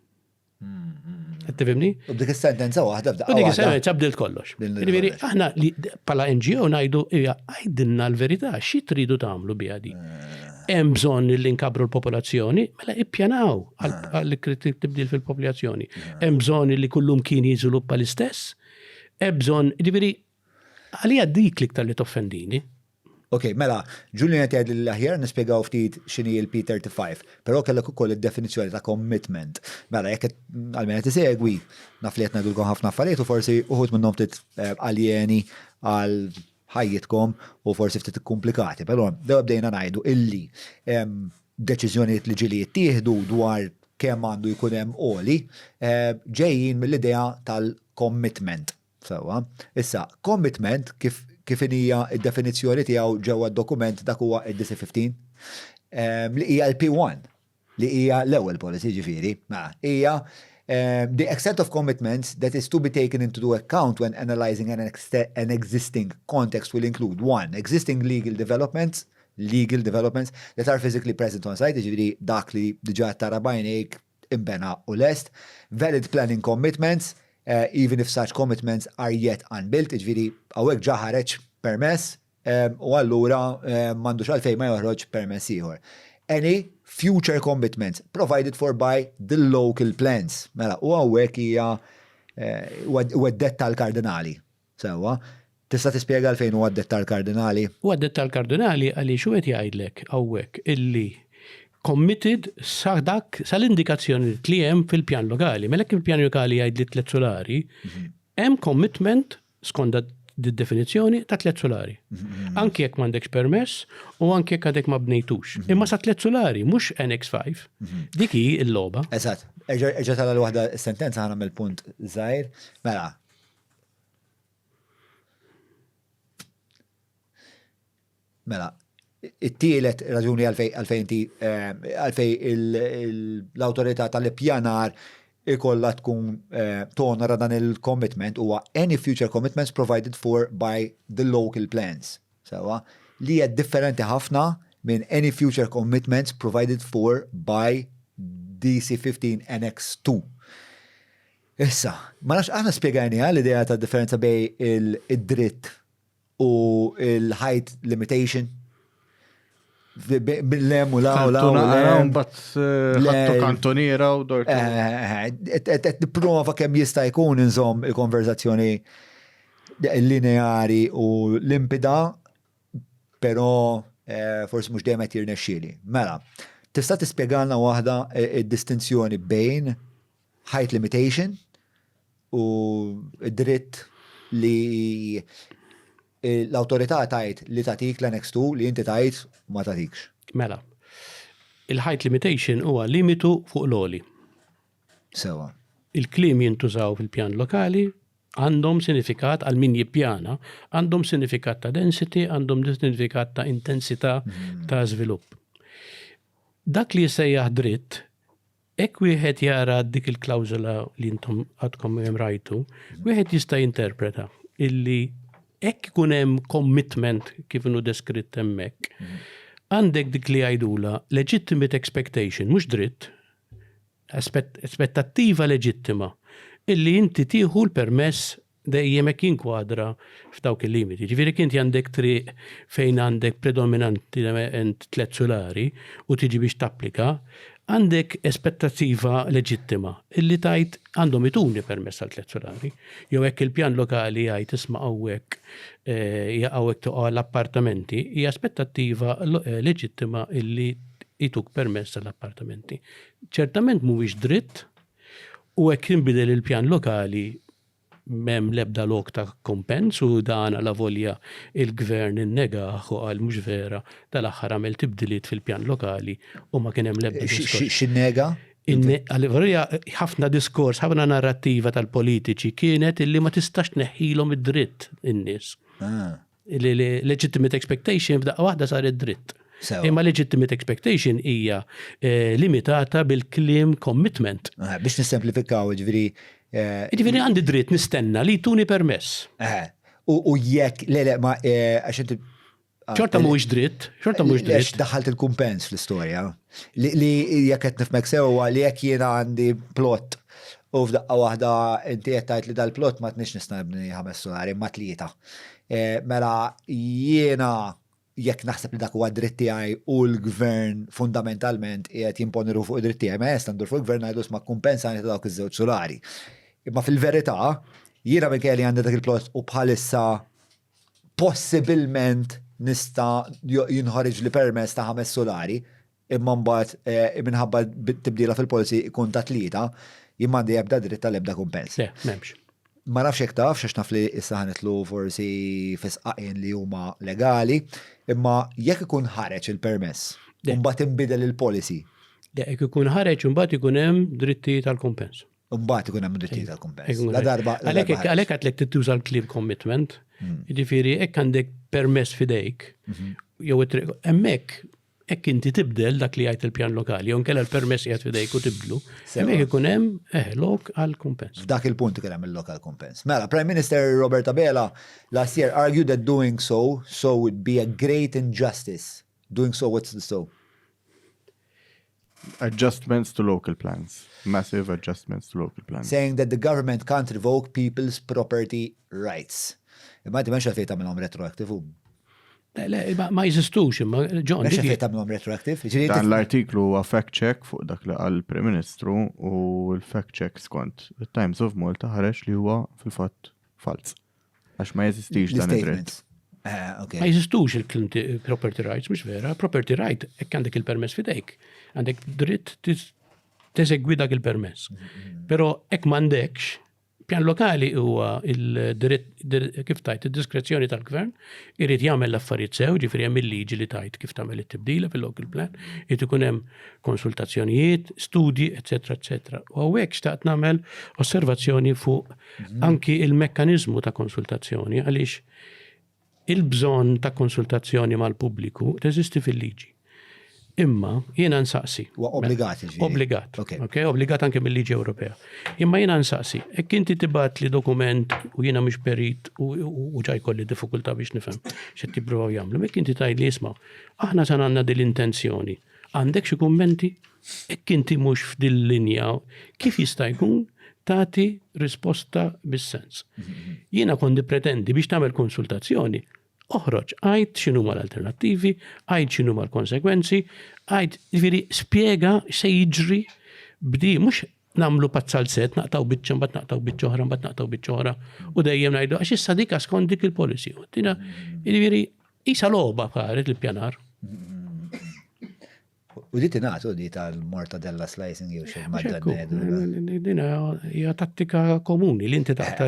Qed tifhimni? U dik is-sentenza waħda U dik is-sentenza bdilt kollox. Jiġifieri aħna bħala NGO ngħidu għajdilna l-verità xi tridu tagħmlu biha di. Hemm bżonn li nkabru l-popolazzjoni, mela ippjanaw għal tibdil fil-popolazzjoni. Hemm bżonn li kullum kien jiżviluppa l-istess, hemm bżonn, jiġifieri għalija dik l-iktar li toffendini. Ok, mela, Julian qed jgħid l-aħjar nispjegaw ftit x'inhi l-P35, però kellek ukoll id-definizzjoni ta' commitment. Mela, jekk għalmejn qed isegwi, naf li qed ngħidulkom ħafna affarijiet u forsi uħud minnhom ftit aljeni għal ħajjitkom u forsi ftit komplikati, però bdejna ngħidu illi deċiżjonijiet li ġili jittieħdu dwar kemm għandu jkun hemm qoli ġejjin mill-idea tal-commitment. Sewwa, issa, commitment kif hija id-definizzjoni tiegħu ġewwa d-dokument dak huwa id-DC15 li hija l-P1 li hija l-ewwel policy ġifieri, hija the extent of commitments that is to be taken into account when analyzing an existing context will include 1. Existing legal developments that are physically present on site, ġifieri dak li diġà tara bajnejk imbena u lest, valid planning commitments, even if such commitments are yet unbuilt, ġifieri hawnhekk ġa ħareġ permess u allura m'għandux għalfejn ma joħroġ permess ieħor. Any future commitments provided for by the local plans. Mela, u hawnhekk hija huwa d-dettal kardinali. Sewwa, tista' tispjega għalfejn huwa d-dettal kardinali? Huwa d-dettal kardinali għaliex huwed jgħidlek hawnhekk illi committed sal-indikazzjoni li hemm fil-pjan lokali. Mela il-pjan lokali jgħid li 3 solari, hemm commitment skont d-definizzjoni ta' 3 solari. Anke jekk m'għandekx permess u anke jekk għadek ma bnejtux. Imma sa 3 solari, mhux Annex 5. Dik hi l-logħba. Eżatt. Erġa' tara l-waħda s-sentenza ħana mill-punt żgħir. Mela. Mela. It-tielet raġuni għalfej l-autorità tal-ippjanar ikolla tkun tonora dan il-commitment huwa any future commitments provided for by the local plans. Sewa, li hija differenti ħafna minn any future commitments provided for by DC15 Annex 2. Issa, ma nafx aħna spjegajni l-idea ta' differenza bej il-dritt u il-height limitation. Bil-lem u lem. Bat ħattu kantoniera u dort. Prova kemm jista' jkun inżomm il-konverzazzjoni lineari u limpida, però forsi mhux dejjem qed jirnexxieli. Mela, tista' tispjegalna waħda id-distinzjoni bejn height limitation u dritt li l-autorità tajt li tatik l-Annex 2 li inti tajt ma tatikx. Mela, il-height limitation huwa limitu fuq l-oli. Sewa. Il-klim jintużaw fil-pjan lokali għandhom sinifikat għal min jippjana, għandhom sinifikat ta' density, għandhom sinifikat ta' intensità ta' żvilupp. Dak li jsejjaħ dritt, hekk wieħed jara dik il-klawżola li intom għadkom hemm rajtu, wieħed jista' jinterpreta illi hekk ikun hemm commitment kif inhu deskritt hemmhekk. Għandek dik li jgħidula legitimate expectation, mhux dritt, aspettattiva leġittima, illi inti tieħu l-permess dejjem hekk jinkwadra f'dawk il-limiti. Ġifieri inti għandek triq fejn għandek predominanti 3 solari u tiġi biex tapplika, għandek aspettattiva leġittima illi tajt għandhom ituni permess għal 3 solari. Jew hekk il-pjan lokali jgħid isma' hawnhekk hawnhekk toqgħod l-appartamenti, hija aspettattiva leġittima illi jituk permess tal-appartamenti. ċertament mhuwiex dritt u hekk inbidel il-pjan lokali mem lebda lok ta' kompens u dan la volja il-gvern innegaħ u għal mhux vera tal-aħħar għamel tibdiliet fil-pjan lokali u ma kien hemm lebda diskors. Xinnega? Għal-verja ħafna diskors, ħafna narrattiva tal-politiċi kienet illi ma tistax neħħilhom id-dritt in-nies. Legitimate expectation f'daqqa waħda sar id-dritt. Imma legitimate expectation hija limitata bil-kliem commitment. Biex nisemplifikaw, ġifieri. Ġifieri għandi dritt nistenna li tuni permess. U jekk, le, ma għax ċorta mhuwiex dritt, Għax daħalt il-kumpens fl-istorja. Li jekk qed nifmek sewwa li jekk jiena għandi plot u f'daqqa waħda inti qed tgħid li dal-plot ma tniex nista' nibni 5 solari ma 3. Mela jiena jekk naħseb li dak huwa dritt tiegħi u l-gvern fundamentalment qiegħed jimponi fuq id-dritt tiegħi, ma jista' ndur fuq il-gvern ngħidu ma kumpensani ta' dawk iż-żewġ solari. Imma fil-verità jiena minkejja li għandi dak il-plot u bħalissa possibilment nista' jinħarġ li permess ta' 5 solari imma mbagħad minħabba tibdila fil-policy ikun ta' 3 jimmandi ebda dritt tal-ebda kumpens. M'hemmx. Ma nafx jekk taf, xax naf li issa ħanitlu forsi fisqaqin li huma legali, imma jekk ikun ħareġ il-permess, mbagħad inbidel il-policy. Jekk ikun ħareġ imbagħad ikun hemm dritti tal-kumpens. Mbagħad ikun hemm dritti tal-kumpens. Għalhekk għadlek tituża l-kliem commitment, jiġifieri hekk għandek permess fidejk, jew hemmhekk hekk inti tibdel dak li jgħid il-pjan lokali, jew nkella l-permess qiegħed fidejk u tibdlu, hemmhekk ikun hemm lok għal kumpens. F'dak il-punt kien hemm il-lok għal kumpens. Mela, Prime Minister Robert Abela last year argued that doing so would be a great injustice. Doing so, what's the so? Adjustments to local plans. Massive adjustments to local plans. Saying that the government can't revoke people's property rights. Imma ti menxa fejta minnhom retroactive. Ma jizistux, imma John. Menxa fejta minnhom retroactive. Dan l-artiklu huwa fact check fuq dak li għal Prim Ministru u l-fact check skont Times of Malta ħareġ li huwa fil-fatt fals. Għax ma jeżistix dan id-dritt. Ma jizistux il-property rights, mux vera. Property right, ekk għandek il-permess fidejk. Għandek dritt tesegwi dak il-permess. Pero ekk mandekx, pjan lokali huwa il-dritt, kif tajt, il-diskrezzjoni tal-gvern, irrid jagħmel l-affarijiet sew, ġifieri hemm il-liġi li tajt kif tagħmel it-tibdila fil-local plan, irid ikun hemm konsultazzjonijiet, studji, eċetera, eċetera. U hawnhekk xtaqt nagħmel osservazzjoni fuq anki il-mekkaniżmu ta' konsultazzjoni għaliex il-bżonn ta' konsultazzjoni mal-pubbliku teżisti fil-liġi. Imma jiena nsaqsi. Obbligat. Obbligat. Obbligat anke mill-liġi Ewropea. Imma jiena nsaqsi. Hekk inti tibgħat li dokument u jiena mhux perit u ġaj kolli diffikultà biex nifhem x'qed jippruvaw jagħmlu. Hekk inti tgħid li isma' aħna se għandna din l-intenzjoni. Għandek xi kummenti? Hekk inti mhux f'din linja kif jista' jkun tagħti risposta bis-sens. Jiena kondi pretendi biex tagħmel konsultazzjoni. Oħroġ, għajt x'inhuma l-alternattivi, għajt x'inhuma l-konsekwenzi, għajt spiega se jiġri bdi mhux nagħmlu pazzalzet, naqtaw biċċa, mbagħad naqtaw biċċa oħra, mbagħad naqtaw biċċa oħra, u dejjem ngħidu għax issa dik skont dik il-policy. Tina jiġifieri isa logħba qaret il-pjanar. U di tingħatu di tal-mortadella slicing jew xi maddannedu. Dina hija tattika komuni li inti taqta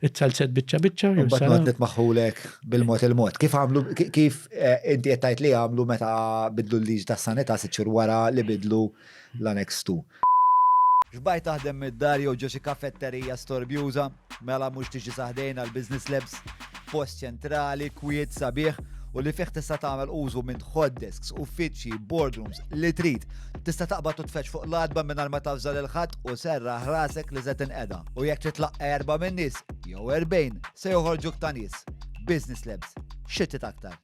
it-salset biċċa. Mbagħad mod nitmaħħulek bil-mod il-mod. Kif għamlu kif inti qed tgħid li għamlu meta bidlu l-liġi tas-sanità sitt xhur wara li bidlu l-Annex 2. Xbajt taħdem mid-dar jew ġo xi kaffetterija storbjuża, mela mhux tiġi saħdejn għall-Business Labs, post ċentrali, kwiet sabiħ, u li fih tista' tagħmel użu minn hot desks, uffiċċji, boardrooms li trid. Tista' taqbad u tfetx fuq l-adba mingħajr ma tafżal il-ħadd u serraħ rasek li żed inqeda. U jekk titlaq 4 min nies jew 40 se joħorġuk ta' nies. Business Labs, xittit aktar.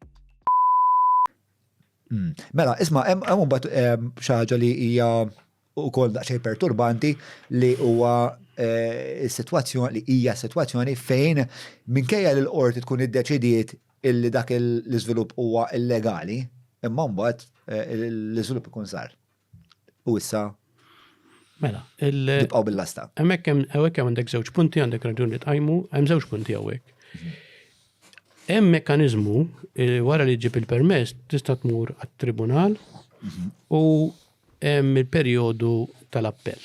Mela, isma' hemm mbagħad xi ħaġa li hija wkoll daqsxejn perturbanti li huwa s-sitwazzjoni li hija sitwazzjoni fejn minkejja li l-qorti tkun iddeċidiet illi dak l-iżvilupp huwa illegali, imma mbagħad l-iżvilupp ikun sar. U issa mela, tibqgħu bil-lasta. Hemmhekk hemm għandek żewġ punti, għandek raġun li tqajmu, hemm żewġ punti hawnhekk. Hemm mekkaniżmu wara li ġib il-permess tista' tmur għat-tribunal u il-perjodu tal-appell.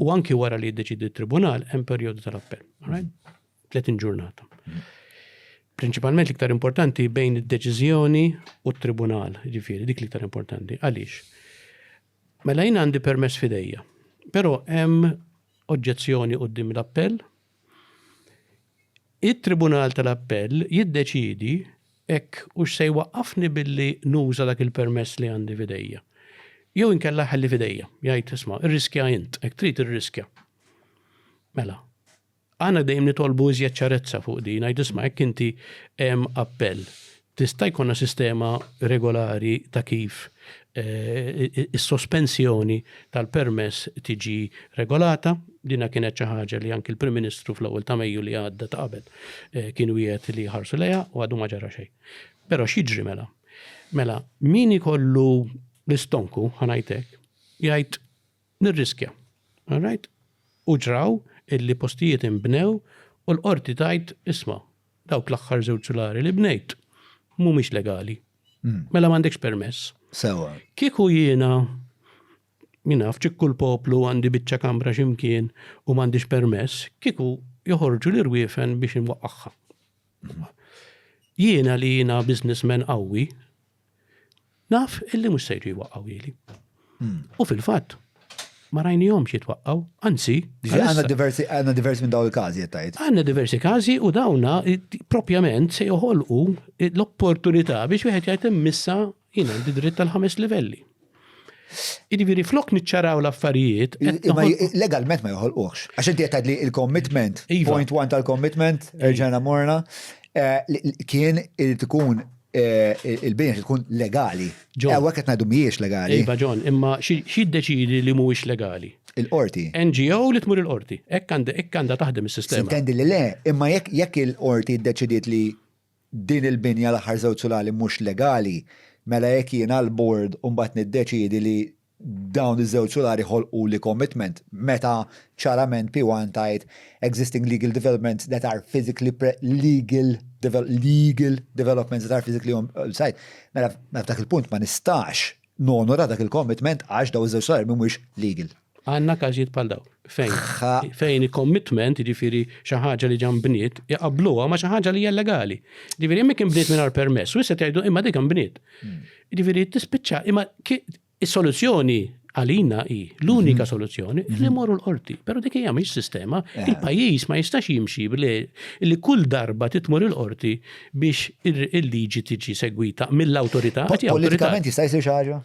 U anki wara li jiddeċidi t-tribunal hemm perjodu tal-appell. 30 ġurnata. Prinċipalment l-iktar importanti bejn id-deċiżjoni u t-tribunal, ġifieri, dik l-iktar importanti. Għaliex? Mela jien għandi permess fidejja, però hemm oġġezzjoni quddiem l-appell. Il-tribunal tal-appell jiddeċidi hekk u se jwaqqafni billi nuża dak il-permess li għandi fidejja. Jew inkella ħalli fidejja, jgħid isma' irriskja int, hekk trid irriskja. Mela, għana dejjem nitolbu iżjed ċarezza fuq din, ngħid isma' hekk inti hemm appell. Tista' jkollna sistema regolari ta' kif is-sospensjoni tal-permess tiġi regolata. Dina kienet xi ħaġa li anke il-Prim Ministru fl-ewwel ta' Mejju li għadda ta' qabel kienu wieħed li ħarsu lejha u għadu ma ġara xejn. Però x'jiġri mela? Mela, min ikollu l-istonku ħanajtek jgħid nirriskja. All right? U ġraw illi postijiet inbnew u l-qorti tajt isma' dawk l-aħħar żewġ solari li bnejt mhumiex legali. Mela m'għandekx permess. Sewa. Kieku jiena minaf ċikku l-poplu għandi biċċa kambra ximkien u m'għandix permess, kieku joħorġu l-irwiefen biex inwaqqaħħa. Jiena li jiena businessman qawwi, naf illi mhux se jiġu jwaqqgħu ili. U fil-fatt, ma rajnihomx jitwaqqgħu, anzi. Għandna diversi minn dawn il-każi jittajt. Għandna diversi każi u dawna propjament se joħolqu l-opportunità biex wieħed jgħid immissa jiena għandi dritt tal-5 livelli. Jiġifieri flok niċċaraw l-affarijiet. Imma legalment ma joħolqux. Għax inti qed li il-commitment, point 1 tal-commitment, erġana morna, kien irid ikun il-bejn tkun legali. Ewwa qed ngħidu mhijiex legali. Iva John, imma x'iddeċidi li mhuwiex legali? Il-qorti. NGO li tmur il-qorti. Hekk għandha taħdem is-sistema. Intendi li le, imma jekk il-qorti ddeċidiet li din il-binja l-aħħar żewġ solari mhux legali, mela jekk jiena l-board u mbagħad niddeċiedi li dawn iż-żewġ solari ħolqu li commitment meta ċarament P1 tajt existing legal developments that are physically legal developments that are physically on site. Mela dak il-punt ma nistax nonora dak il-commitment għax daw iż-żewġ solari mhumiex legal. Għandna każijiet bħal daw. Fejn il-commitment, jiġifieri xi ħaġa li ġan bniet, jaqabluha ma xi ħaġa li hija legali. Jiġifieri hemmhekk inbniet mingħajr permess, u issa tgħidu imma dik inbniet. Jiġifieri tispiċċa imma is-soluzzjoni għalina hi l-unika soluzzjoni li morru l-qorti. Però dik hija mhix sistema, il-pajjiż ma jistax jimxi li kull darba titmur il-qorti biex il-liġi tiġi segwita mill-awtorità. Politikament jista' jsir xi ħaġa?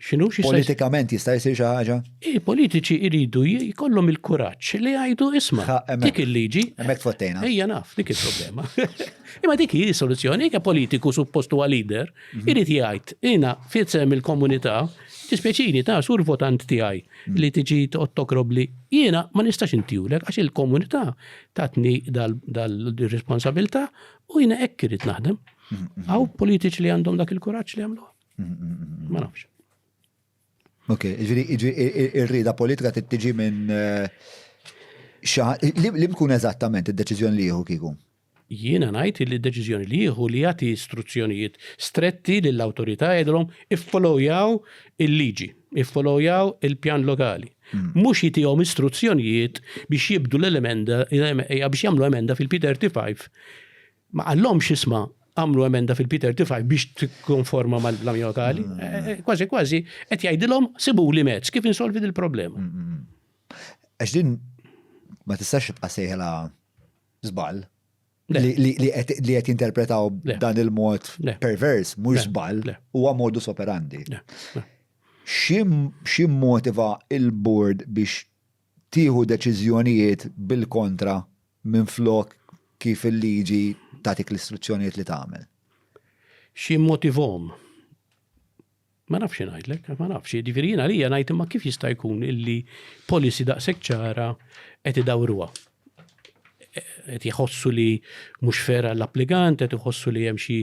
X'inhu politikament jista' jsir xi ħaġa? Politiċi jridu jkollhom il-kuraġġ li jgħidu isma' dik il-liġi. Hemmhekk tfottejna. Ejja naf, dik il-problema. Imma dik hi soluzzjoni, jekk politiku suppostu għal leader, irid jgħid jiena fitsem il-komunità, tispjaċini ta' sur votant tiegħi li tiġi tokrobli, jiena ma nistax intiwlek għax il-komunità tatni dal-responsabilità u jiena hekk irid naħdem. Hawn politiċi li għandhom dak il-kuraġġ li jagħmluha. Ma nafx. Ok, il-rida politika tiġi minn li mkun eżattament id-deċiżjoni li jieħu kieku? Jiena ngħid li d-deċiżjoni li jieħu li jagħti istruzzjonijiet stretti lill-awtorità jgħidulhom iffollowjaw il-liġi, iffollowjaw il-pjan lokali. Mhux jitihom istruzzjonijiet biex jibdu l-emenda biex jagħmlu emenda fil-P35. Ma għallhomx isma' għamlu emenda fil-P35 biex tikkonforma mal-plan lokali, kważi qed jgħidilhom sibu li mezz kif insolvi il-problema. Għax din ma tistax tibqa' sejħela żball li qed jinterpretaw dan il-mod pervers, mhux żball, huwa modus operandi. Xi motiva il-board biex tieħu deċiżjonijiet bil-kontra minflok kif il-liġi tatik l-istruzzjonijiet li tagħmel? Xi motivhom. Ma nafx ngħidlek, ma nafx. Jiġifieri jiena għalija ngħid imma kif jista' jkun illi policy daqshekk ċara qed idawruha. Qed jħossu li mhux fera l-applikant, qed iħossu li hemm xi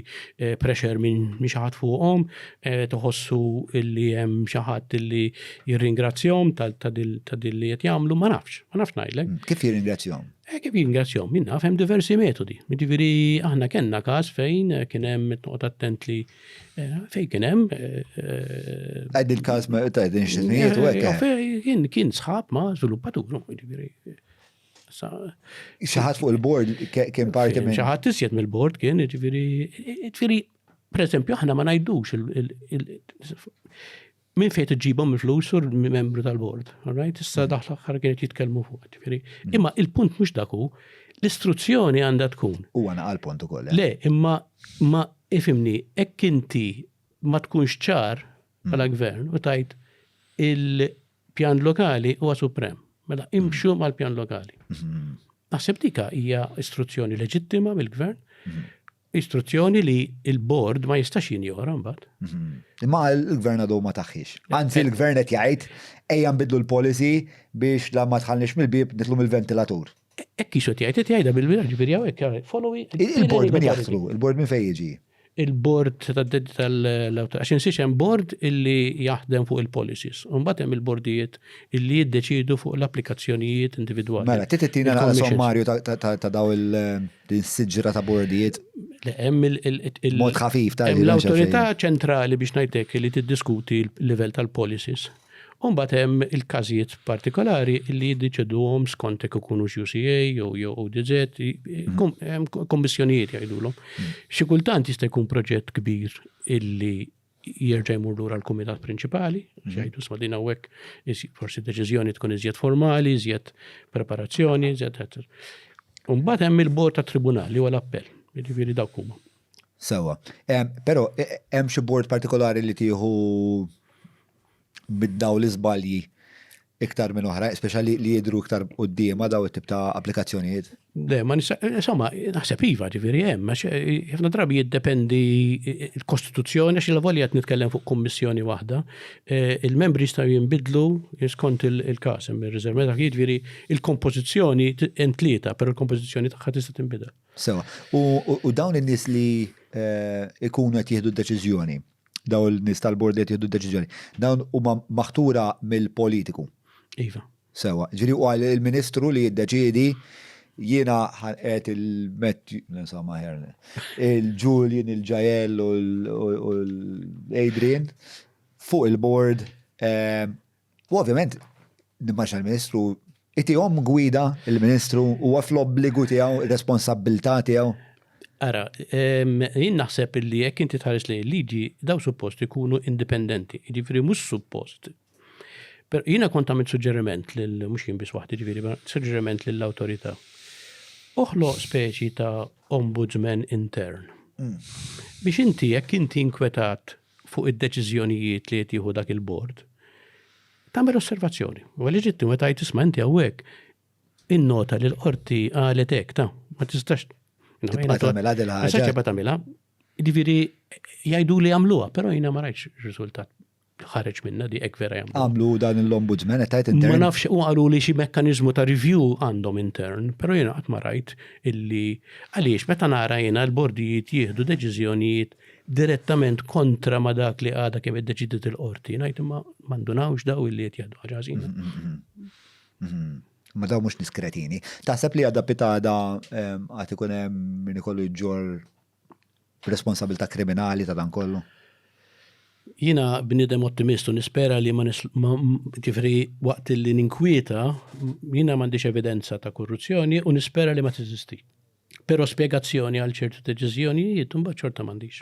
pressure minn xi ħadd fuqhom, qed iħossu li hemm xi ħadd li jirringrazzjahom ta' din li qed jagħmlu, ma nafx ngħidlek. Kif jirringrazzjahom? Kif jingrazzjom, minna fem diversi metodi. Ġifiri, aħna kenna kas fejn kienem noqgħod attent li fejn kienem. Għad il-kas ma għedin xtinijiet u għek. Kien sħab ma żviluppatur, ġifiri. Xaħat fuq il-board kien parti minn. Xaħat tisjed mill-board kien, ġifiri, per esempio, aħna ma najdux min fejn tġibhom il-flus sur membru tal-board, alright? Issa daħla ħar kienet jitkellmu fuq, ġifieri. Imma il-punt mhux daku, l-istruzzjoni għandha tkun. U għana għal-punt ukoll. Le, imma ma ifimni, hekk inti ma tkunx ċar bħala gvern u tajt il-pjan lokali huwa suprem. Mela imxu mal-pjan lokali. Naħseb dika hija istruzzjoni leġittima mill-gvern. Istruzzjoni li il-board ma jistax jinjora mbagħad. Imma l-gvern għadu ma taħħix. Anzi l-gvern qed jgħid ejja nbidlu l-policy biex la ma tħallniex mill-bib nitlu mill-ventilatur. Ekk ixot jgħid qed jgħidha bil-bira ġifieri hawnhekk follow il-board min jaħslu, il-board min fejn jiġi. Il-board tal-awtor, għax insiex hemm board illi jaħdem fuq il-policies. Mbagħad hemm il-bordijiet illi jiddeċidu fuq l-applikazzjonijiet individwali. Mela, tittina naqra sommarju ta' daw il-siġġira ta' bordijiet. Hemm Mod ħafif ta' l-awtorità ċentrali biex ngħidlek li tiddiskuti l-livell tal-policies. Mbagħad hemm il-każijiet partikolari li jiddeċiduhom skont hekk ikunu UCA jew ODZ, kommissjonijiet jgħidulhom. Xi kultant jista' jkun proġett kbir illi jerġa' jmur lura l-kumitat prinċipali, jgħidu sma' din hawnhekk forsi deċiżjoni tkun iżjed formali, iżjed preparazzjoni, iżjed etc. Mbagħad hemm il-bord tat-tribunali u l-appell, jiġifieri dawk huma. Sewa. Però hemm xi bord partikolari li tieħu bid-daw l-izbalji iktar minn oħra, speċjali li jidru iktar qudiema daw it-tip ta' applikazzjonijiet. Le, ma insomma, naħseb iva ġifieri hemm, għax ħafna drabi jiddependi l-Kostituzzjoni għax il-volja qed nitkellem fuq kummissjoni waħda, il-membri jistgħu jinbidlu skont il-każ hemm ir-riserv meta jiġifieri il-kompożizzjoni hemm tlieta, però l-kompożizzjoni tagħha tista' tinbidel. Sewa. U dawn in-nies li ikunu qed jieħdu d-deċiżjoni. Daw il-nis tal-bord li jieħdu d-deċiżjoni. Dawn huma maħtura mill-politiku. Iva. Sewa. Ġiri u għal il-ministru li jiddeċiedi jiena ħanqet il-Julian, il-Ġajel u l-Adrian fuq il-bord. U ovvjament, nimmaġna l-ministru itihom gwida il-ministru huwa fl-obbligu tiegħu, ir-responsabbiltà tiegħu. Ara, jien naħseb li jekk inti tħares li liġi daw suppost ikunu indipendenti, jiġifieri mhux suppost. Per jiena kont għamilt suġġeriment lil mhux jien biss waħd jiġifieri, suġġeriment lill-awtorità. Oħloq speċi ta' ombudsman intern. Biex inti jekk inti inkwetat fuq id-deċiżjonijiet li qed jieħu dak il-bord, tagħmel osservazzjoni. U leġittimu meta tisma' inti hawnhekk innota li l-qorti qalet hekk ma tistax Tibqa' tagħmilha dil ħaġa. Tibqa' tagħmilha. Jiġifieri jgħidu li għamluha, però jiena ma rajtx riżultat ħareġ minna di hekk vera jagħmlu. Għamlu dan l-ombudsman qed intern. Ma nafx u qalu li xi mekkaniżmu ta' review għandhom intern, però jiena qatt ma rajt illi għaliex meta nara jiena l-bordijiet jieħdu deċiżjonijiet direttament kontra ma dak li għadha kemm iddeċidiet il-qorti, ngħid imma m'għandunawx daw illi qed jaħdu ħaġa ħażina. Ma daw mhux niskretini. Taħseb li għadha pitada għad ikun hemm min ikollu jġor responsabilità kriminali ta' dan kollu? Jiena bniedem ottimistu nispera li ma ġifri waqt li ninkwieta jiena m'għandix evidenza ta' korruzzjoni u nispera li ma teżisti. Però spjegazzjoni għal ċertu deċiżjonijiet imbagħad xorta m'għandix.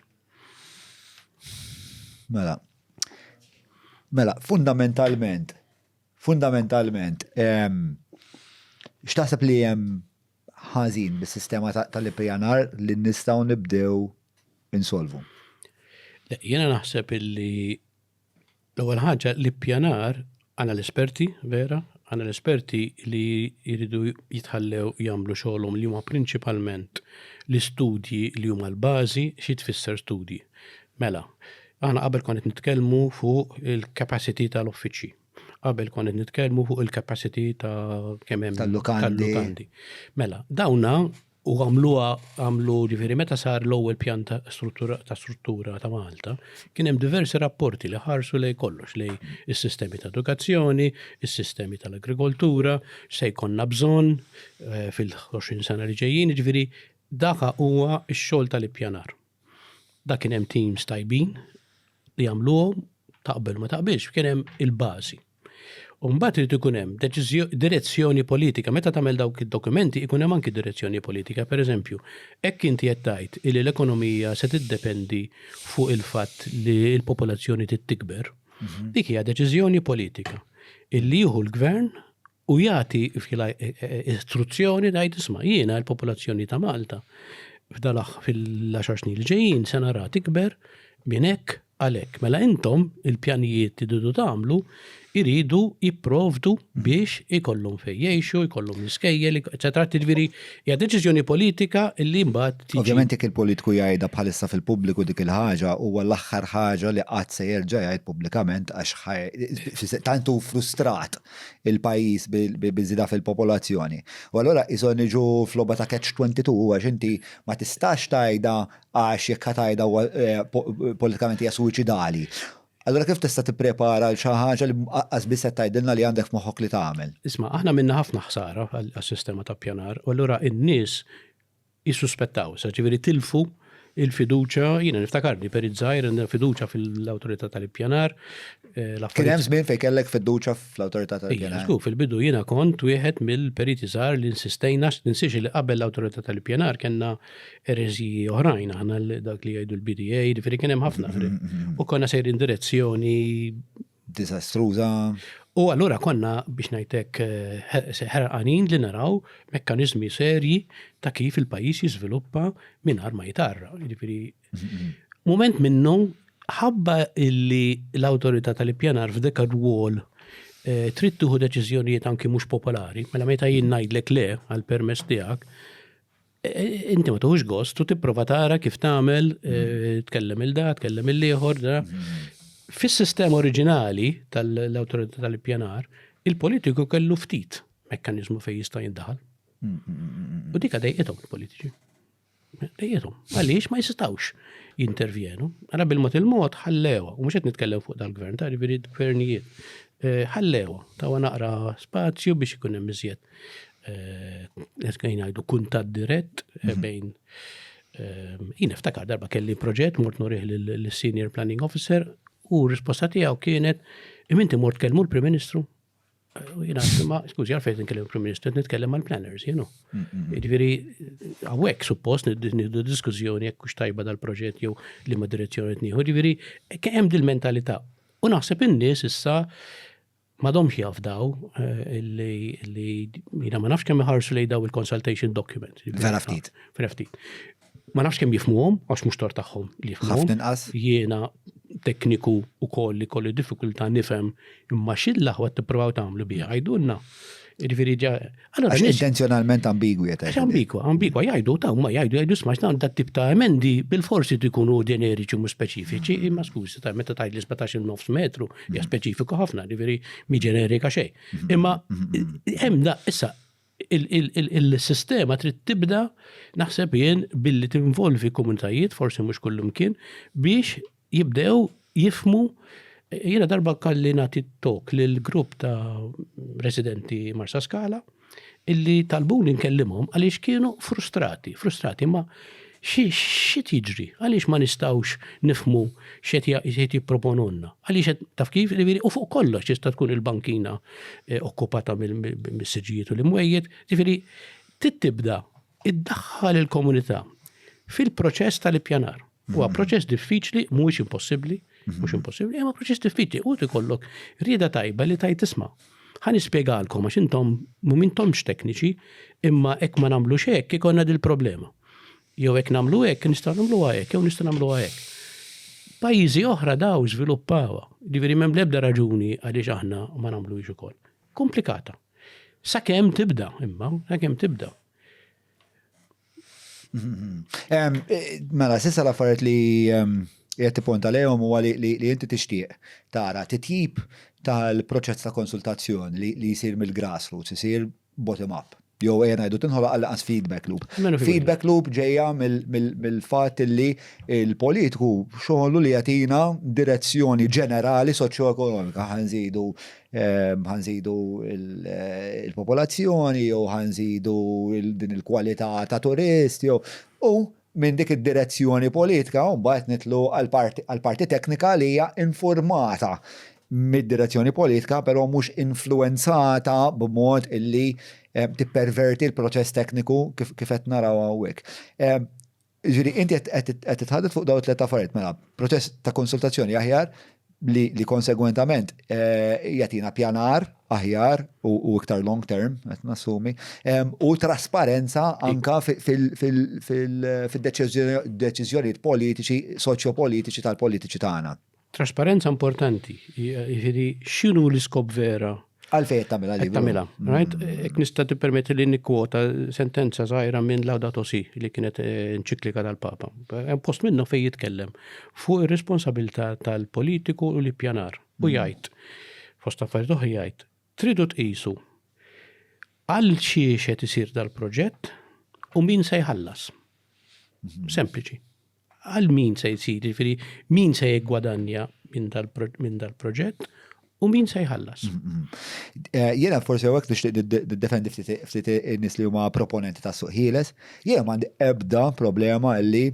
Mela, fundamentalment, x'taħseb li hemm ħażin bis-sistema tal-IPNR li nistgħu nibdew insolvu? Jiena naħseb illi l-ewwel ħaġa l-IPNR għandna l-esperti, vera, għandna l-esperti li jridu jitħallew jagħmlu xogħolhom li huma prinċipalment l-istudji li huma l-bażi xi tfisser studji. Mela, aħna qabel konet nitkellmu fuq il-capacity tal-uffiċċji. Qabel konet nitkellmu fuq il-capacity ta' kemm hemm tal-lukandi. Mela, dawna U għamlu ġifiri meta sar l-ewwel pjan ta' struttura ta' Malta, kien hemm diversi rapporti li ħarsu lej kollox, lej is-sistemi ta' edukazzjoni, is-sistemi tal-agrikoltura, se jkollna bżonn fil-20 sena li ġejjin, ġifiri daka huwa x-xogħol tal-ippjanar. Dak kien hemm teams tajbin li jagħmluhom taqbel ma taqbilx, kien hemm il-bażi. U mbagħad irid ikun hemm direzzjoni politika. Meta tagħmel dawk id-dokumenti ikun hemm anki direzzjoni politika. Pereżempju, hekk inti qed tgħid li l-ekonomija se tiddependi fuq il-fatt li l-popolazzjoni tikber. Dik hija deċiżjoni politika. Illi jieħu l-gvern u jagħti istruzzjoni tgħid isma' jiena l-popolazzjoni ta' Malta fil-10 snin li ġejjin se nara tikber minn hekk għalhekk. Mela intom il-pjanijiet tridu tagħmlu iridu jipprovdu biex ikollhom fejn jgħixu, ikollhom l-iskejjel, eċetera. Tiġifieri hija deċiżjoni politika li mbagħad tiġi. Ovvjament jekk il-politiku jgħidha bħalissa fil-pubbliku dik il-ħaġa huwa l-aħħar ħaġa li qatt se jerġa' jgħid pubblikament għax tantu frustrat il-pajjiż biżida fil-popolazzjoni. U allura iżgħu niġu fl-logħba ta' catch-22 għax inti ma tistax tgħidha għax jekk tgħidha politikament hija suwiċidali. Allora kif tista' tipprepara l xi ħaġa li qas biss qed tgħidilna li għandek f'moħħok li tagħmel? Isma' aħna minna ħafna ħsara għas-sistema ta' pjanar u allura n-nies jissuspettaw, ġifieri tilfu il-fiduċa, jiena niftakarni per iż-żgħir fiduċa fil-awtorità tal-ippjanar. Kien hemm żmien fejn kellek fiduċa fl-awtorità tal-ippjanar. Fil-bidu jiena kont wieħed mill-periti żgħar li insistejna ninsiex li qabel l-awtorità tal-ippjanar kellna ereżiji oħrajn aħna dak li jgħidu l-BDA, ġifieri kien hemm ħafna u konna sejrin direzzjoni disastruża. U allura konna biex ngħidlek ħerqanin li naraw mekkaniżmi serji ta' kif il-pajjiż jiżviluppa mingħajr ma jitarra. Jiġifieri mument minnu ħabba illi l-awtorità tal-ippjanar f'dek ir-rwol trid tieħu deċiżjonijiet anki mhux popolari, mela meta jien ngħidlek le għall-permess tiegħek, inti ma tuħux gost u tipprova tara kif tagħmel, tkellem il-da, tkellem il-ieħor da. Fis-sistema oriġinali tal-awtorità tal-ippjanar, il-politiku kellu ftit mekkaniżmu fejn jista' jindaħal. U dik dejqithom il-politiċi. Dejqithom. Għaliex ma jistgħux jintervjenu. Ara bil-mod il-mod ħallewa, u mhux qed nitkellem fuq dal-gvern, ta' ġifieri gvernijiet. Ħallewa, tawa naqra spazju biex ikun hemm iżjed ngħidu kuntatt dirett bejn. Jien niftakar darba kelli proġett mort nurih lill-Senior Planning Officer u risposta tiegħu kienet inti mort kellmu l-Prim Ministru. Jiena skużi għalfejn nitkellem il-Prim Ministru, nitkellem mal-planners, Jiġifieri hawnhekk suppost nieħdu diskussjoni jekk hux tajba dal-proġett jew liema direzzjoni qed nieħu. Jiġifieri hemm dil-mentalità. U naħseb in-nies issa m'għadhomx jafdaw li jiena ma nafx kemm iħarsu lejn daw il-consultation document. Vera ftit. Vera ftit. Ma nafx kemm jifhmuhom għax mhux tort tagħhom li jifhmuhom. Ħafna inqas. Jiena tekniku wkoll li kolli diffikultà nifhem imma x'il-laħwa tippruvaw tagħmlu biha għajdulna. Jiġifieri għax intenzjonalment ambigwi qed ambigwa jgħidu ma jgħidu smax dawn dat-tip ta' emendi bil-forsi tkunu ġeneriċi mhux speċifiċi, imma skużi ta' meta tgħidli 17.9 metru hija speċifiku ħafna, jiġifieri mi ġenerika xejn. Imma hemm da issa il-sistema trid tibda naħseb jien billi tinvolvi komunitajiet forsi mhux kullum kien biex jibdew jifmu. Jiena darba kalli nagħti talk lill-grupp ta' residenti Marsa Scala illi talbuni nkellimhom għaliex kienu frustrati ma xi tiġri, għaliex ma nistgħux nifhmu x'qed jipproponunna. Għaliex taf kif u fuq kollox jista' tkun il-bankina okkupata mis-siġijiet u l-imwejjed, ġifieri tibda iddaħħal il-komunità fil-proċess tal-ippjanar. Huwa proċess diffiċli, mhuwiex impossibbli, imma proċess diffiċli u tikollok rieda tajba li tajt tisma'. Ħa nispjegalkom għax intom m'intomx tekniċi, imma hekk ma nagħmlux hekk ikollna dil-problema. Jew hekk nagħmlu hekk nistgħu nagħmluha hekk, jew nistgħu nagħmluha hekk. Pajjiżi oħra daw żviluppawha, ġifieri m'hemm l-ebda raġuni għaliex aħna ma nagħmluhiex ukoll. Komplikata. Sakemm tibda, sakemm tibda. Mela, sissa l-affarijiet li qed tipponta lejhom huwa li inti tixtieq tara titjib tal-proċess ta' konsultazzjoni li jsir mill-grassroots, isir bottom up. Jew ngħidu tinħoloq għall-qas feedback loop. Menu Feedback loop ġejja mill-fatt li il-politiku xogħlu li jagħtina direzzjoni ġenerali soċjo-ekonomika. Ħanżidu il-popolazzjoni jew ħanżidu din il-kwalità ta' turisti u minn dik id-direzzjoni politika u mbagħad nitlu għall-parti teknika li hija informata mid-direzzjoni politika, però mhux influenzata b'mod illi tipperverti l-proċess tekniku kif qed naraw hawnhekk. Ġifieri inti qed titħadded fuq dawn tliet affarijiet mela proċess ta' konsultazzjoni aħjar li konsegwentament jagħtina pjanar aħjar u iktar long term, qed nassumi, u trasparenza anka fil-deċiżjonijiet politiċi, soċjopolitiċi tal-politiċi tagħna. Trasparenza importanti, jiġifieri x'inhu l-iskop vera Għalfejn tagħmilha li. Tagħmilha, right? Hekk nista' tippermetti li nikkwota sentenza żgħira minn Laudato Si li kienet enċiklika tal-Papa. Hemm post minnu fejn jitkellem fuq ir-responsabilità tal-politiku u l-ippjanar. U jgħid, fost affarijiet oħra jgħid, tridu tqisu għal xiex qed isir dal-proġett u min se jħallas. Sempliċi. Għal min se jsir, jiġifieri min se jiggwadanja minn dal-proġett u min se jħallas. Jiena forsi hawnhekk nixtieq niddefendi ftit in-nies li huma proponenti ta' suq ħieles, jiena m'għandi ebda problema li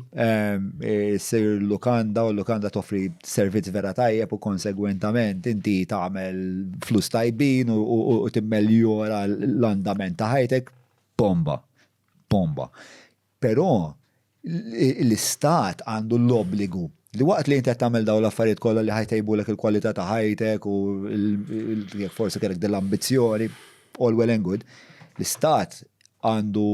ssir lukanda u l-lukanda toffri servizz vera tajjeb u konsegwentament inti tagħmel flus tajbin u timmeljora l-andament ta' ħajtek, bomba. Però l-istat għandu l-obbligu li waqt li inti qed tagħmel dawn l-affarijiet kollha li ħajtejbulek il-kwalità ta' ħajtek u jekk forsi kellek dell-ambizzjoni, all well and good, l-istat għandu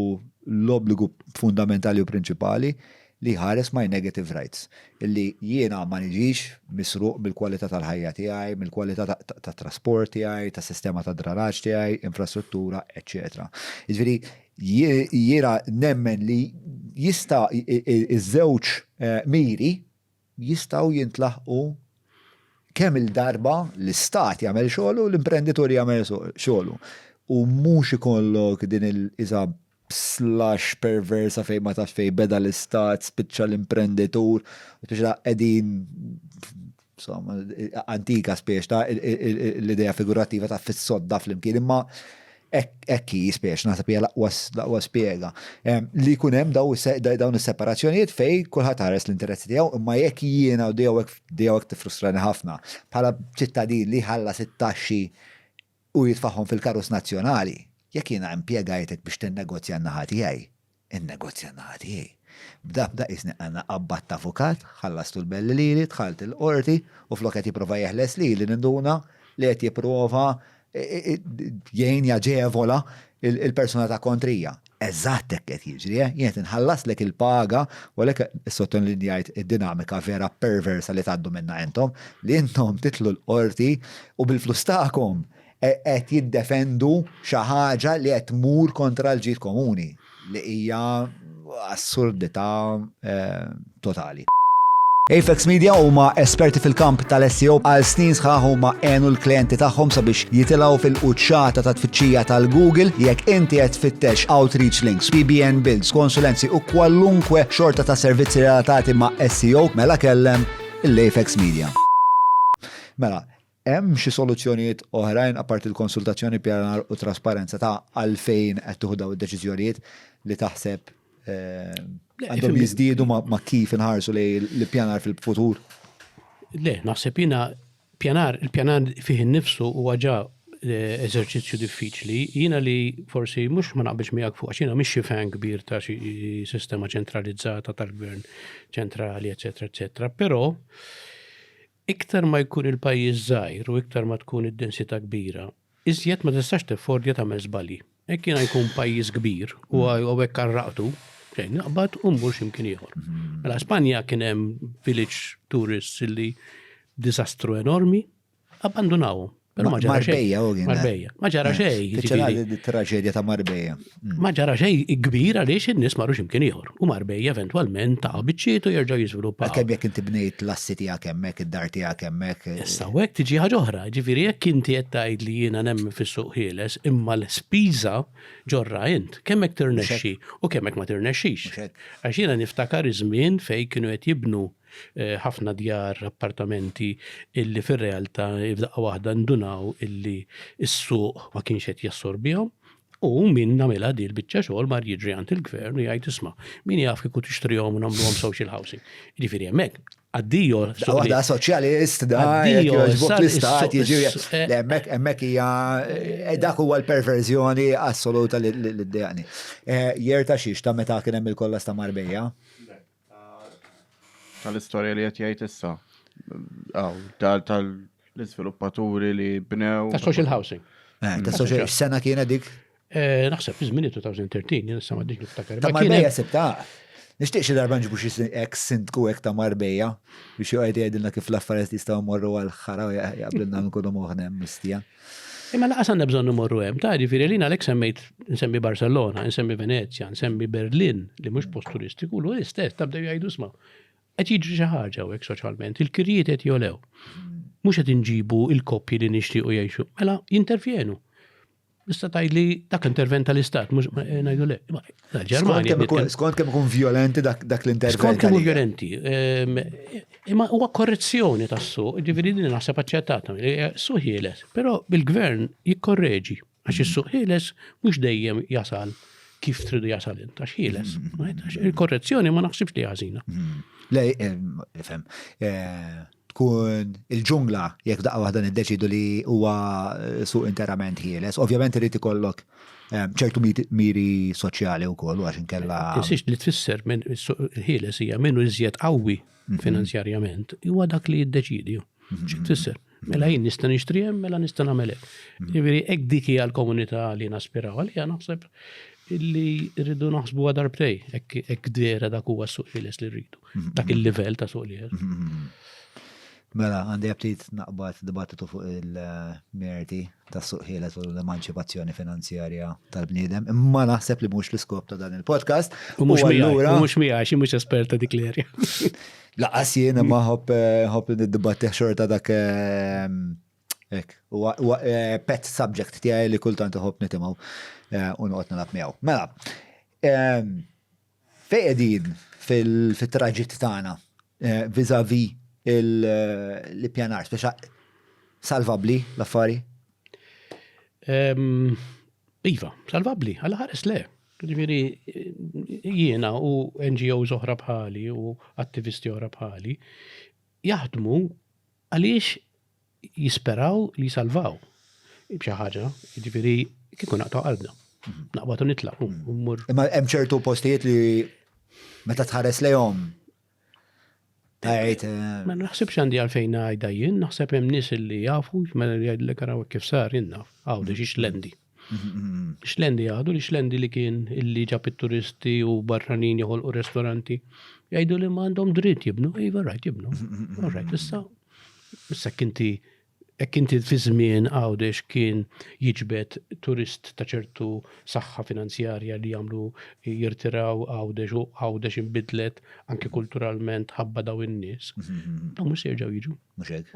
l-obbligu fundamentali u prinċipali li ħares my negative rights. Illi jiena ma niġix misruq bil-kwalità tal-ħajja tiegħi, mill-kwalità ta' trasport tiegħi, ta' sistema ta' dranaġġ tiegħi, infrastruttura, eċċetera. Jiġifieri jiena nemmen li jista' iż-żewġ miri jistaw jintlaħqu kemm il-darba l-istat jagħmel xogħlu u l-imprenditori jagħmel xogħlu. U mhux ikollok din il-iża slash perversa fejn ma tafx fejn beda l-istat, spiċċa l-imprenditur, u tiġra qegħdin insomma antika spiex ta' l-idea figurattiva ta' fis-sodda flimkien imma ekki spiex nasab hija laqwa spjega. Li jkun hemm dawn is-separazzjonijiet fejn kulħadd ħares l-interessi tiegħu, imma jekk jiena u dejhekk tifrustrani ħafna bħala ċittadin li ħallas it-taxxi u jitfaħħom fil-karus nazzjonali, jekk jiena impjegajtek biex tinnegozja n-naħa tiegħi, innegozja n-naħa tiegħi. Bda isni għandna qabbat ta' avukat, ħallastu l-belli lili, dħalt il-qorti u flok qed jipprova jeħles li ninduna li qed jipprova jgħin jaġevola il-persuna ta' kontrija. Eżattek qed jiġri, jgħet inħallaslek il-paga u għalhekk sottolinjajt id-dinamika vera perversa li tgħaddu minna intom li intom titlu l-qorti u bil-flus tagħkom qed jiddefendu xi ħaġa li qed tmur kontra l-ġid komuni li hija assurdità totali. Apex Media huma esperti fil-kamp tal-SEO għal snin sħaħ huma għenu l-klienti tagħhom sabiex jitilgħu fil-quċċata ta' tfittxija tal-Google jekk inti qed tfittex outreach links, PBN builds, konsulenzi u kwalunkwe xorta ta' servizzi relatati ma' SEO mela kellem l-Apex Media. Mela, hemm xi soluzzjonijiet oħrajn apart il-konsultazzjoni pjanar u trasparenza ta' għalfejn qed tieħu dawn id-deċiżjonijiet li taħseb għandhom jiżdiedu ma' kif inħarsu li pjanar fil-futur? Le, naħseb jiena il-pjanar fih innifsu huwa ġa eżerċizzju diffiċli. Jiena li forsi mhux ma naqbilx miegħek fuq għax jiena mhix xi fan kbir ta' xi sistema ċentralizzata tal-gvern ċentrali, eċetera, però iktar ma jkun il-pajjiż żgħir u iktar ma tkun id-densità kbira, iżjed ma tistax tiffordja tagħmel żbalji. Hekk jiena jkun pajjiż kbir u hekk arraqtu, naqbad u mbur x'imkien ieħor. Mela Spanja kien hemm village tourists li diżastru enormi, abbandunawhom. Però ma ġara xejn. Marbejja u Marbejja. Ma ġara xejn. Tiċċara traġedja ta' Marbejja. Ma ġara xejn kbir għaliex in-nies marru x'imkien ieħor. U Marbejja eventwalment ta' biċċietu jerġgħu jiżviluppaw. Kemm jekk inti bnejt l-assi tiegħek hemmhekk, id-dar tiegħek hemmhekk. Issa hekk tiġi ħaġa oħra, ġifieri jekk inti qed tgħid li jiena nemmen fis-suq ħieles, imma l-spiża ġorra int, kemm hekk tirnexxi u kemm hekk ma tirnexxix. Għax jiena niftakar iż-żmien fejn kienu qed jibnu ħafna djar appartamenti illi fir-realtà f'daqqa waħda ndunaw illi s-suq ma kienx qed jassorbihom u min nagħmilha di l-biċċa xogħol mar jiġri għand il-gvern u jgħid isma' min jaf kieku tixtrihom u nagħmluhom social housing. Jiġifieri hemmhekk għaddiju. Waħda soċjalist, jogħġbok l-istat, jiġri hemmhekk hija dak huwa l-perverżjoni assoluta l-iddeani. Jerta xiex ta' meta kien hemm il-kollas ta' Marbejja? Tal-istorja li qed jgħid issa. Tal-iżviluppaturi li bnew. Ta' social housing. Ta' social sena kienet dik? Naħseb fi żmien 2013, jien issa ma dik niftakar. Ta' Marbejja sibta. Nixtieq xi darba nġibu xi ex sindku hekk ta' Marbejja biex joqgħod jgħidilna kif l-affarijiet jistgħu mmorru għal ħara u jaqblilna nkunu moħħnem mistija. Imma laqas għandna bżonn imorru hemm, ta' ġifieri lina għalhekk semmejt nsemmi Barcelona, nsemmi Venezia, nsemmi Berlin li mhux post turistiku, lu istess tabdew jgħidu sma'. Qed jiġri xi ħaġa hekk soċjalment, il-kirjiet qed jolew. Mhux qed inġibu il-koppji li nixtiequ jgħixu, mela jintervjenu. Issa tgħidli dak intervent tal-istat, mhux ngħidu le. Skont kemm ikun violenti dak l-intervent. Skont kemm violenti. Imma huwa korrezzjoni tas-suq, ġifieri din naħseb aċċettata, suq ħieles, però bil-gvern jikkorreġi għax is-suq ħieles mhux dejjem jasal kif tridu jasal int għax ħieles. Il-korrezzjoni ma naħsibx li ħażina. Lej, ifhem, tkun il-ġungla jekk daqqa waħda niddeċidu li huwa suq interament ħieles. Ovvjament irid ikollok ċertu miri soċjali wkoll għax inkella. Insix li tfisser minn ħieles hija minnu iżjed qawwi finanzjarjament, huwa dak li jiddeċidi. Xi tfisser? Mela jien nista' nixtriem, mela nista' nagħmel hekk. Jiġifieri hekk dik hija l-komunità li naspiraw għalija naħseb illi rridu naħsbu għadarbtej, ek dera dak huwa suq ħieles li rridu. Dak il-livell ta' suq ħieles. Mela, għandi għabtit naqbad dibattitu fuq il-merti ta' suq ħieles u l-emanċipazzjoni finanzjarja tal-bniedem. Imma naħseb li mhux l-iskop ta' dan il-podcast. U mhux miegħi mhux esperta dik l-erja. Laqas jien ma ħobb nid-dibatti xorta dak pet subject tiegħi li kultant ħobb nitimgħu u noqgħod nilgħab miegħu. Mela, fejn qegħdin fit-traġitt tagħna vis-à-vis il-pjanar, speċa salvabli l-affari? Iva, salvabli, għal-ħares le. Ġifieri jiena u NGOs oħra bħali u attivisti oħra bħali jaħdmu għaliex jisperaw li jisalvaw. B'xi ħaġa, ġifieri kieku naqtaw qalbna. Naqbatu nitlaq u mmur. Imma hemm ċertu postijiet li meta tħares lejhom Ma naħsibx għandi għalfejn għajda jien, naħseb hemm nies li jafu, mela jgħidlek araw kif sar jinnaf, għawda xi xlendi. Xlendi għadu li xlendi li kien illi ġab it-turisti u barranin joħolqu ristoranti. Jgħidu li ma għandhom dritt jibnu, iva rajt jibnu. Rajt, issa kinti fi żmien għawdex kien jiġbed turist ta' ċertu saħħa finanzjarja li jagħmlu jirtiraw għawdex u għawdex inbidlet anke kulturalment ħabba daw in-nies. Dawn mhux jerġgħu jiġu.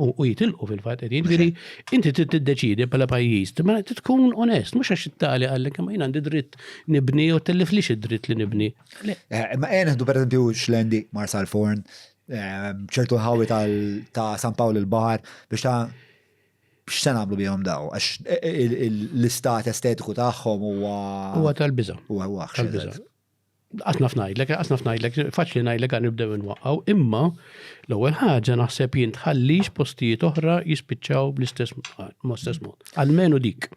U jitilqu fil-fatt qegħdin. Inti tiddeċidi bħala pajjiż, ma tkun onest, mhux għax it-tali għallek ma jien għandi dritt nibni u telliflix id-dritt li nibni. Ma neħdu pereżempju xlendi Marsal Forn, ċertu ħawi ta' San Pawl il-Baħar biex ta' biex se nagħmlu bihom daw, għax l-istat estetiku tagħhom huwa tal-biża'. Huwa tal-biża'. Qasnaf ngħidlek, faċli ngħidlek għan nibdew inwaqqgħu, imma l-ewwel ħaġa naħseb jien tħallix postijiet oħra jispiċċaw bl-istess mod. Almenu dik.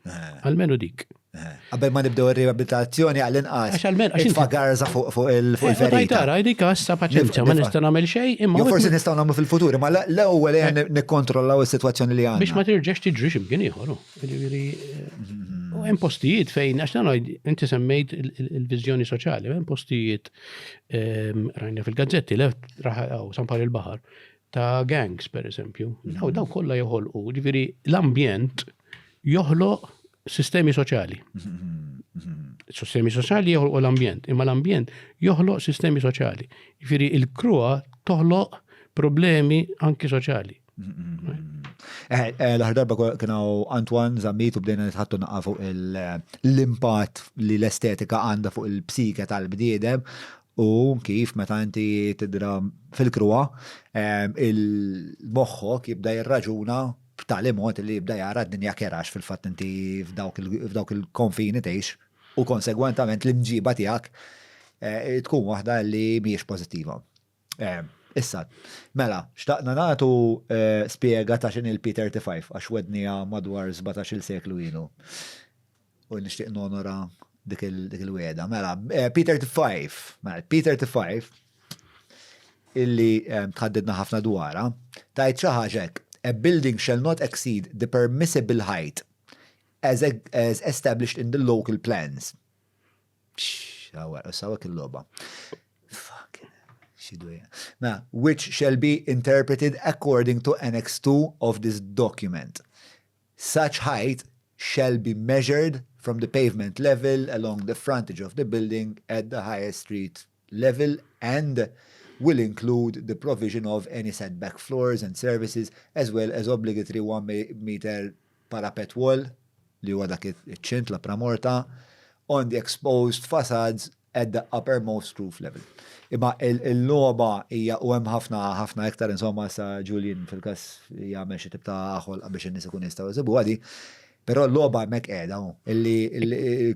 Qabel ma nibdew ir-riabilitazzjoni għall-inqas. Itfagarza fuq il-ferita. Tajtara, dik issa paċenzja ma nista' nagħmel xejn, imma forsi nistgħu nagħmlu fil-futur, imma l-ewwel nikkontrollaw is-sitwazzjoni li għandna. Biex ma tirġax tiġri x'imkien ieħor. U hemm postijiet fejn għax nagħmel inti semmejt il-viżjoni soċjali, hemm postijiet rajna fil-gazzetti San Pawl il-Baħar ta' gangs, per eżempju. Daw kollha joħolqu, ġifieri l-ambjent joħloq sistemi soċjali. Sistemi soċjali joħloq l-ambjent, imma l-ambjent joħloq sistemi soċjali. Ġifieri il-krua toħloq problemi anki soċjali. L-ħar darba kienu Antoine Zammit u bdejna nitħattu naqqa fuq l-impatt li l-estetika għandha fuq il-psike tal-bniedem u kif meta inti tidra fil-krua il-moħħok jibda jirraġuna b'tali mod li jibda jara d-dinja kerax fil-fatt inti f'dawk il-konfini tgħix u konsegwentament l-imġiba tiegħek tkun waħda li mhijiex pożittiva. Issa, mela, xtaqna nagħtu spjega ta' xin il-P35 għax wednija madwar 17 seklu ilu. U nixtieq nonora dik il-weda. Mela, P35 illi tħaddidna ħafna dwara, tajt xi ħaġa a building shall not exceed the permissible height as established in the local plans. Sawek il-loba. Which shall be interpreted according to Annex 2 of this document. Such height shall be measured from the pavement level along the frontage of the building at the highest street level and will include the provision of any setback floors and services as well as obligatory 1 meter parapet wall li huwa dak iċ-ċint la pramorta on the exposed facades at the uppermost roof level. Imma il-loba hija u hemm ħafna iktar insomma sa Julian fil-każ jagħmel xi tip ta' aħol biex in-nies ikun jistgħu jsibu għadi, però l-loba hemmhekk qiegħda illi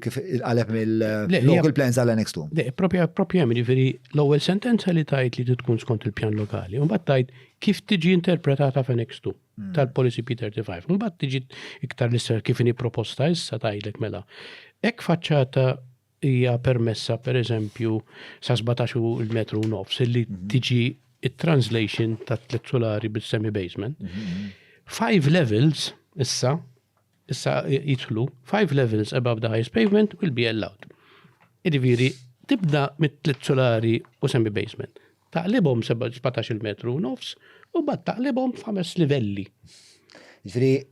kif qaleb mill-local plans għall-Annex 2. Le, propju hemm jiġifieri l-ewwel sentenza li tajt li tkun skont il-pjan lokali, u mbagħad tajt kif tiġi interpretata f'Annex 2 tal-Policy P35. U mbagħad tiġi iktar l-isser kif inhi proposta issa tajlek mela. Hekk faċċata hija permessa per eżempju sa 17 metru u nofs illi tiġi it-translation ta' 3 solari bil-semi basement. 5 levels issa jidħlu 5 levels above the highest pavement will be allowed. Jiġifieri tibda mit-3 solari u semi basement. Taqlibhom 17 metru u nofs u bad taqlibhom f'5 livelli. Jiġifieri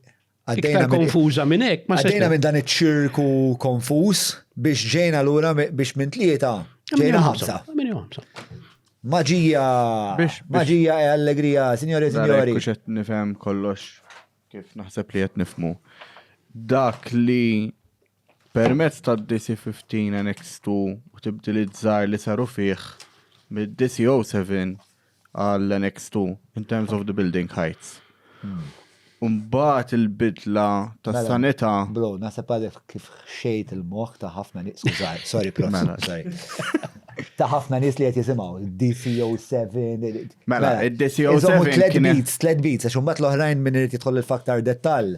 iktar konfuża minn hekk ma għaddejna minn dan iċ-ċirku konfuż biex ġejna lura biex minn tlieta ġejna ħamsa. Maġija e allegrija, signori e signori. Kux qed nifhem kollox kif naħseb li qed nifhmu. Dak li permezz tad-DC15 Annex 2 u tibdilizzar li saru fih mid-DC07 għall-Annex 2 in terms of the building heights. Umbat il-bidla ta' sanita. Bro, nasab għadef kif xejt il-moħ ta' ħafna nis, skużaj, sorry, sorry. Ta' ħafna nis li għet jisimaw, DC07. Mela, il-DC07 kienet. Tlet beats, għax umbat l-oħrajn minn irrit jitħol il-faktar dettal.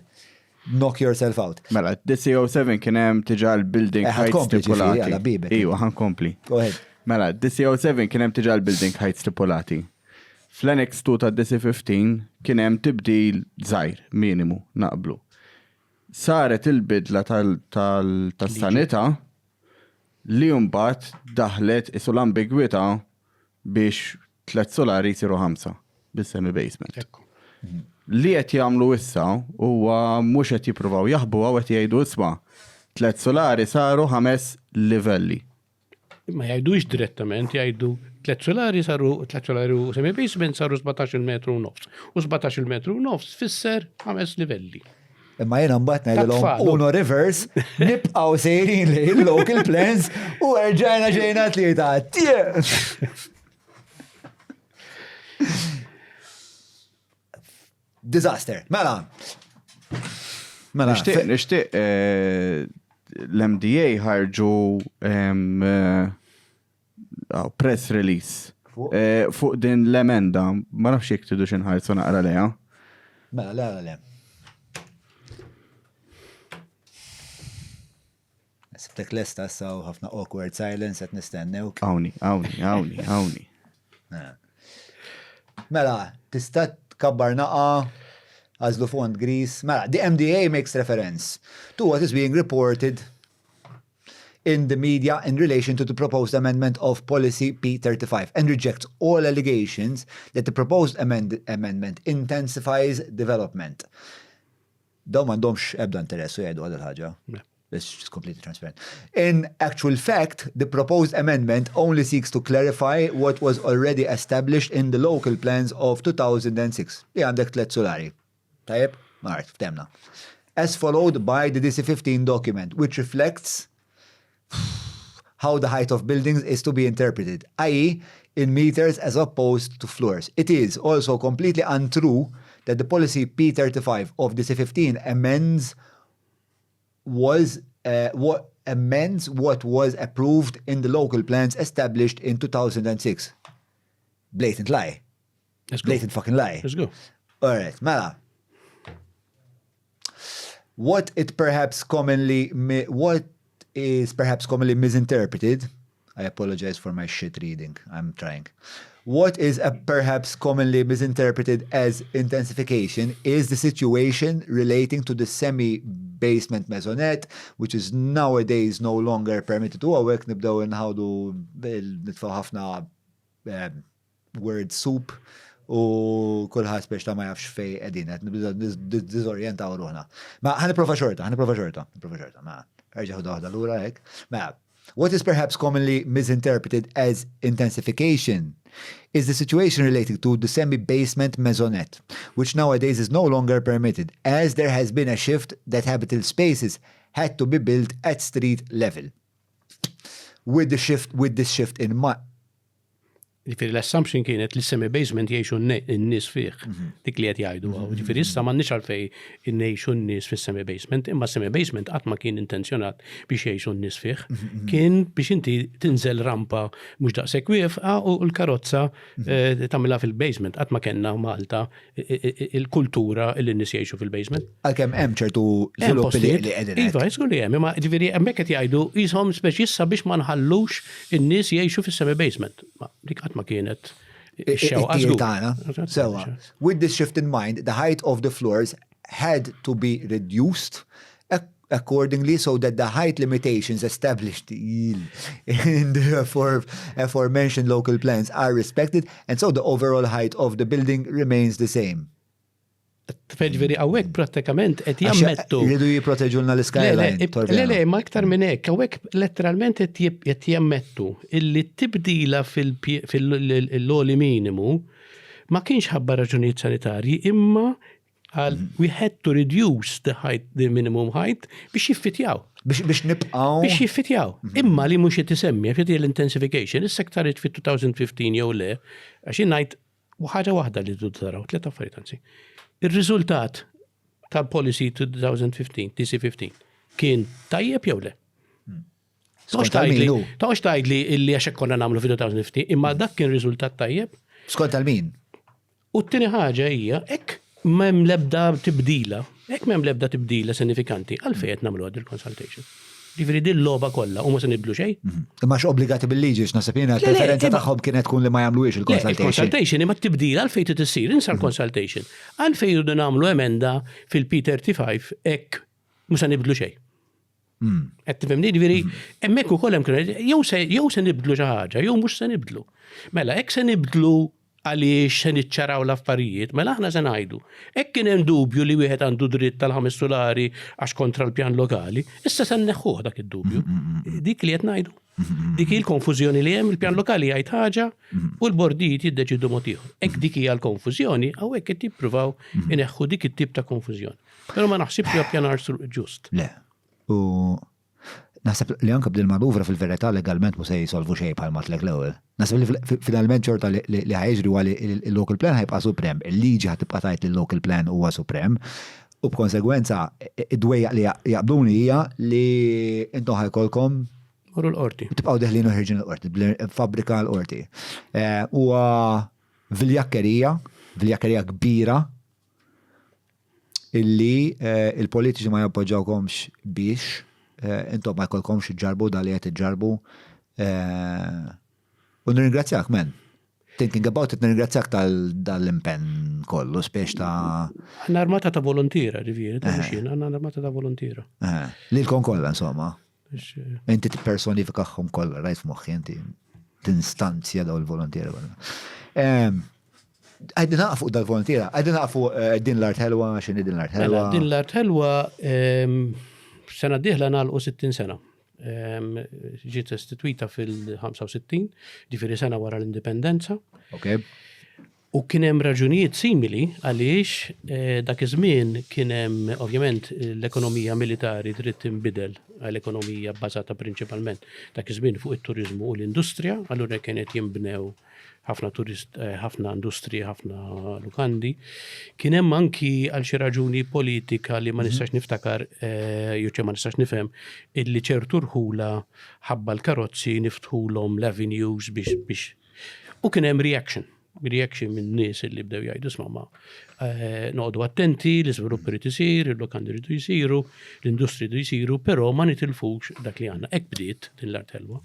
Knock yourself out. Mela, DC07 kienem tiġa l-building heights stipulati. Iwa, ħan kompli. Go ahead. Mela, DC07 kienem tiġa l-building heights stipulati. Fl-Annex 2 ta' DC15 kien hemm tibdil żgħir minimu naqblu. Saret il-bidla tas-sanità li mbagħad daħlet isu l-ambigwità biex 3 solari jsiru 5 bis-semi basement. Li qed jagħmlu issa huwa mhux qed jippruvaw jaħbuha u qed jgħidu isma' 3 solari saru 5 livelli. Ma jgħidux direttament, jgħidu 3 solari u semi basement saru 17 metru u nofs. U 17 metru u nofs fisser 5 livelli. Imma jena mbagħad ngħidilhom uno reverse, nibqgħu sejrin li l-local plans u ġejna tlieta. Disaster. Mela. Nixtieq l-MDA ħarġu press release fuq din l-emenda. Ma nafx jekk tidu xinħarsu naqra leha. Mela, le. Sibtek lesta issa u ħafna awkward silence qed nistennew. Awni. Mela, tista' tkabbar naqa' għażlu fond gris. Mela, the MDA makes reference to what is being reported in the media in relation to the proposed amendment of Policy P35 and rejects all allegations that the proposed amendment intensifies development. Daw m'għandhomx ebda interessu jgħidu għal ħaġa. It's just completely transparent. In actual fact, the proposed amendment only seeks to clarify what was already established in the local plans of 2006. Għandek 3 solari. Tajjeb? Alright, ftemna. As followed by the DC-15 document, which reflects how the height of buildings is to be interpreted, i.e. in meters as opposed to floors. It is also completely untrue that the policy P35 of DC-15 amends what was approved in the local plans established in 2006. Blatant lie. Blatant fucking lie. Let's go. All right, Mela. What is perhaps commonly misinterpreted, I apologize for my shit reading, I'm trying. What is perhaps commonly misinterpreted as intensification is the situation relating to the semi-basement maisonette, which is nowadays no longer permitted. U għawek nibdaw nħawdu nitfaw ħafna word soup u kullħat biex ta' ma jafx fej edinet, dizorientaw ruħna. Ma ħaniprofa xorta, ma rġaħu daħda l-ura hekk. Ma what is perhaps commonly misinterpreted as intensification is the situation relating to the semi-basement maisonette, which nowadays is no longer permitted, as there has been a shift that habitable spaces had to be built at street level. With this shift in mind. Ġifiri l-assumption kienet li semi-basement jiexu n-nis fiħ, dik li għet jgħidu għaw. Ġifiri issa ma nix għalfej n-jiexu n-nis fi semi-basement, imma semi-basement għatma kien intenzjonat biex jiexu n-nis fiħ, kien biex inti tinżel rampa mux daqsek wifqa u l-karozza tamila fil-basement, għatma kienna Malta il-kultura il-nis jiexu fil-basement. Għal-kem hemm ċertu żviluppi li qegħdin. Iva, jisku li hemm, imma ġifiri hemmhekk qed jgħidu jishom speċi issa biex ma nħallux in-nies jgħixu fis-semi-basement. Ma kienet So, with this shift in mind, the height of the floors had to be reduced accordingly so that the height limitations established in the aforementioned local plans are respected, and so the overall height of the building remains the same. Feġveri għawek pratikament et jammettu. Ridu jiproteġulna l-skyline. Le, ma iktar minnek, għawek letteralment et jammettu illi tibdila fil-loli minimu ma kienx ħabba raġunijiet sanitarji imma we had to reduce the minimum height biex jiffitjaw. Biex nibqaw. Biex jiffitjaw. Imma li mux jitisemmi, għafjeti l-intensification, is-sektarit fit-2015 jew le, għaxin najt ħaġa wahda li d-daraw, 3 affarijiet anzi. Il-riżultat tal-policy 2015, DC-15, kien tajjeb jew le? Taħx tajdli illi għaxek konna namlu fi 2015, imma dak kien riżultat tajjeb? Skont tal-min? U t-tini ħaġa hija, ek mem lebda tibdila sinifikanti, għalfejt namlu għad il-consultation. Ġifiri dill-loba kollha u ma se nibdlu xejn. Imma obbligati bil-liġi x'nasibina l-preferenza tagħhom kienet tkun li ma jagħmluhiex il-consultation. Il-consultation imma tibdila għalfejn tissir insa l-consultation. Għalfejn jridu nagħmlu emenda fil-P35 hekk mhux se nibdlu xejn. Qed tifhimni ġifieri hemmhekk ukoll hemm jew se nibdlu xi ħaġa jew mhux se nibdlu. Mela hekk se nibdlu għaliex se niċċaraw l-affarijiet, mela aħna se ngħidu. Hekk kien hemm dubju li wieħed għandu dritt tal-5 solari għax kontra l-pjan lokali, issa se nneħħuh dak id-dubju. Dik li qed ngħidu. Dik il-konfużjoni li hemm il-pjan lokali jgħid ħaġa u l-bordijiet jiddeċidu mod ieħor. Hekk dik hija l-konfużjoni hawnhekk qed jippruvaw ineħħu dik it-tip ta' konfużjoni. Però ma naħsibx li pjanar ġust. Le. U naħseb li anke bdil manuvra fil-verità legalment mu se jisolvu xejn bħal matlek l-ewwel. Naħseb li finalment ċorta li ħajġri għal il-local plan ħajbqa' suprem, il-liġi ħatibqa' tgħid li l-local plan huwa suprem, u b'konsegwenza id-dwejja li jaqbluni hija li intom ħajkolkom Morru l-qorti. Tibqgħu deħlin uħirġin l-qorti, fabbrika l-qorti. Huwa viljakkerija kbira illi il-politiċi ma jappoġġawkomx biex intom ma jkollkomx iġġarbu dali qed iġġarbu. U nirringrazzjak, men. Thinking about it, nirringrazzjak tal-impenn kollu, spiex ta' Għanna armata ta' volontira, ġifieri, ta' mxin, għanna armata ta' volontira. Lilkom kollha, insomma. Inti t-personifikaħħom kollha, rajt f'moħħi inti tinstanzja daw il-volontieri. Għajdin naqfu dal-volontiera, għajdin naqfu din l-art ħelwa, xini din l-art ħelwa? Din l-art ħelwa sena diħla nagħlqu 60 sena. Ġiet istituita fil-65, ġifieri sena wara l-indipendenza. Okay. U kien hemm raġunijiet simili għaliex dak iż-żmien kien hemm ovvjament l-ekonomija militari trid tinbidel għal ekonomija bbażata prinċipalment dak iż-żmien fuq it-turiżmu u l-industrija, allura kienet jinbnew ħafna industriji, ħafna lukandi. Kien hemm anki għal xi raġuni politika li ma nistax niftakar jew ma nistax nifhem illi ċertu rħula ħabba l-karozzi niftħulhom l-avenues biex u kien hemm reaction minn nies li bdew jgħidu smama noqogħdu attenti, l-iżvilupp irid isir, il-lokandi rridu jsiru, l-industri rridu jsiru, però ma nitilfux dak li għandna. Hekk bdiet din l-art ħelwa.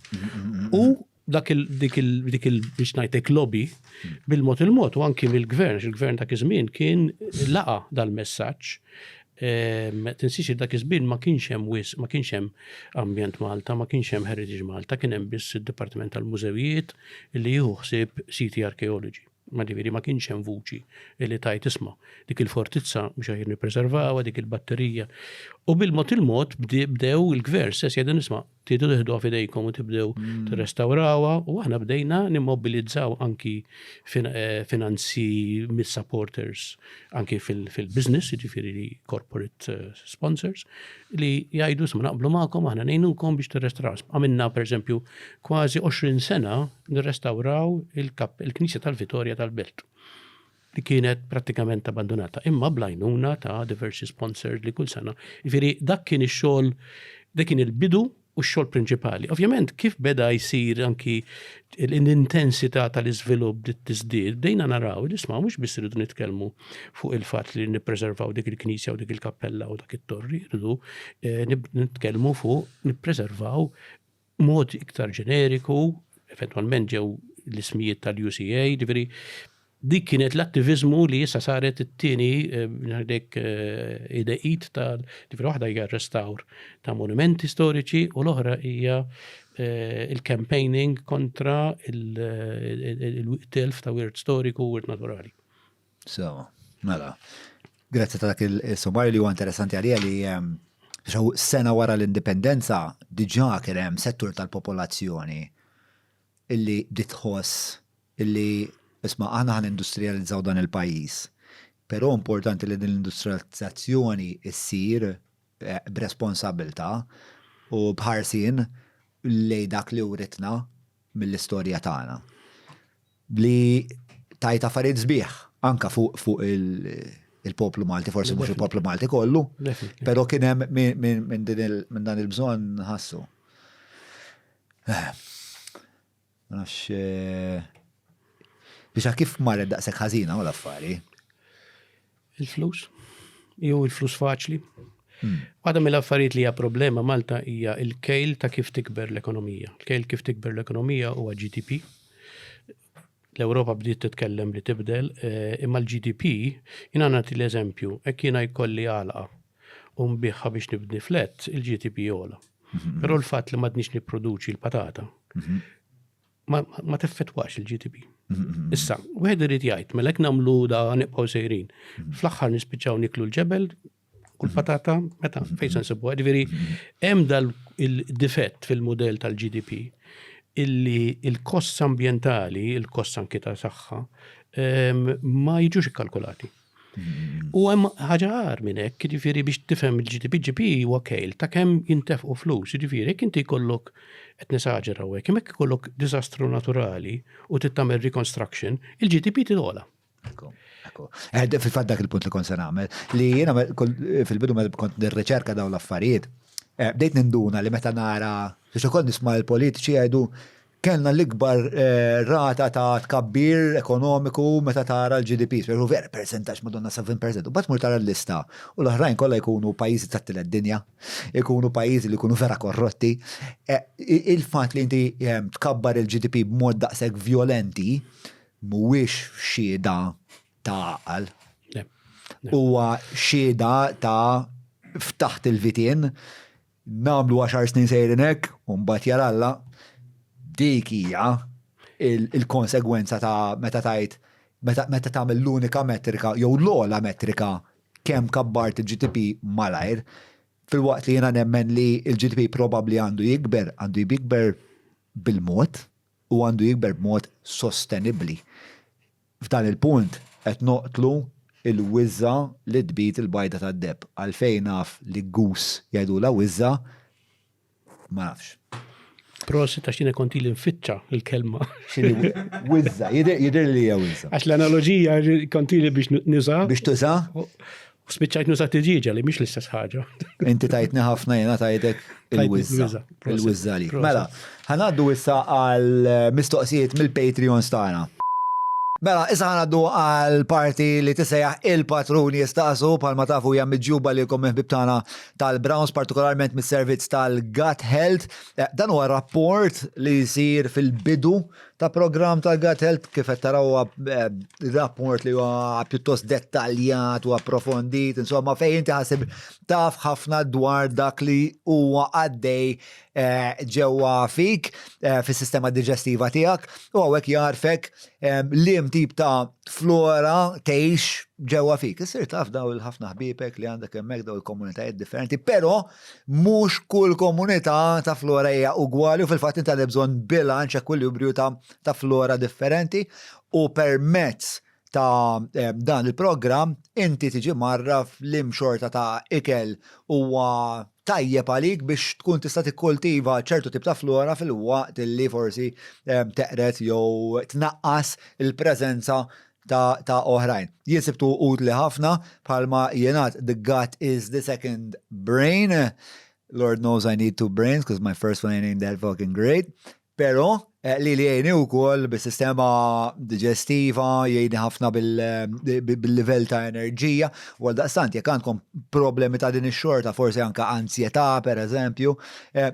U dik biex ngħidlek lobby bil-mod il-mod u anki mill-gvern, il-gvern dak iż-żmien kien laqa dal-messaġġ. Tinsiex dak iż-żmien ma kienx hemm ambjent Malta, ma kienx hemm Heritage Malta, kien hemm biss id-Dipartiment tal-Mużewijiet li jieħu ħsieb siti arkeoloġi. Ma ġifieri ma kienx hemm vuċi li tajt isma' dik il-fortizza biex aħjar nippreservawha, dik il-batterija. U bil-mod il-mod bdew il-gvern stess jgħidu nisma' tridu tieħduha f'idejkom u tibdew tirrestawrawha u aħna bdejna nimmobilizzaw anki finanzi mis-supporters anki fil-business, jiġifieri corporate sponsors li jgħidu isma' naqblu magħkom aħna ngħinukom biex tirrestawraw. Għamilna pereżempju kważi 20 sena nirrestawraw il-Knisja tal-Vittorja tal-Belt li kienet pratikament abbandonata. Imma blajnuna ta' diversi sponsors li kull sena. Jifieri dak kien ix-xogħol, dak kien il-bidu u x-xogħol prinċipali. Ovvjament kif beda jsir anki l-intensità tal-iżvilupp tiżdied, bdejna naraw li isma' mhux biss irridu nitkellmu fuq il-fatt li nippreservaw dik il-knisja u dik il-kappella u dak it-torri, irridu nitkellmu fuq nippreservaw mod iktar ġeneriku, eventwalment ġew l-ismijiet tal-UCA, ġifieri dik kienet l-attivizmu li issa saret it-tieni dik idejt ġifieri waħda hija restawr ta' monumenti storiċi u l-oħra hija il-campaigning kontra il-telf ta' wirt storiku u wirt naturali. So, mela, grazzi ta' dak il-sommarju li huwa interessanti għalija li sena wara l-indipendenza diġà kien hemm settur tal-popolazzjoni illi ditħoss illi isma' aħna ħan industrializzaw dan il-pajjiż. Però importanti li din l-industrializzazzjoni issir b'responsabilità u bħarsin lejn dak li uritna mill-istorja tagħna. Li tajt affarijiet sbieħ anke fuq il-poplu Malti, forsi mhux il-poplu Malti kollu, però kien hemm minn dan il-bżonn ħassu. Biex kif marret daqshekk ħażina u l-affari? Il-flus. Jew il-flus faċli. Waħda mill-affarijiet li hija problema Malta hija il-kejl ta' kif tikber l-ekonomija. Il-kejl kif tikber l-ekonomija huwa GDP. L-Ewropa bdiet titkellem li tibdel, imma l-GDP, jiena nagħti l-eżempju, hekk jiena jkolli għalqa u mbiħħa biex nibni flett, il-GDP jola. Però l-fatt li m'għadniex nipproduċi l-patata ma teffettwax il-GDP. Issa, wieħed irid jgħid, mela hekk nagħmlu da nibqgħu sejrin. Fl-aħħar nispiċċaw niklu l-ġebel, kull patata, meta fejn se nsibuha. Ġifieri hemm dal il-difett fil-mudell tal-GDP illi il-kosts ambjentali, il-kosts anke ta' saħħa, ma jiġux ikkalkulati. U hemm ħaġa ħar minn hekk, jiġifieri biex tifhem il-GDP huwa kejl ta' kemm jintefqu flus, jiġifieri jekk inti jkollok qed nisaġera hekk, hekk ikollok diżastru naturali u tittamel reconstruction, il-GDP tidola. Fil-fatt dak il-punt li kont se nagħmel, li jiena fil-bidu meta kont nirriċerka dawn l-affarijiet, bdejt ninduna li meta nara biex ukoll nisma' l-politiċi jgħidu kellna l-ikbar rata ta' tkabbir ekonomiku meta tara l-GDP, speru vera percentax madonna 7%, u bat mur tara l-lista, u l-oħrajn kollha jkunu pajjiżi ta' tielet dinja, jkunu pajjiżi li jkunu vera korrotti. Il-fatt li inti tkabbar il-GDP b'mod daqshekk violenti mhuwiex xhieda ta' għaqal. Huwa xhieda ta' ftaħt il-vitien namlu 10 snin sejrinek, un bat jaralla, dik hija il-konsegwenza ta' meta tajt, meta tagħmel l-unika metrika, jew l-ola metrika kemm kabbart il-GDP malajr, fil-waqt li jiena nemmen li il-GDP probably għandu jikber bil-mod u għandu jikber b'mod sostenibli. F'dan il-punt qed noqtlu il-wizza li tbit il-bajda tad-deb. Għalfejn naf li gus jgħidula wizza, ma nafx. Prosi ta' xina konti l-infittxa il-kelma. Xini wizza, jidir li hija wizza. Għax l-analogija konti li biex nuża. Biex tuża? U spiċċajt nuża t-ġiġa li miex l-istess ħaġa. Inti tajtni ħafna jena tajtek il-wizza. Il-wizza li. Mela, ħanaddu issa għal mistoqsijiet mill-Patreon stana. Mela, issa ħanaddu għal parti li tisejjaħ il-patruni jistaqsu palma tafu hija miġjuba li jkom bibtana tal-Browns, partikolarment mis-servizz tal-Gut Health. Dan huwa rapport li jsir fil-bidu ta' program tal-Gut Health kif qed taraw rapport li huwa pjuttost dettaljat u approfondit, insomma fejn inti ħasib taf ħafna dwar dak li huwa għaddej ġewwa fik fis-sistema diġestiva tiegħek u hawnhekk jarfek lim tip ta' flora tgħix ġewwa fik. Issir taf daw il-ħafna ħbibek li għandek hemmhekk daw il-komunitajiet differenti, però mhux kull komunità ta' flora hija ugwali u fil-fatt inti għandek bżonn bilanċ ekwilibrju ta' flora differenti u permezz ta' dan il-programm inti tiġi marraf lim xorta ta' ikel huwa tajjeb għalik biex tkun tista' tikkultiva ċertu tip ta' flora fil-waqt li forsi teqret jew tnaqqas il-preżenza ta' oħrajn. Jien sibtu utli ħafna bħalma jenat the gut is the second brain. Lord knows I need 2 brains because my first one ain't that fucking great. Pero li jgħini u koll bil-sistema digestiva, jgħini ħafna bil-level ta' enerġija, u għal-daqstant jek għandkom problemi ta' din ix-xorta, forse anka ansjetà per eżempju,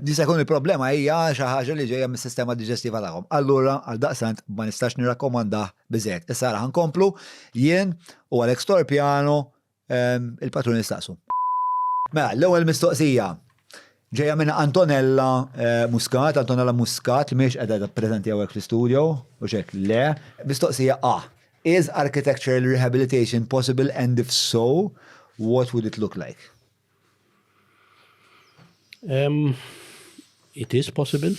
disa jkun il-problema hija xi ħaġa li ġejja mis-sistema digestiva tagħhom. Allura għal-daqstant ma nistax nirrakkomanda biżgħet. Issa ħankomplu jien u Alex Torpiano il-patrun nistaqsu. Mela, l-ewwel mistoqsija. Ġeja minn Antonella Muscat li miex qiegħda preżenti hawnhekk fl-istudio, u xek le. Mistoqsija A. Is architectural rehabilitation possible and if so, what would it look like? It is possible,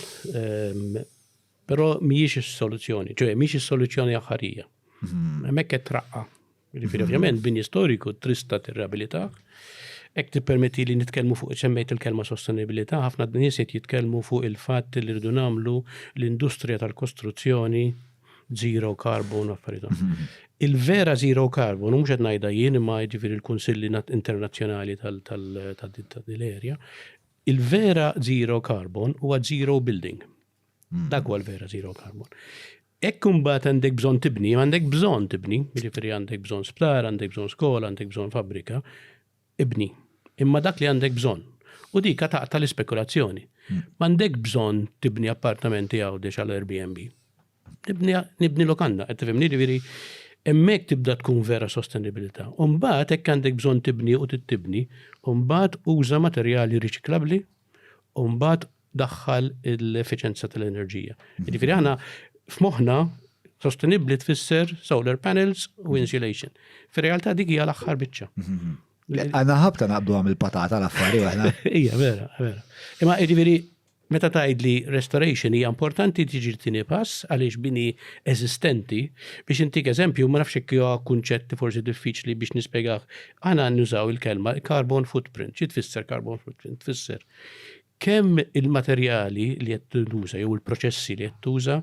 però mhijiex is-soluzzjoni, ġej mhijiex is-soluzzjoni aħħarija. Hemmhekk qed traqqa. Jiġifieri ovvjament bini storiku trista tirrabilità. Ek tippermetti li nitkellmu fuq semmejt il-kelma sostenibilità, ħafna nies qed jitkellmu fuq il-fatt li rridu nagħmlu l-industrija tal-kostruzzjoni zero carbon affarijiet. Il-vera zero carbon, mhux qed ngħidha jien imma jiġifieri l-Kunsilli Internazzjonali tal-area, il-vera zero carbon huwa zero building. Dak huwa l-vera zero carbon. Ekk imbagħad għandek bżonn tibni, jiġifieri għandek bżonn sptar, għandek bżonn skola, għandek bżonn fabbrika, ibni. Imma dak li għandek bżonn. U dik taqta l-ispekulazzjoni. M'għandek bżonn tibni appartamenti għawdex għal Airbnb. Nibni lokanda, qed tifhimni ġifieri hemmhekk tibda tkun vera sostenibilità. U mbagħad hekk għandek bżonn tibni u tittibni, u mbagħad uża materjali riċiklabbli, u mbagħad daħħal l-effiċenza tal-enerġija. Ġifieri aħna f'moħħna sostenibbli tfisser solar panels u insulation. Fir-realtà dik hija l-aħħar biċċa. Għanna ħabta naqbdu għam il-patata l-affari għahna. Ija, vera. Imma ġifieri meta tgħid li restoration hija importanti tiġi tieni pass għaliex bini eżistenti biex intik eżempju ma nafx hekk huwa kunċett forsi diffiċli biex nispjegah. Aħna nużaw il-kelma carbon footprint. Xi tfisser carbon footprint? Tfisser kemm il-materjali li qed tuża jew il-proċessi li qed tuża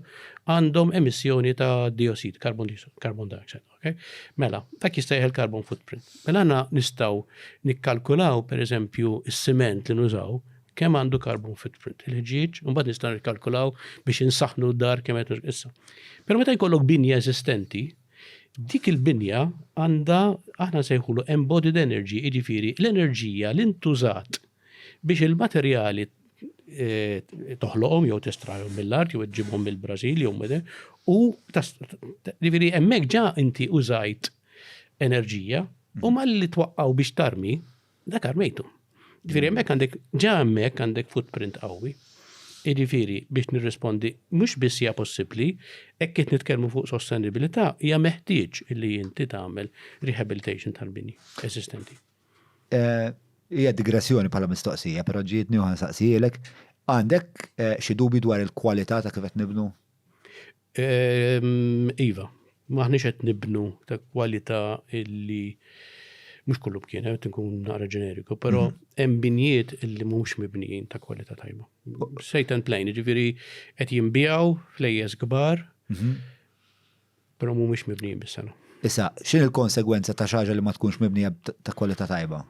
għandhom emissjoni ta' dioxide, carbon dioxide, okay? Mela, dak jista' jgħid carbon footprint. Mela għandna nistgħu nikkalkulaw pereżempju is-siment li nużaw kemm għandu carbon footprint. Il-ħġieġ, u mbagħad nistgħu nikkalkulaw biex insaħħnu d-dar kemm qed issa. Però meta jkollok binja eżistenti, dik il-binja għandha aħna sejħulu embodied energy, jiġifieri l-enerġija li ntużat biex il-materjali toħloqhom jew testrahom mill-art jew tġibhom mill-Brażil jew mede u jiġifieri hemmhekk ġa inti użajt enerġija u malli twaqqgħu biex tarmi dak armejtu. Ġifieri hemmhekk għandek footprint qawwi. Ġifieri biex nirrispondi mhux biss hija possibbli, hekk qed nitkellmu fuq sostenibilità hija meħtieġ li inti tagħmel rehabilitation tal-bini eżistenti. Hija digressjoni bħala mistoqsija, però ġietni u ħansaqsijilek, għandek xi dubi dwar il-kwalità ta' kif qed nibnu? Iva, maħniex qed nibnu ta' kwalità illi mhux kollu bkien, qed nkun naqra ġeneriku, però hemm binjiet illi mhux mibnijin ta' kwalità tajba. Sejt and plain, ġifieri qed jinbiegħu flejjes kbar, però mhumiex mibnijin bis-sena. Issa, x'in il-konsegwenza ta' xi ħaġa li ma tkunx mibnija ta' kwalità tajba?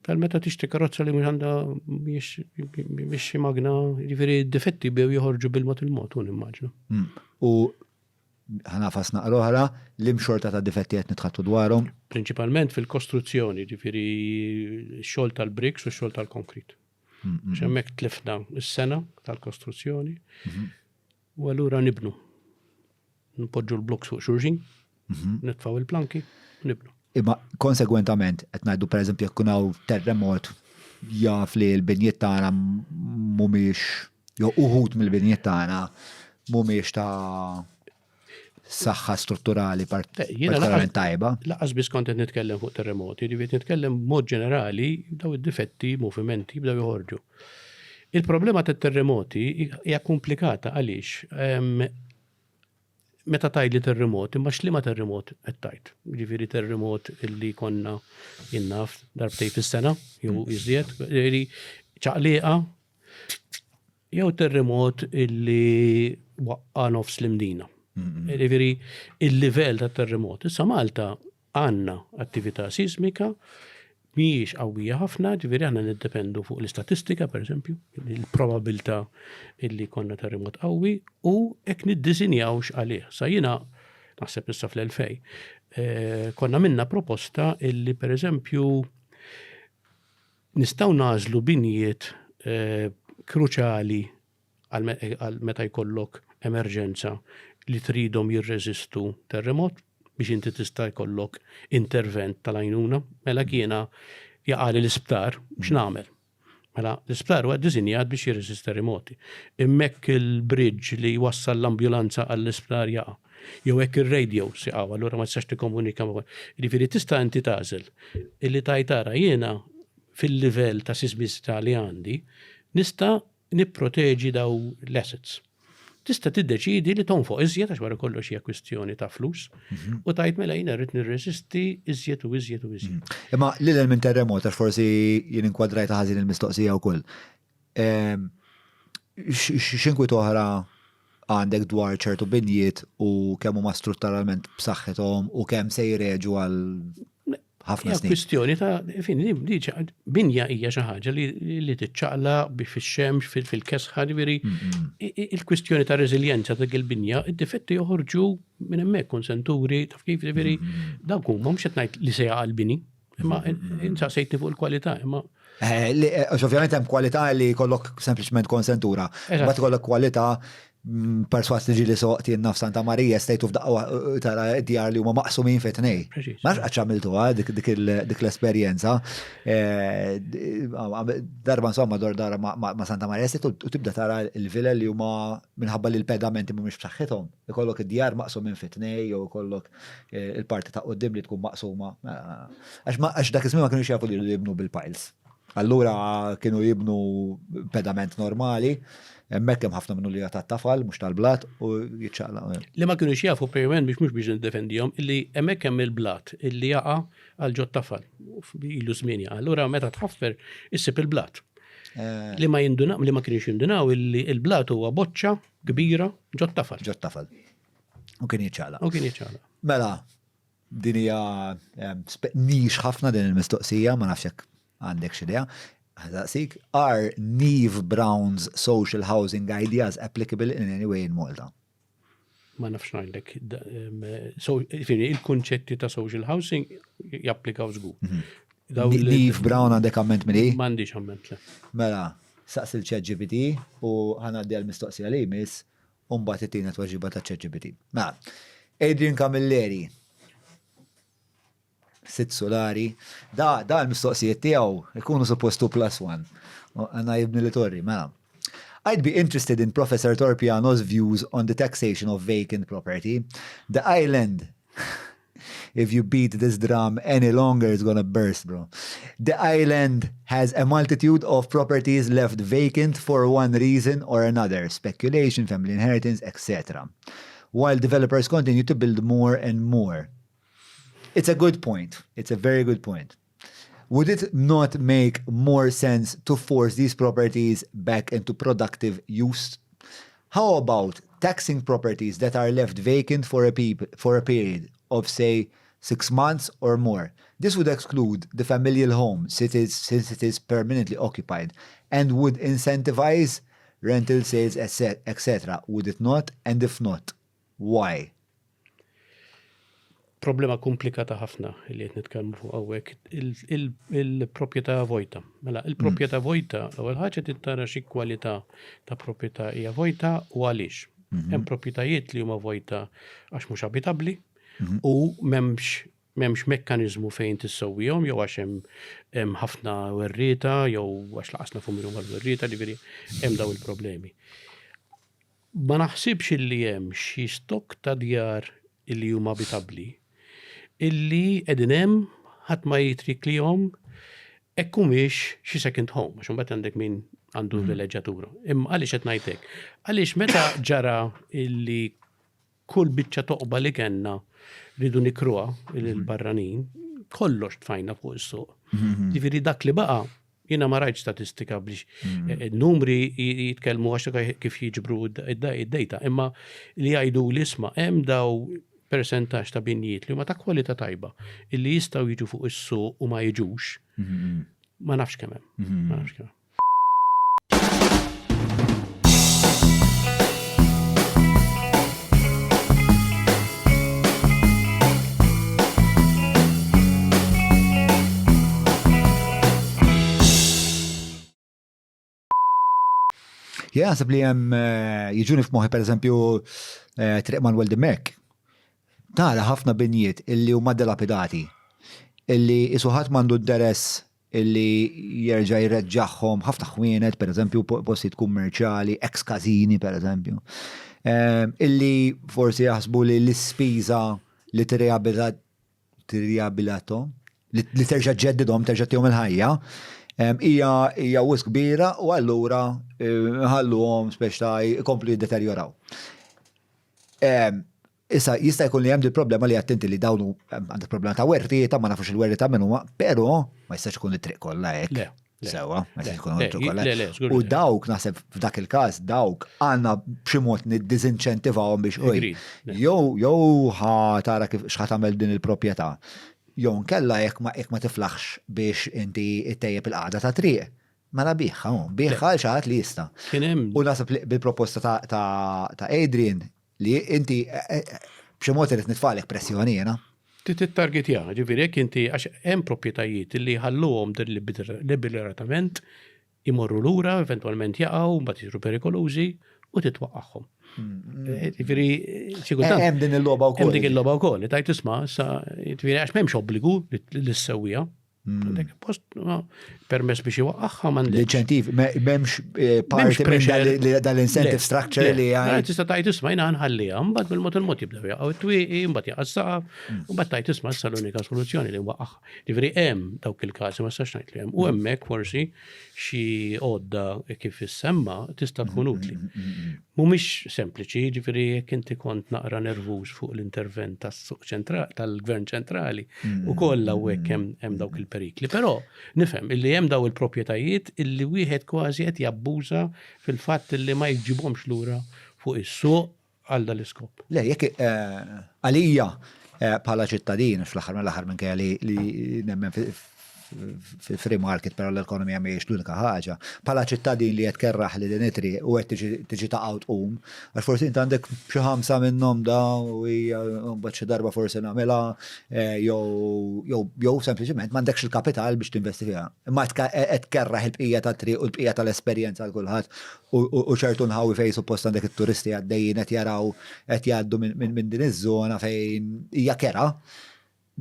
Tal-meta tixtri karozza li mhux għandha mhix magna, ġifieri d-difetti bew joħorġu bil-mod il-mod nimmaġna. U ħanafas naqra oħra, l-imxorta ta' difetti qed nitħattu dwarhom? Prinċipalment fil-kostruzzjoni, ġifieri x-xogħol tal-bricks u x-xogħol tal-konkrit. X'hemmhekk tlifna s-sena tal-kostruzzjoni u allura nibnu. Npoġġu l-bloks fuq xulxin, nitfgħu il-planki, nibnu. Imma konsegwentament qed ngħidu pereżempju jekk hawn terremot jaf li l-binjiet tagħna mhumiex jew uħud mill-binjiet tagħna mhumiex ta' saħħa strutturali partikolarment tajba. Laqas biss kont qed nitkellem fuq terremoti, ġifieri nitkellem b'mod ġenerali daw id-difetti, movimenti jibdew joħorġu. Il-problema tat-terremoti hija komplikata għaliex meta tajli terremot, imma x'liema terremot qed tajt. Ġifieri terremot illi konna jinnaf darbtej fis-sena jew iżjed, ċaqliqa jew terremot illi waqqa nofs l-imdina. Ġifieri il-livell ta' terremot. Issa Malta għandna attività sismika mhijiex qawwija ħafna, ġifieri aħna niddependu fuq l-istatistika pereżempju, il-probabilità illi konna terremot qawwi u hekk niddisinjawx għalih. Sa jiena naħseb issa fl-2000 konna minna proposta illi pereżempju nistgħu nażlu binjiet kruċali għal meta jkollok emerġenza li tridhom jirreżistu terremot biex inti tista' jkollok intervent tal-għajnuna, mela kiena jaqali l-isptar biex nagħmel. Mela l-isptar huwa ddisinjat biex jirreżist terremoti. Immekk il-bridge li jwassal l-ambjulanza għall-isptar jaqa'. Jew hekk ir-radio siqgħu, allura ma tistax tikkomunika ma' jiġifieri tista' inti tażel illi tajtara jiena fil-livell ta' sismiċità li għandi nista' nipproteġi daw l-assets. Tista' tiddeċidi li tonfoq iżjed għax wara kollox hija kwistjoni ta' flus u tajt mela jiena rrid nirreżisti iżjed u iżjed u iżjed. Imma lil minn terremot għax forsi jien inkwadrajta ħażin il-mistoqsija wkoll. X'inkwiet oħra għandek dwar ċertu binjiet u kemm huma strutturalment b'saħħithom u kemm se jreġu għal ħafna snin. Kwistjoni ta' binja hija xi ħaġa li tiċċaqla fix-xemx fil-kesħa ġifieri il-kwistjoni ta' reżiljenza ta' il-binja, id-difetti joħorġu minn hemmhekk konsenturi taf kif ġifieri dawk huma mhux qed ngħid li se jaqa' l-bini, imma insaqsejtni fuq il-kwalità imma. Ovvjament hemm kwalità li jkollok sempliċement konsentura. Ma tkollok kwalità perswas tiġi li soqti n-naf Santa Marija stejtu f'daqqa tara djar li huma maqsumin fi tnej. Ma x'qatt għamiltuha dik l-esperjenza. Darba insomma dor dara ma' Santa Marija stejtu u tibda tara l-villa li huma minħabba li l-pedamenti mhumiex b'saħħithom. Ikollok id-djar maqsumin fi tnej jew ikollok il-parti ta' qudiem li tkun maqsuma. Għax dak iż-żmien ma kinux jafu li jibnu bil-piles. Allura kienu jibnu pedament normali. Hemmhekk hemm ħafna minnu li għatat tafal, mhux tal-blat u jiċċaqla. Li ma kienux jafu periment mhux biex niddefendihom illi hemmhekk hemm il-blat illi jaqa' għal ġod tafal ilu żmien jaqa'. Allura meta tħaffer issib il-blat. Li ma kienux jindunaw illi il-blat huwa boċċa kbira ġod tafal. Ġod tafal. U kien jiċċaqla. Mela, din hija nix ħafna din il-mistoqsija, ma nafx hekk għandek xi idea. Sik, are Niamh Brown's social housing ideas applicable in any way in Malta? Ma nafx ngħidlek. Il-kunċetti ta' social housing japplikaw żgur. Niamh Brown għandek amment minni? M'għandix amment le. Mela, saqs il-ChatGPT u ħanaddi għal-mistoqsija li jmiss u mbagħad ittina tweġiba ta' ChatGPT. Mela, Adrian Camilleri sit solari. Da l-mistoqsijiet tiegħu ikunu suppost 2+1. Għanna jibni li torri, mela. I'd be interested in Professor Torpiano's views on the taxation of vacant property. The island, if you beat this drum any longer, it's gonna burst, bro. The island has a multitude of properties left vacant for one reason or another, speculation, family inheritance, etc. While developers continue to build more and more. It's a good point. It's a very good point. Would it not make more sense to force these properties back into productive use? How about taxing properties that are left vacant for a period of, say, 6 months or more? This would exclude the familial home since it is permanently occupied and would incentivize rental sales, etc. Would it not? And if not, why? Problema komplikata ħafna li qed nitkellmu fuq hawnhekk il-proprjetà vojta. Mela, il-proprjetà vojta l-ewwel ħaġa tittara xi kwalità ta' proprjetà hija vojta u għaliex. Hemm proprjetajiet li huma vojta għax mhux abitabbli u m'hemmx mekkaniżmu fejn tissewwihom jew għax hemm ħafna werrieta jew għax laqasna fuq minhom għall-werrieta li hemm daw il-problemi. Ma naħsibx illi hemm xi stok ta' djar illi huma abitabbli illi qegħdin hemm ħadd ma jitriklihom hekk mhix xi second home, għax imbagħad għandek min għandu vileġġatura. Imma għaliex qed ngħid hekk? Għaliex meta ġara illi kull biċċa toqba li kellna rridu nikruha il-barranin, kollox tfajna fuq is-suq. Ġifieri dak li baqa' jiena ma rajtx statistika biex numri jitkellmu għax kif jiġbru id-dejta, imma li jgħidu l-isma' hemm daw percentaġġ ta' binjiet li huma ta' kwalità tajba illi jistgħu jiġu fuq is-suq u ma jiġux. Ma nafx kemm hemm. Ma nafx kemm. Jaħseb li hemm jiġuni f'moħħi pereżempju Triq Manuel de Mek. Tara ħafna binjiet illi huma delapidati, illi isuħat mandu interess illi jerġa' jreġġaħħom ħafna ħwienet, pereżempju postijiet kummerċjali, ex-kazini pereżempju, illi forsi jaħsbu li l-ispiża li tirriabilitom, li terġa' ġeddidhom, terġa' tihom il-ħajja, hija wisq kbira u allura ħalluhom spex ta' jkomplu jiddeterjoraw. Issa jista' jkun li hemm il-problema li attenti li dawnu għandek problema ta' werrieta, ma nafux il-werrieta minn huma, però ma jistax ikun it-triq kollha hekk. Sewa, ma jistax ikun it-triq kollha. U dawk naħseb f'dak il-każ dawk għandna b'xi mod niddiżinċentivawhom biex jew tara kif x'ħad tagħmel din il-proprjetà. Jew nkella jekk ma tiflaħx biex inti ttejjeb il-qagħda ta' triq. Mela biħħa għal xi ħadd li jista'. U naħseb bil-proposta ta' Adrian li inti b'xi mod irid nitfalek pressjoni jiena. Tittargetja, ġifieri jekk inti għax hemm proprjetajiet li ħalluhom deliberatament imorru lura, eventwalment jaqgħu, mbagħad jiġru perikolużi u titwaqqagħhom. Ġifieri xi kultant hemm din il-logħba wkoll. Hemm dik il-logħba wkoll li tajt isma' sa ġifieri għax m'hemmx obbligu li ssewwiha. Għandek post permess biex iwaqqagħha m'għandek. L-inċentiv m'hemmx parti minn dal-incentive structure li tista' tajt isma' jiena nħalliha, mbagħad bil-mod il-mod jibdew jaqgħu t-twieqi, mbagħad jaqa' s-saqaf, u mbagħad tajt isma' issa l-unika soluzzjoni li nwaqqagħha. Ġifieri hemm dawk il-każi ma sax ngħid li hemm. U hemmhekk forsi xi għodda kif issemma tista' tkun utli. Mhumiex sempliċi, ġifieri jekk inti kont naqra nervuż fuq l-intervent tas-suq tal-Gvern ċentrali ukoll hawnhekk hemm dawk il-perikli. Però nifhem illi hemm daw il-proprjetajiet illi wieħed kważi qed jabbuża fil-fatt illi ma jġibhomx lura fuq is-suq għal dal-iskop. Le, jekk għalija bħala ċittadin fl-aħħar mill-aħħar minkejja li nemmen fil-free market però l-ekonomija mhijiex l-unika ħaġa. Bħala ċittadin li qed kerraħ li din itri u qed tiġi taqgħu tqum, għax forsi inti għandek xi ħamsa minnhom da u hija mbagħad xi darba forsi nagħmilha jew sempliċement m'għandekx il-kapital biex tinvesti fiha. Imma qed kerraħ il-bqija tat-triq u l-bqija tal-esperjenza għal kulħadd u ċertu nħawi fejn suppost għandek it-turisti għaddejjin qed jaraw qed jgħaddu minn din iż-żona fejn hija kera.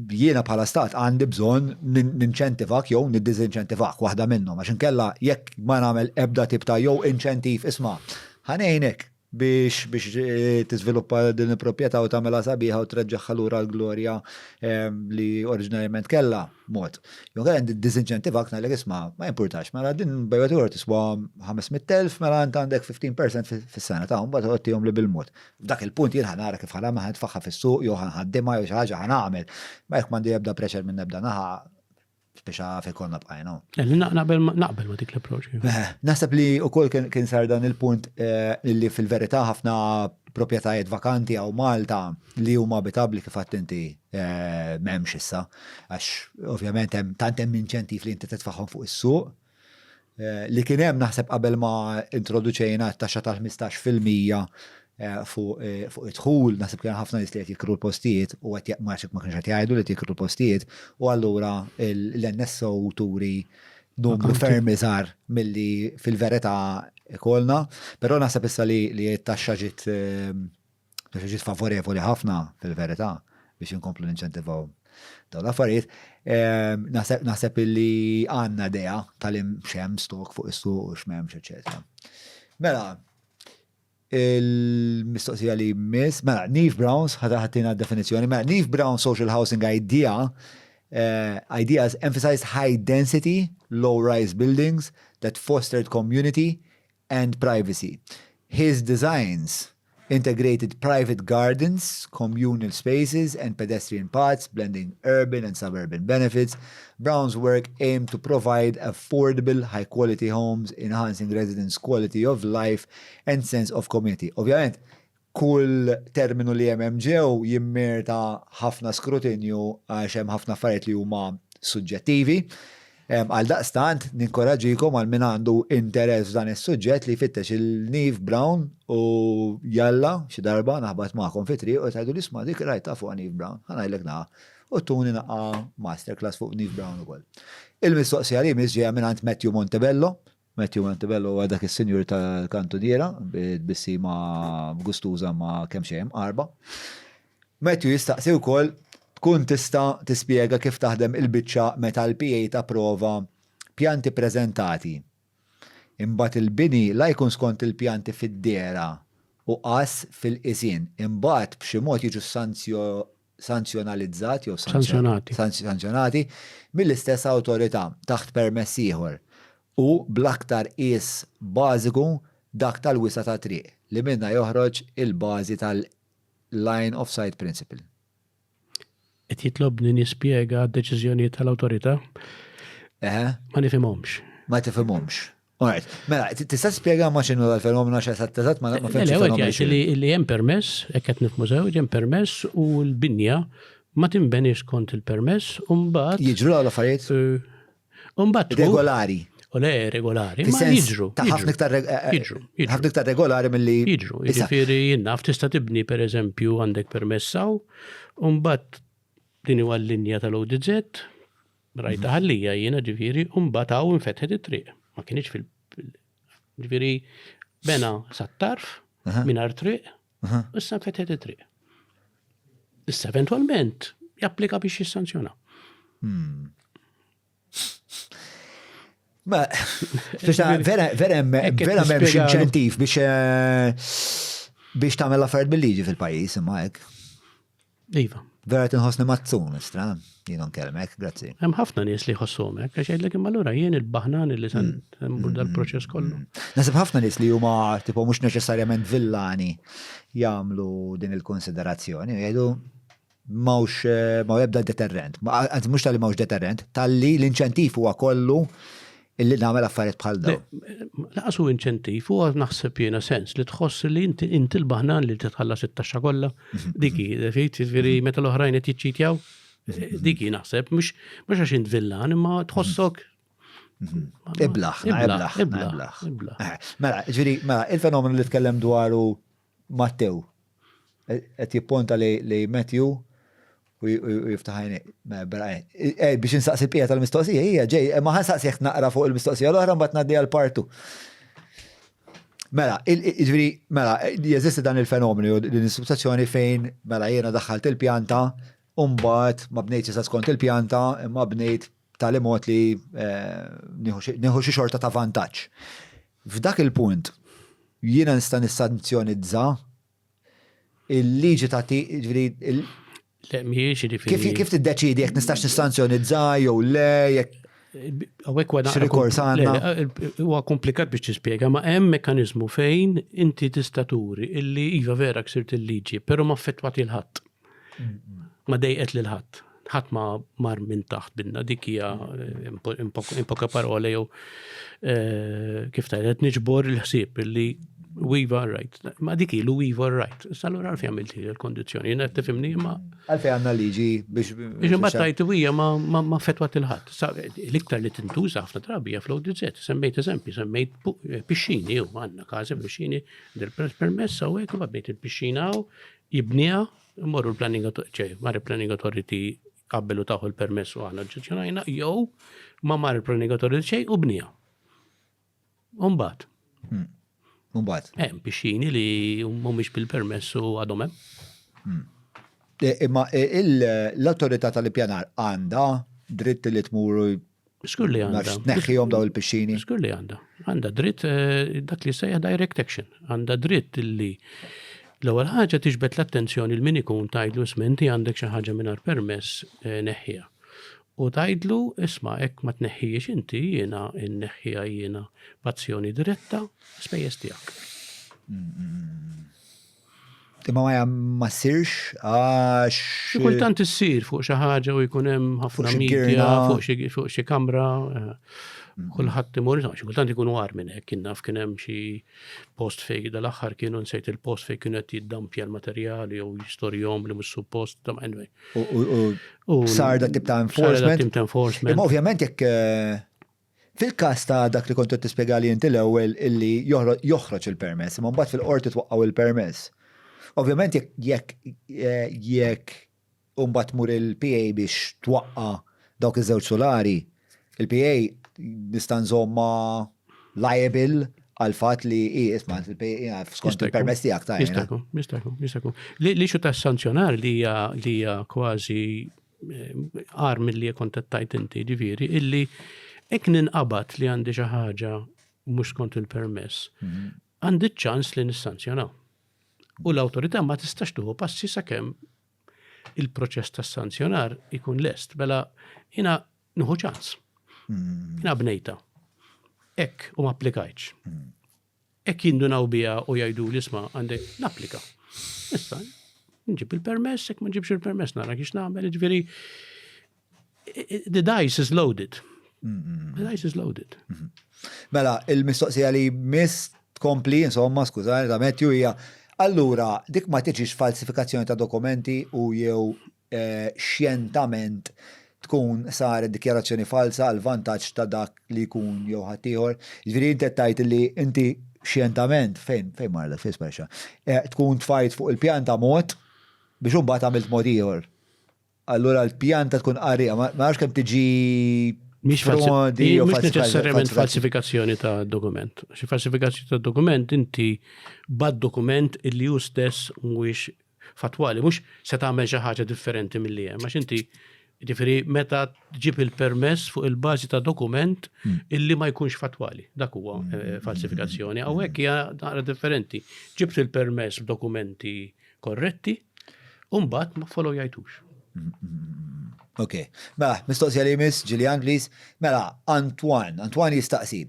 jiena bħala stat għandi bżonn ninċentivak jew niddiżinċentivak waħda minnhom għax inkella jekk ma nagħmel ebda tip ta' jew inċentiv isma' ħanejnek biex tiżviluppa din il-proprjetà u tagħmilha sabiħa u treġġaħħa lura l-glorja li oriġinarjament kellha mod. Jew kellha diżinċentivak ngħidlek isma' ma jimpurtax, mela din bejwatur tiswa 500,000 mela int għandek 15% fis-sena ta' mbagħad toħodtihom li bil-mod. F'dak il-punt jien ħanara kif ħalama ħadfaħħa fis-suq jew ħaddimha jew xi ħaġa ħanagħmel. Ma jekk m'għandi ebda pressure minn ebda naħa biex fejkonna bqajna. Naqbel ma dik l-approach. Naħseb li wkoll kien sar dan il-punt li fil-verità ħafna proprjetajiet vakanti għaw Malta li huma abitabbli kif għadt inti m'hemmx issa għax ovvjament tant hemm inċentiv li inti titfaħħom fuq is-suq li kien hemm naħseb qabel ma introduċejna t-taxxa tal-15% fuq id-dħul, naħseb kien ħafna nies li qed jikru l-postijiet u qed ma kienx qed jgħidu li qed jikru l-postijiet u allura l-NSO turi numru ferm iżgħar milli fil-verità ikollna, però naħseb issa li t-taxxa ġiet favorevoli ħafna fil-verità biex inkomplu ninċentivaw dawn l-affarijiet. Naħseb li għandna idea tal-im x'hemm stok fuq is-suq u x'm'hemmx, eċetera. Mela, il-mistoqsija li miss, mela, Neve Brown's, ħatina definizjoni, mela, Neve Brown's social housing ideas emphasized high density, low-rise buildings that fostered community and privacy. His designs integrated private gardens, communal spaces, and pedestrian paths, blending urban and suburban benefits. Brown's work aimed to provide affordable, high-quality homes, enhancing residents' quality of life and sense of community. Ovvjament, kull terminu li hemm ġew jimmirta ħafna skrutinju għax hemm ħafna affarijiet li huma suġġettivi. Għal daqstant, ninkoraġikom għal min għandu interess f'dan is-suġġett li jfittex il-Neve Brown u jalla xi darba naħbad magħkom fi triq u tgħidu l-isma' dik rajta fuq Neve Brown. Ħanajlek naqa' u tuni naqa' masterclass fuq Neve Brown ukoll. Il-mistoqsija li miss ġejja minn Matthew Montebello. Matthew Montebello huwa dak is-sinjur tal-kantuniera bissima gustuża ma' kemm xejn arba. Matthew jistaqsi wkoll tkun tista' tispjega kif taħdem il-biċċa meta l-PA tapprova pjanti preżentati. Imbagħad il-bini la jkun skont il-pjanti fid-dera u qas fil-qisien. Imbagħad b'xi mod jiġu sanzjonalizzati jew sanzjonati mill-istess awtorità taħt permess ieħor u bl-aktar qies bażiku dak tal-wisa ta' triq li minna joħroġ il-bażi tal-line of sight principle. Qed jitlobni nispjega d-deċiżjonijiet tal-awtorità. Ma nifhimhomx. Ma tifhimhomx. Alright, mela, tista' spjega ma x'inhu l-fenomenu għax eżatt ma fehmx. Li hemm permess, hekk qed nifhmu sew, hemm permess u l-binja ma tinbenix kont il-permess u mbagħad jiġru l-affarijiet regolari. U le regolari, ma jiġru. Ħafna iktar regolari milli jiġru. Jiġifieri jinnaf tista' tibni pereżempju għandek permessaw u mbagħad din huwa l-linja tal-ODZ, rajta ħallija jiena ġifieri u mbagħad hawn infetħet it-triq. Ma kienx ġifieri bena sat-tarf mingħajr triq, issa infetħet it-triq. Issa eventwalment japplika biex jissanzjona. Ma vera m'hemmx inċentiv biex tagħmel affarijiet bil-liġi fil-pajjiż imma hekk. Iva. Vera tinħossni mazzun, istra, jien nkellmek, grazzi. Hemm ħafna nies li jħossuhom hekk, għax jgħidlek imma allura jien il-baħnan li se nmur dal-proċess kollu. Nasib ħafna nies li huma tipo mhux neċessarjament villani jagħmlu din il-konsiderazzjoni, jgħidu m'hawnx ebda deterrent. Anzi mhux tal-li m'hawnx deterrent, tal-li l-inċentiv huwa kollu illi nagħmel affarijiet bħal dawn. Laqsu inċentiv huwa naħseb jiena sens li tħoss li inti l-baħnan li titħallas it-taxxa kollha. Diki, jiġifieri meta l-oħrajn qed jiċċitjaw, diki naħseb mhux għax int villan imma tħossok iblaħ. Mela, ġifieri, il-fenomenu li tkellem dwaru Mattew qed jipponta li Matthew u jiftaħajni, biex nsaqsi pija tal-mistoqsija, hija ġej, ma ħansaqsi jek naqra fuq il-mistoqsija, l-oħra mbagħad ngħaddi għal-partu. Mela, jeżisti dan il-fenomenu, din is-situazzjoni fejn mela jiena daħħalt il-pjanta Umbat ma bnejt sa skont il-pjanta, imma bnejt tal-imot li nieħu xi xorta ta' vantaġġ. F'dak il-punt, jiena nista' nissanzjonizza il-liġi tagħti Le, mhijiex jiġifieri. kif tiddeċidi jekk nistax nissanzjonizza jew le jekk Għawek wara. X'rikors għandna? Huwa komplikat biex tispjega, ma hemm mekkaniżmu fejn inti tista' turi illi iva vera ksirt il-liġi, però ma affettwat il-ħadd. Ma dejqet lil ħadd. Ħadd ma mar minn taħt binna dik hija in poca parole jew kif tajlet niġbor il-ħsieb illi we were right. Ma dik ilu we were right. Allura għalfejn għamilt il-kondizzjoni. Jiena tifhimni ma għalfejn għandna liġi biex imbagħad tajtu hija ma fetwat il-ħadd. L-iktar li tintuża ħafna drabi hija fl-ODZ. Semmejt eżempju, semmejt pixxini jew għandna każi pixxini permessa u hekk ma bnejt il-pixxina u jibniha mmorru l-planning authority qabbelu taħu l-permess u għana ġġunajna, jew ma mar il-planning authority xej u bnija. Umbat. Umbat. Pixxini li mhumiex bil-permess u għadhom hemm. Imma l-autorità tal-ippjanar għandha dritt li tmuru Skur li għandha. neħħihom daw il-pixxini. Skur li għandha. Għandha dritt dak li sejja direct action. Għandha dritt li l-ewwel ħaġa tiġbed l-attenzjoni l min ikun tgħidlu smenti għandek xi ħaġa mingħajr permess neħħiha. U tgħidlu isma' hekk ma tneħħijiex inti jiena nneħħiha jiena b'azzjoni diretta spejjeż tiegħek. Imma ma ssirx għax. Xi kultant issir fuq xi ħaġa u jkun hemm ħafna xi media girna. fuq xi kamra. Kulħadd imur, xi kultant ikunu għar minn hekk, kien naf kien hemm xi post fake dal-aħħar kienu nsejt il-post fake kienu qed jiddampja l-materjali jew jistorjhom li mhux suppost ta' anyway. U sar dak tip ta' enforcement. Tim ta' enforcement. Imma ovvjament jekk fil-każ ta' dak li kont tispjegali inti l-ewwel illi joħroġ il-permess, imma mbagħad fil-qorti twaqqgħu il-permess. Ovvjament jekk mbagħad tmur il-PA biex twaqqa dawk iż-żewġ solari, il-PA nista' nżomma liable għal fatt li isma' il-PA skont il-permess tiegħek ta' Jistaku. Li xu ta' sanzjonar li hija kważi għar mill-li kontattajt inti ġifieri illi hekk ninqabad li għandi xi ħaġa mhux skont il-permess. Għandi ċans li nissanzjonaw. U l-awtorità ma tistax tuħu passi sakemm il-proċess tas sanzjonar ikun lest. Bela jiena nuħu ċans. Jiena bnejta. Ek u ma applikajċ. Ek jindunaw bija u jajdu l-isma għandek napplika. Issa, nġib il-permess, ek ma nġibx il-permess, nara kiex namel, ġveri, the dice is loaded. The dice is loaded. Mela, il-mistoqsija li miss tkompli, insomma, skużani, ta' Matthew hija, allura, dik ma tiġix falsifikazzjoni ta' dokumenti u jew xjentament tkun saret dikjarazzjoni falsa għal vantaġġ ta' dak li jkun jew ħaddieħor. Jiġifieri inti tajt li inti xjentament fejn marla fejn speċa. Tkun tfajt fuq il-pjanta mod biex imbagħad għamilt mod ieħor. Allura l-pjanta tkun qarrieqa, ma nafx kemm tiġi frodi jew neċessarjament falsifikazzjoni ta' dokument. Xi falsifikazzjoni ta' dokument inti bad dokument illi hu stess mhuwiex fatwali, mhux se tagħmel xi ħaġa differenti milli hemm. Għax inti ġifiri, meta tġib il-permess fuq il-bażi ta' dokument illi ma jkunx fatwali. Dak huwa falsifikazzjoni. Hawnhekk hija naqra differenti. Ġibt il-permess b'dokumenti korretti u mbagħad ma follow jajtux. Ok. Mela, mistoqsija li miss, Gillian, please. Mela, Antoine jistaqsi.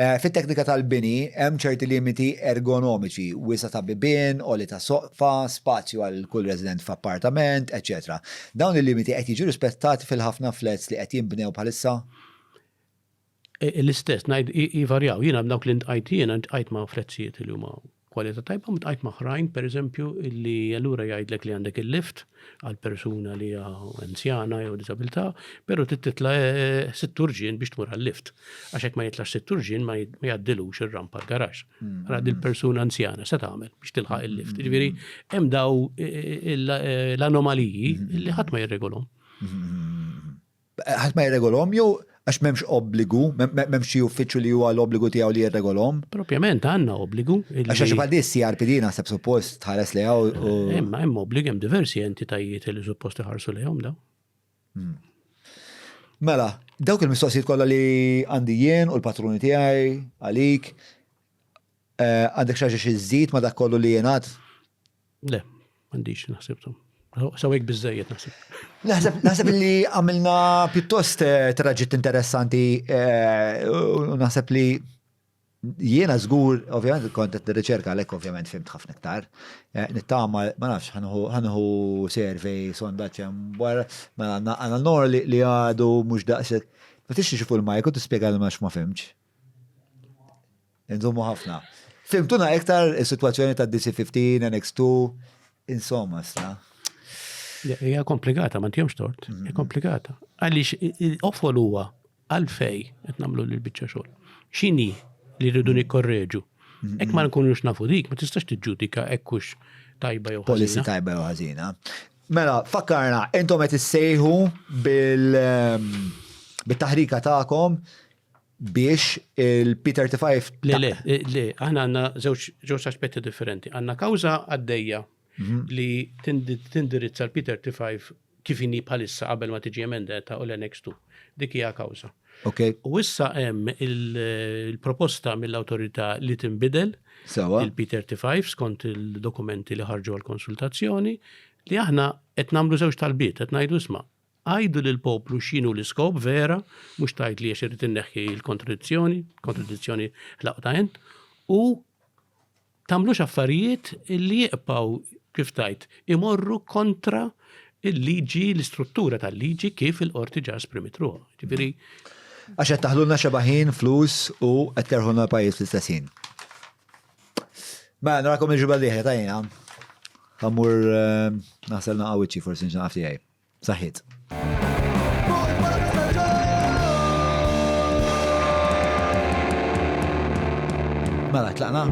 Fit-teknika tal-bini, hemm ċerti limiti ergonomiċi, wisa ta' bibien, oli ta' soqfa, spazju għal kull resident f'appartament, etc. Dawn il-limiti qed jiġu rispettati fil-ħafna flats li qed jinbnew bħalissa? L-istess, ngħid jivarjaw. Jiena b'dawk li ntqajt jiena ntqajt ma' fletsijiet li huma kwalità tajba, ntqajt ma' oħrajn, pereżempju, illi allura jgħidlek li għandek il-lift għal persuna li hija anzjana jew disabilità, però titla 6 urġien biex tmur għall-lift. Għax hekk ma jitlax 6 urġien ma jgħaddilux ir-rampa l-garax. Għad il-persuna anzjana se tagħmel biex tilħaq il-lift. Ġifieri hemm daw l-anomaliji li ħadd ma jirregolhom. Ħadd ma jirregolhom jew Għax memx obbligu, memx xi uffiċċju li huwa l-obbligu tiegħu li jirregolhom. Propjament għandna obbligu. Għax bħal dis CRPD naħseb suppost tħares li u. Hemm obbligi hemm diversi entitajiet li suppost iħarsu lejhom daw. Mela, dawk il-mistoqsijiet kollha li għandi jien u l-patruni tiegħi għalik. Għandek xi xi żid ma dak kollu li jingħad? Le, m'għandix naħsibhom. Sawek biżejjed naħseb. Naħseb li għamilna pjuttost traġitt interessanti u naħseb li jiena żgur, ovvjament kont qed nirriċerka għalhekk ovvjament fimt ħafna iktar. Nittama ma nafx ħanħu survey sondaġġ hemm wara għandna n-nor li għadu mhux daqshekk. Ma tixtiex fuq il-majk u tispjega ma fimx. Inżommu ħafna. Fimtuna iktar is-sitwazzjoni ta' DC-15, NX2, insomma, sna. Hija komplikata, ma ntihomx tort. Hija komplikata. Għaliex offol huwa għalfej qed nagħmlu lil biċċa xogħol. X'inhi li rridu nikkorreġu. Hekk ma nkunux nafu dik, ma tistax tiġġudika hekkux tajba jew ħażina. Policy tajba jew ħażina. Mela, fakkarna, intom qed issejħu bil-taħrika tagħkom biex il-P35. Le, aħna għandna żewġ aspetti differenti. Għandna kawża għaddejja li tindirizza l-P35 kif inhi bħalissa qabel ma tiġi emendata u l-NX2. Dik hija kawża. U issa hemm il-proposta mill-awtorità li tinbidel il-P35 skont il-dokumenti li ħarġu għall-konsultazzjoni li aħna qed nagħmlu żewġ talbiet qed ngħidu isma' għajdu lill-poplu x'inhu l-iskop vera mhux tgħid li irid inneħħi l-kontradizzjoni ħlaqtajn u tagħmlux affarijiet li jibqgħu kif tajt imorru kontra il-liġi, l-istruttura tal-liġi kif il-qorti ġa esprimitruha. Ġifieri għax qed taħlulna xebaħin flus u qed terħulna l-pajjiż fl-istessin. Mela narakom il-ġibgħa l-dieħla tajna. Ħammur naħselna qawwiċċi forsi nġnaf tiegħi. Saħħit. Mela tlaqna.